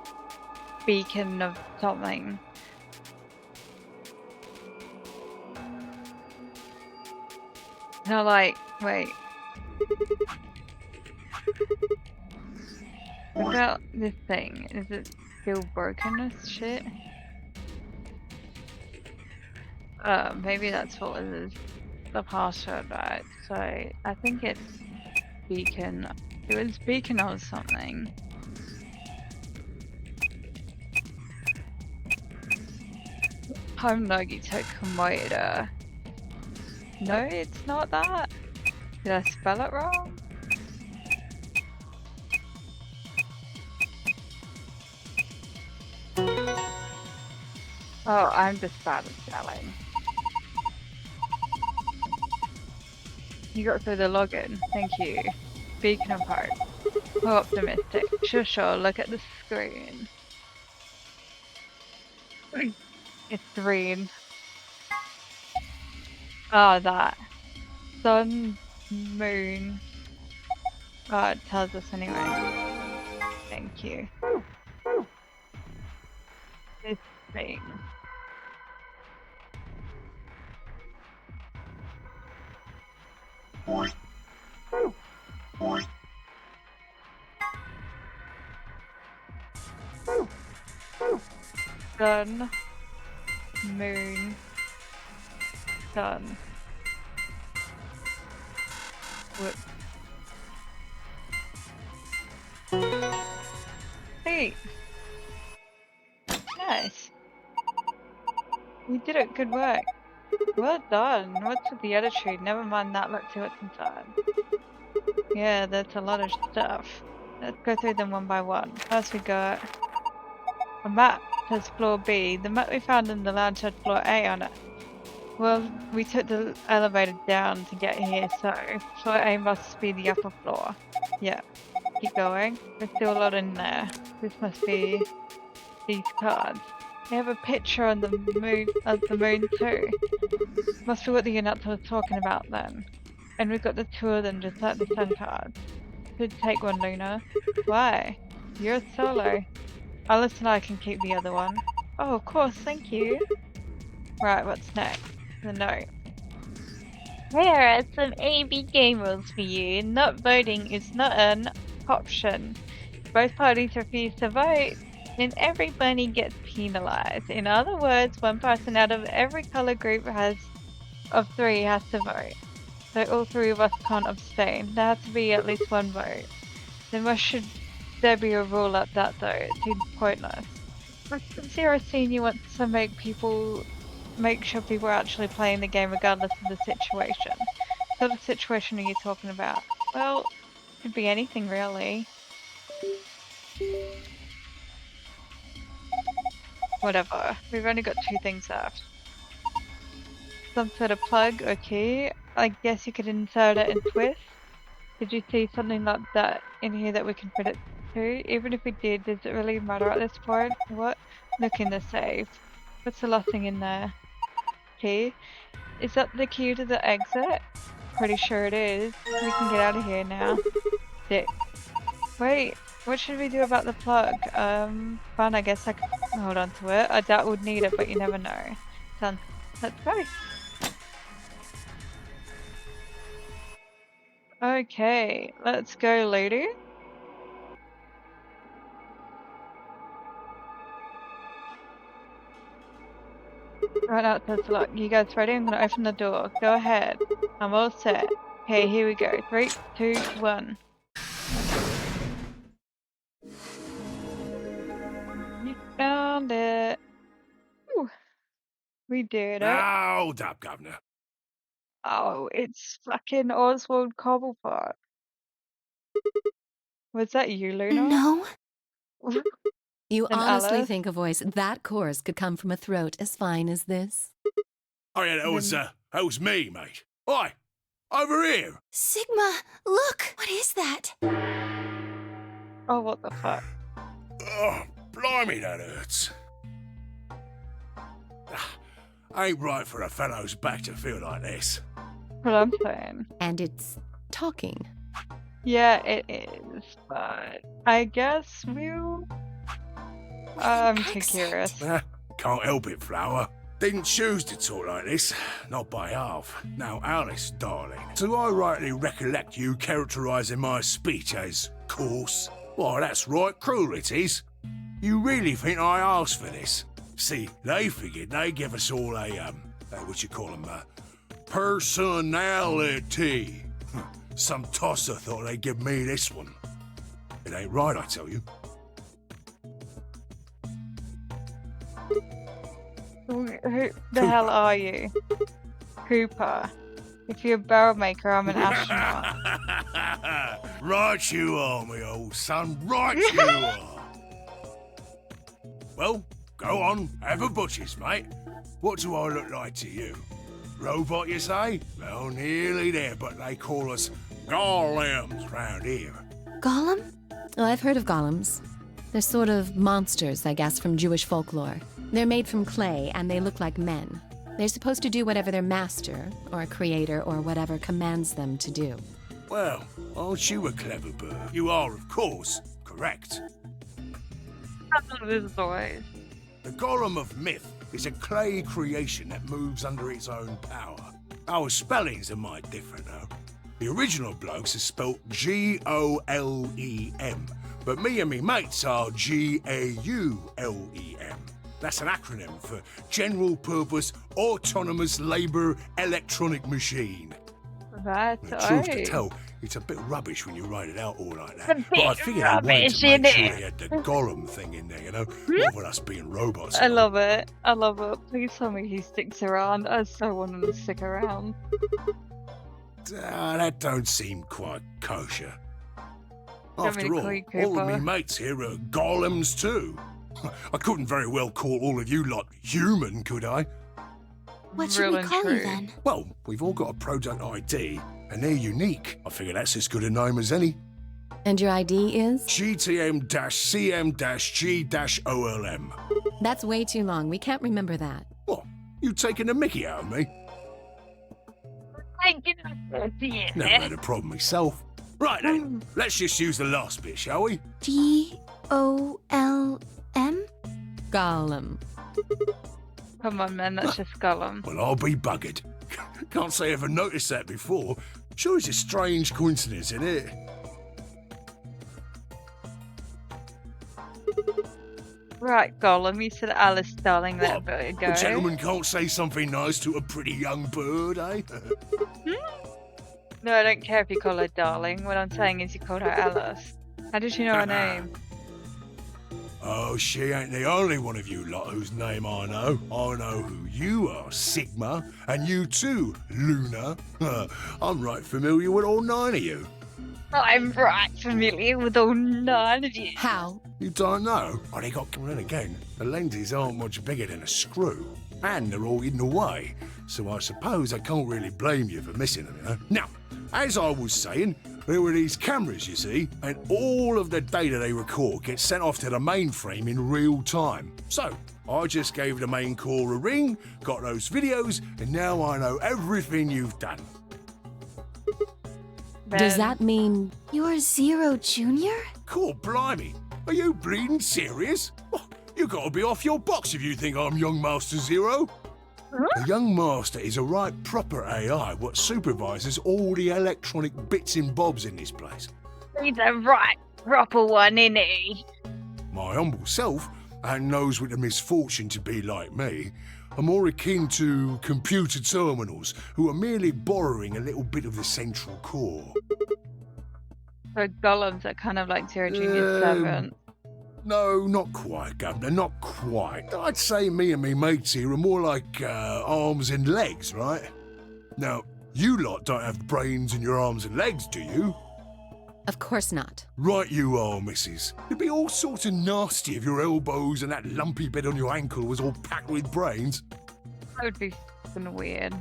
beacon of something? No, like, wait. What about this thing? Is it still broken as shit? Maybe that's what it is. The password, right? So I think it's beacon. It was beacon or something. Home Nagito Komoda. No, it's not that. Did I spell it wrong? Oh, I'm just bad at spelling. You got through the login, thank you. Beacon of Hope. Oh, optimistic. Sure, look at the screen. It's green. Oh, that. Sun, moon. Oh, it tells us anyway. Thank you. This thing. Sun, moon, sun. What? Hey! Nice. You did it, good work. Well done. What's with the attitude? Never mind that, let's see what's inside. Yeah, that's a lot of stuff. Let's go through them one by one. First we got a map. Says floor B. The map we found in the lounge had floor A on it. Well, we took the elevator down to get here, so floor A must be the upper floor. Yeah. Keep going. There's still a lot in there. This must be these cards. They have a picture on the moon too. Must be what the announcer was talking about then. And we've got the two of them just like the sun cards. Could take one, Luna. Why? You're solo. Alice and I can keep the other one. Oh, of course, thank you. Right, what's next? The note. Here are some AB game rules for you. Not voting is not an option. Both parties refuse to vote, and everybody gets penalized. In other words, one person out of every color group of 3 has to vote. So all 3 of us can't abstain. There has to be at least 1 vote. Then why should there be a rule like that though? It seems pointless. Zero Senior wants to make sure people are actually playing the game regardless of the situation. What sort of situation are you talking about? Well, it could be anything really. Whatever. We've only got 2 things left. Some sort of plug or key. I guess you could insert it and twist. Did you see something like that in here that we can fit it to? Even if we did, does it really matter at this point? What? Look in the safe. What's the last thing in there? Key? Is that the key to the exit? Pretty sure it is. We can get out of here now. Sick. Wait, what should we do about the plug? Fine, I guess I can hold on to it. I doubt we'd need it, but you never know. Done. Let's go. Okay, let's go, lady. Right now it says lock. You guys ready? I'm gonna open the door. Go ahead. I'm all set. Okay, here we go. 3, 2, 1. You found it. Whew. We did it. Hold up, Governor. Oh, it's fucking Oswald Cobblepot. Was that you, Luna? No. You And honestly Alice? think a voice that coarse could come from a throat as fine as this? Oh yeah, that was me, mate. Oi! Over here! Sigma, look! What is that? Oh, what the fuck? Oh, blimey, that hurts. Ain't right for a fellow's back to feel like this. What I'm saying. And it's talking. Yeah, it is, but I guess we'll... I'm too curious. Can't help it, Flower. Didn't choose to talk like this, not by half. Now, Alice, darling, do I rightly recollect you characterising my speech as coarse? Why, that's right cruel it is. You really think I asked for this? See, they figured they'd give us all a, what you call them, personality. Some tosser thought they'd give me this one. It ain't right, I tell you. Who the hell are you? Cooper. If you're a barrel maker, I'm an astronaut. Right you are, me old son. Right you are. Well, go on, have a butcher's, mate. What do I look like to you? Robot, you say? Well, nearly there, but they call us golems round here. Golem? Oh, I've heard of golems. They're sort of monsters, I guess, from Jewish folklore. They're made from clay, and they look like men. They're supposed to do whatever their master, or creator, or whatever commands them to do. Well, aren't you a clever bird? You are, of course, correct. This voice. The Golem of Myth is a clay creation that moves under its own power. Our spellings are might different, though. The original blokes is spelt Golem, but me and me mates are GAULEM. That's an acronym for General Purpose Autonomous Labour Electronic Machine. That's The truth to alright. tell, it's a bit rubbish when you write it out all like It's a that. But I bit figured I wanted rubbish, to make innit? sure they had the Golem thing in there, you know? Rather than us being robots. I love it. I love it. Please tell me he sticks around. I so want him to stick around. That don't seem quite kosher. Don't After really all, call you all of me Cooper. mates here are golems too. I couldn't very well call all of you lot human, could I? What should Real we and call you true. then? Well, we've all got a product ID, and they're unique. I figure that's as good a name as any. And your ID is? GTM-CM-G-OLM. That's way too long. We can't remember that. What? You taking the mickey out of me? Never had a problem myself. Right then, let's just use the last bit, shall we? GOLM? Golem. Come on, man. That's just Gollum. Well, I'll be buggered. Can't say I ever noticed that before. Sure it's a strange coincidence, isn't it? Right, Gollum. You said Alice, darling, that What? bit ago. A gentleman can't say something nice to a pretty young bird, eh? No, I don't care if you call her darling. What I'm saying is you called her Alice. How did you know her name? Oh, she ain't the only one of you lot whose name I know. I know who you are, Sigma, and you too, Luna. I'm right familiar with all 9 of you. I'm right familiar with all 9 of you. How? You don't know? Oh, they got coming in again. The lenses aren't much bigger than a screw, and they're all hidden away, so I suppose I can't really blame you for missing them, you know? Now, as I was saying, there were these cameras, you see, and all of the data they record gets sent off to the mainframe in real time. So, I just gave the main core a ring, got those videos, and now I know everything you've done. Does that mean... You're Zero Junior? Cool, blimey. Are you bleeding serious? Oh, you gotta be off your box if you think I'm Young Master Zero. The Young Master is a right proper AI what supervises all the electronic bits and bobs in this place. He's a right proper one, isn't he? My humble self, and those with the misfortune to be like me, are more akin to computer terminals who are merely borrowing a little bit of the central core. So Gollums are kind of like Zero Junior's servant. No, not quite, Governor, not quite. I'd say me and me mates here are more like arms and legs, right? Now, you lot don't have brains in your arms and legs, do you? Of course not. Right you are, missus. It'd be all sorts of nasty if your elbows and that lumpy bit on your ankle was all packed with brains. That would be fucking weird.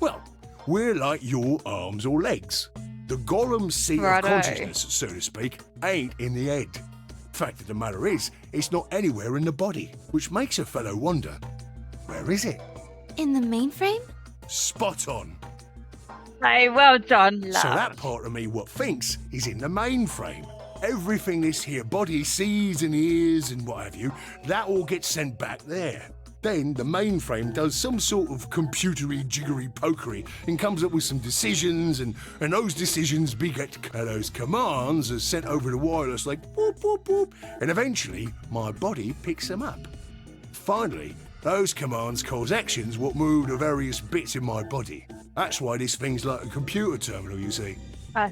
Well, We're like your arms or legs. The Golem's seat Righto. of consciousness, so to speak, ain't in the head. Fact of the matter is, it's not anywhere in the body, which makes a fellow wonder, where is it? In the mainframe? Spot on. Hey, well done, love. So that part of me what thinks is in the mainframe. Everything this here body sees and hears and what have you, that all gets sent back there. Then the mainframe does some sort of computery jiggery pokery and comes up with some decisions, and those decisions beget those commands are sent over the wireless like whoop whoop whoop, and eventually my body picks them up. Finally, those commands cause actions what move the various bits in my body. That's why this thing's like a computer terminal, you see.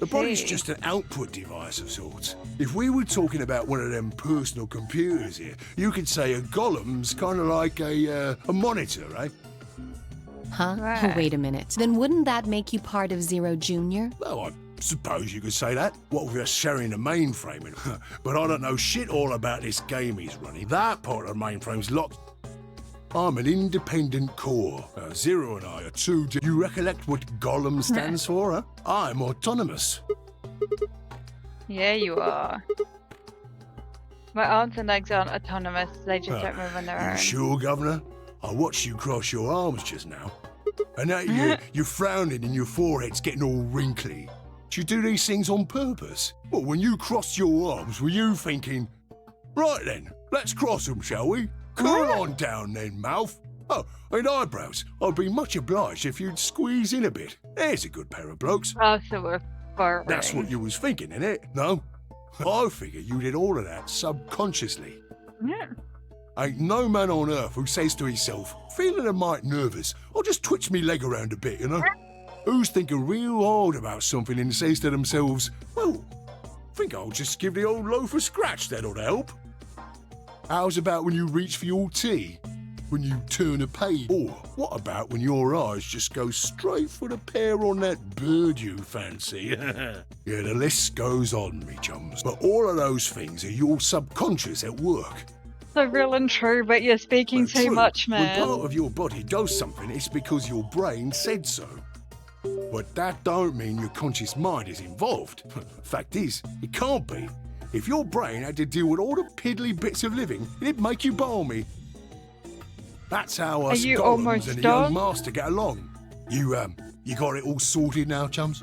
The body's just an output device of sorts. If we were talking about one of them personal computers here, you could say a Golem's kind of like a monitor, right? Huh? Right. Wait a minute. Then wouldn't that make you part of Zero Junior? Well, I suppose you could say that. What with us sharing the mainframe. But I don't know shit all about this game he's running. That part of the mainframe's locked. I'm an independent core. Zero and I are two. Do you recollect what Golem stands for, huh? I'm autonomous. Yeah, you are. My arms and legs aren't autonomous. They just don't move on their You own. sure, Governor? I watched you cross your arms just now. And now you're frowning and your forehead's getting all wrinkly. Do you do these things on purpose? Well, when you crossed your arms, were you thinking, right then, let's cross them, shall we? Curl on down then, mouth. Oh, and eyebrows. I'd be much obliged if you'd squeeze in a bit. There's a good pair of blokes. Oh, so we're forward. That's what you was thinking, innit? No? I figure you did all of that subconsciously. Yeah. Ain't no man on earth who says to himself, feeling a mite nervous, I'll just twitch me leg around a bit, you know? Who's thinking real hard about something and says to themselves, well, think I'll just give the old loaf a scratch, that'll help. How's about when you reach for your tea? When you turn a page? Or what about when your eyes just go straight for the pear on that bird you fancy? Yeah, the list goes on, me chums. But all of those things are your subconscious at work. So real and true, but you're speaking Well, too true, much, When man. part of your body does something, it's because your brain said so. But that don't mean your conscious mind is involved. Fact is, it can't be. If your brain had to deal with all the piddly bits of living, it'd make you balmy. That's how us Are you golems almost and the done? young master get along. You got it all sorted now, chums?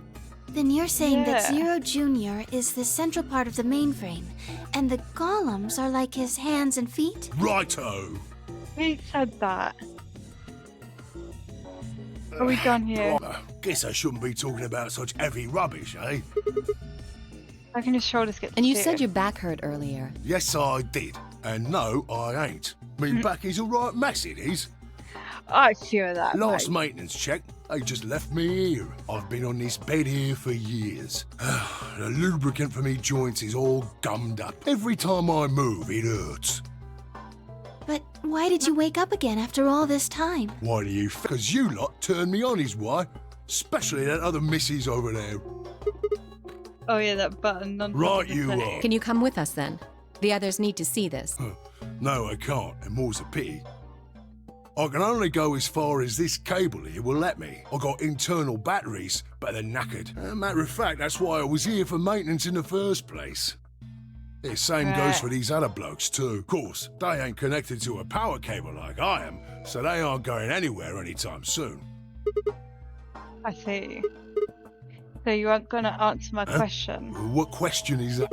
Then you're saying that Yeah. Zero Junior is the central part of the mainframe, and the golems are like his hands and feet? Righto. He said that. Are we done here? Guess I shouldn't be talking about such heavy rubbish, eh? How can your shoulders get And you stiff? said your back hurt earlier. Yes, I did. And no, I ain't. Me back is all right mess, it is. I feel that. Last mate. maintenance check, they just left me here. I've been on this bed here for years. The lubricant for me joints is all gummed up. Every time I move, it hurts. But why did you wake up again after all this time? Why do you Because you lot turned me on is why. Especially that other missus over there. Oh yeah, that button. On top Right of the you thing. are. Can you come with us then? The others need to see this. No, I can't, and more's a pity. I can only go as far as this cable here will let me. I got internal batteries, but they're knackered. Matter of fact, that's why I was here for maintenance in the first place. The same goes Right. for these other blokes too. Of course, they ain't connected to a power cable like I am, so they aren't going anywhere anytime soon. I see. So you aren't gonna answer my question. What question is that?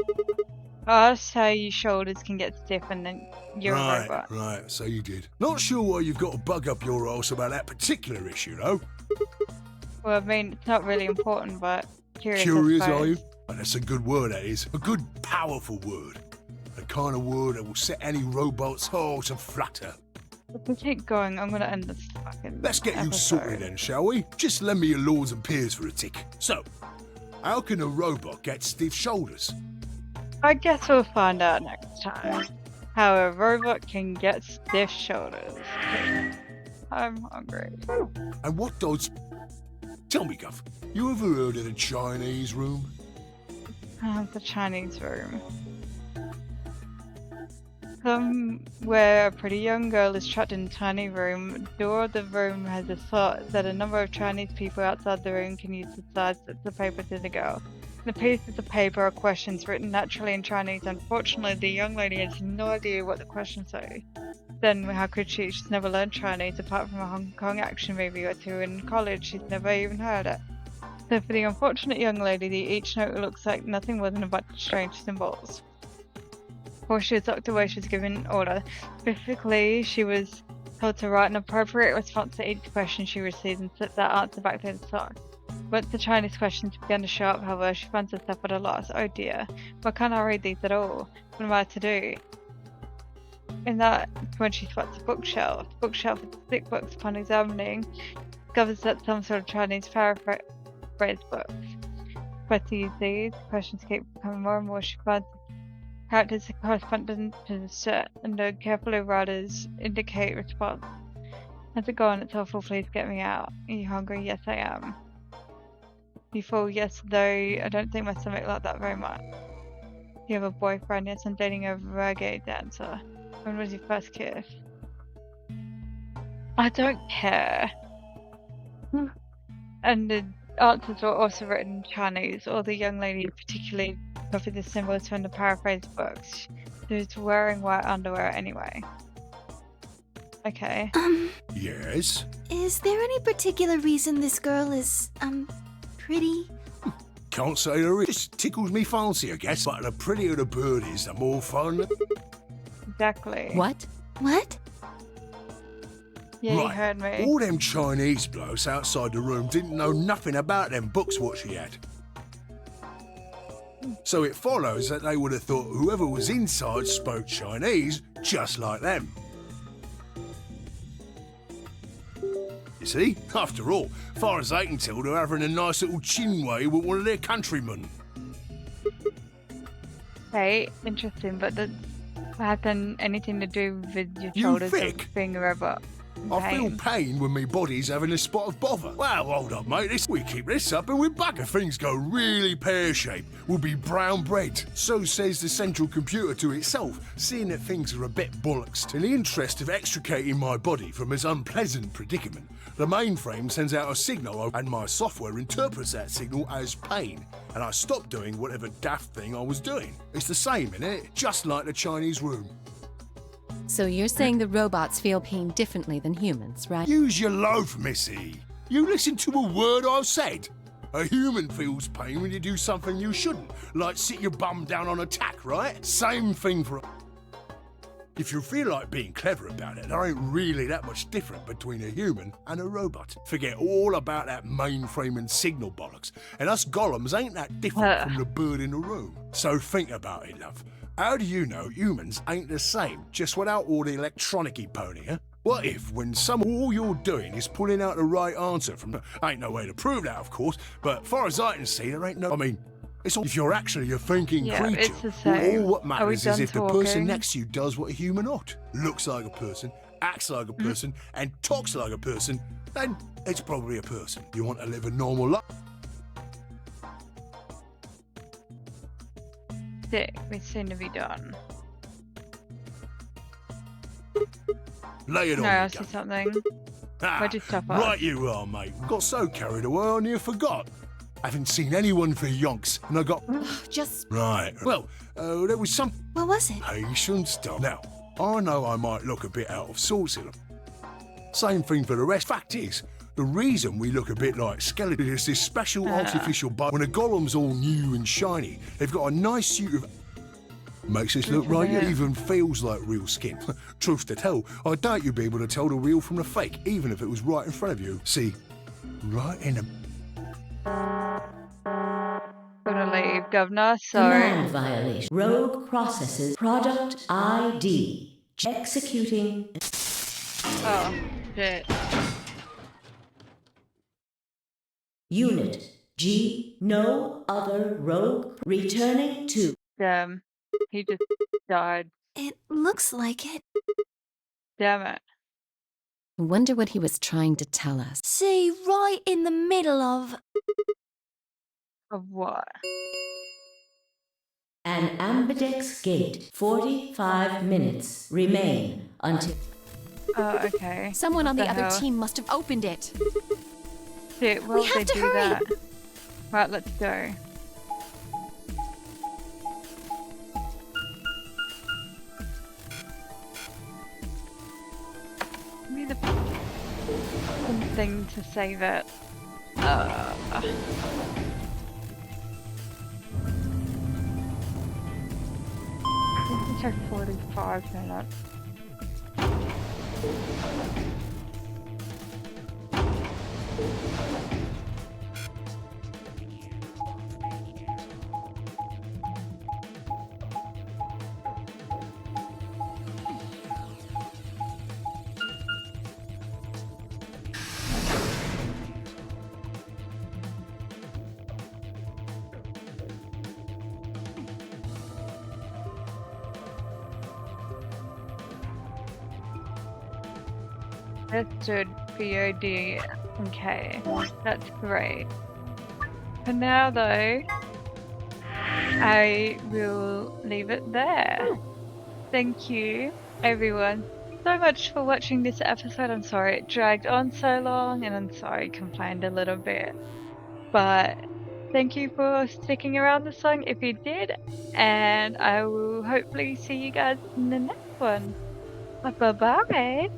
I say your shoulders can get stiff and then you're a right, robot. right, so you did. Not sure why you've got to bug up your arse about that particular issue, though. Well, I mean, it's not really important, but curious. I Curious, are suppose. you? Oh, that's a good word, that is. A good, powerful word. The kind of word that will set any robot's heart to flutter. If we keep going, I'm gonna end this fucking Let's get you episode. sorted then, shall we? Just lend me your lords and peers for a tick. So, how can a robot get stiff shoulders? I guess we'll find out next time how a robot can get stiff shoulders. I'm hungry. And what does... Tell me, Guff, you ever heard of the Chinese room? The Chinese room. some where a pretty young girl is trapped in a tiny room. The door of the room has a slot that a number of Chinese people outside the room can use to decide the paper to the girl. The pieces of paper are questions written naturally in Chinese. Unfortunately, the young lady has no idea what the questions say. Then how could she? She's never learned Chinese apart from a Hong Kong action movie or two in college. She's never even heard it. So for the unfortunate young lady, each note looks like nothing more than a bunch of strange symbols. Before she was locked away, she was given an order. Specifically, she was told to write an appropriate response to each question she received and slip that answer back to the sock. Once the Chinese questions began to show up, however, she finds herself at a loss. Oh dear, why can't I read these at all? What am I to do? In that, when she spots a bookshelf. The bookshelf with thick books. Upon examining, discovers that some sort of Chinese paraphrase books. But to use these, questions keep becoming more and more. She finds characters that correspond to the set, and the carefully writers indicate response. As it go on, it's awful. Please get me out. Are you hungry? Yes, I am. You fall? Yes, though I don't think my stomach like that very much. You have a boyfriend? Yes, I'm dating a reggae dancer. When was your first kiss? I don't care. And the answers were also written in Chinese. Or the young lady particularly copied the symbols from the paraphrased books. She was wearing white underwear anyway. Okay. Yes? Is there any particular reason this girl is, pretty? Can't say there is. Just tickles me fancy, I guess. But the prettier the bird is, the more fun. Exactly. What? What? Yeah, right. You heard me. All them Chinese blokes outside the room didn't know nothing about them books what she had. So it follows that they would have thought whoever was inside spoke Chinese just like them. You see? After all, far as they can tell, they're having a nice little chinway with one of their countrymen. Okay, interesting, but that hasn't anything to do with your You shoulders thick? of being a robot. I feel pain when my body's having a spot of bother. Well, hold up, mate. We keep this up and we're back. If things go really pear-shaped, we'll be brown bread. So says the central computer to itself, seeing that things are a bit bollocks. In the interest of extricating my body from this unpleasant predicament, the mainframe sends out a signal and my software interprets that signal as pain. And I stop doing whatever daft thing I was doing. It's the same, innit? Just like the Chinese room. So you're saying the robots feel pain differently than humans, right? Use your loaf, Missy. You listen to a word I've said. A human feels pain when you do something you shouldn't, like sit your bum down on a tack, right? Same thing for... If you feel like being clever about it, there ain't really that much different between a human and a robot. Forget all about that mainframe and signal bollocks. And us golems ain't that different from the bird in the room. So think about it, love. How do you know humans ain't the same, just without all the electronic-y pony, huh? What if, when all you're doing is pulling out the right answer from... Ain't no way to prove that, of course, but far as I can see, there ain't no... I mean, it's all... If you're actually a thinking creature, it's the same. all what matters is if the person talking? next to you does what a human ought. Looks like a person, acts like a person, and talks like a person, then it's probably a person. You want to live a normal life? We seem to be done. Lay it No, on I me, see Gun. something. Where'd you stop us? Right you are, mate. Got so carried away I near forgot. Haven't seen anyone for yonks, and I got... Just... Right. Well, there was some... What was it? Patience, stuff. Now, I know I might look a bit out of sorts here. Same thing for the rest. Fact is, the reason we look a bit like skeletons is this special artificial bite. When a golem's all new and shiny, they've got a nice suit of... Makes us look right, it even feels like real skin. Truth to tell, I doubt you'd be able to tell the real from the fake, even if it was right in front of you. See, right in the... Gonna leave, Governor, sorry. Command violation. Rogue processes product ID. Executing. Oh, shit. Unit G. No other rogue. Returning to. Damn. He just died. It looks like it. Damn it. I wonder what he was trying to tell us. See, right in the middle of... Of what? An ambidex gate. 45 minutes remain until... Oh, okay. Someone on the What other hell? team must have opened it. Shit, why We would have they to do hurry. that? Right, let's go. Give me the something to say that. This will take 45 minutes. Understood. POD. Okay, that's great. For now, though, I will leave it there. Thank you, everyone, so much for watching this episode. I'm sorry it dragged on so long, and I'm sorry I complained a little bit. But thank you for sticking around this long if you did, and I will hopefully see you guys in the next one. Bye-bye.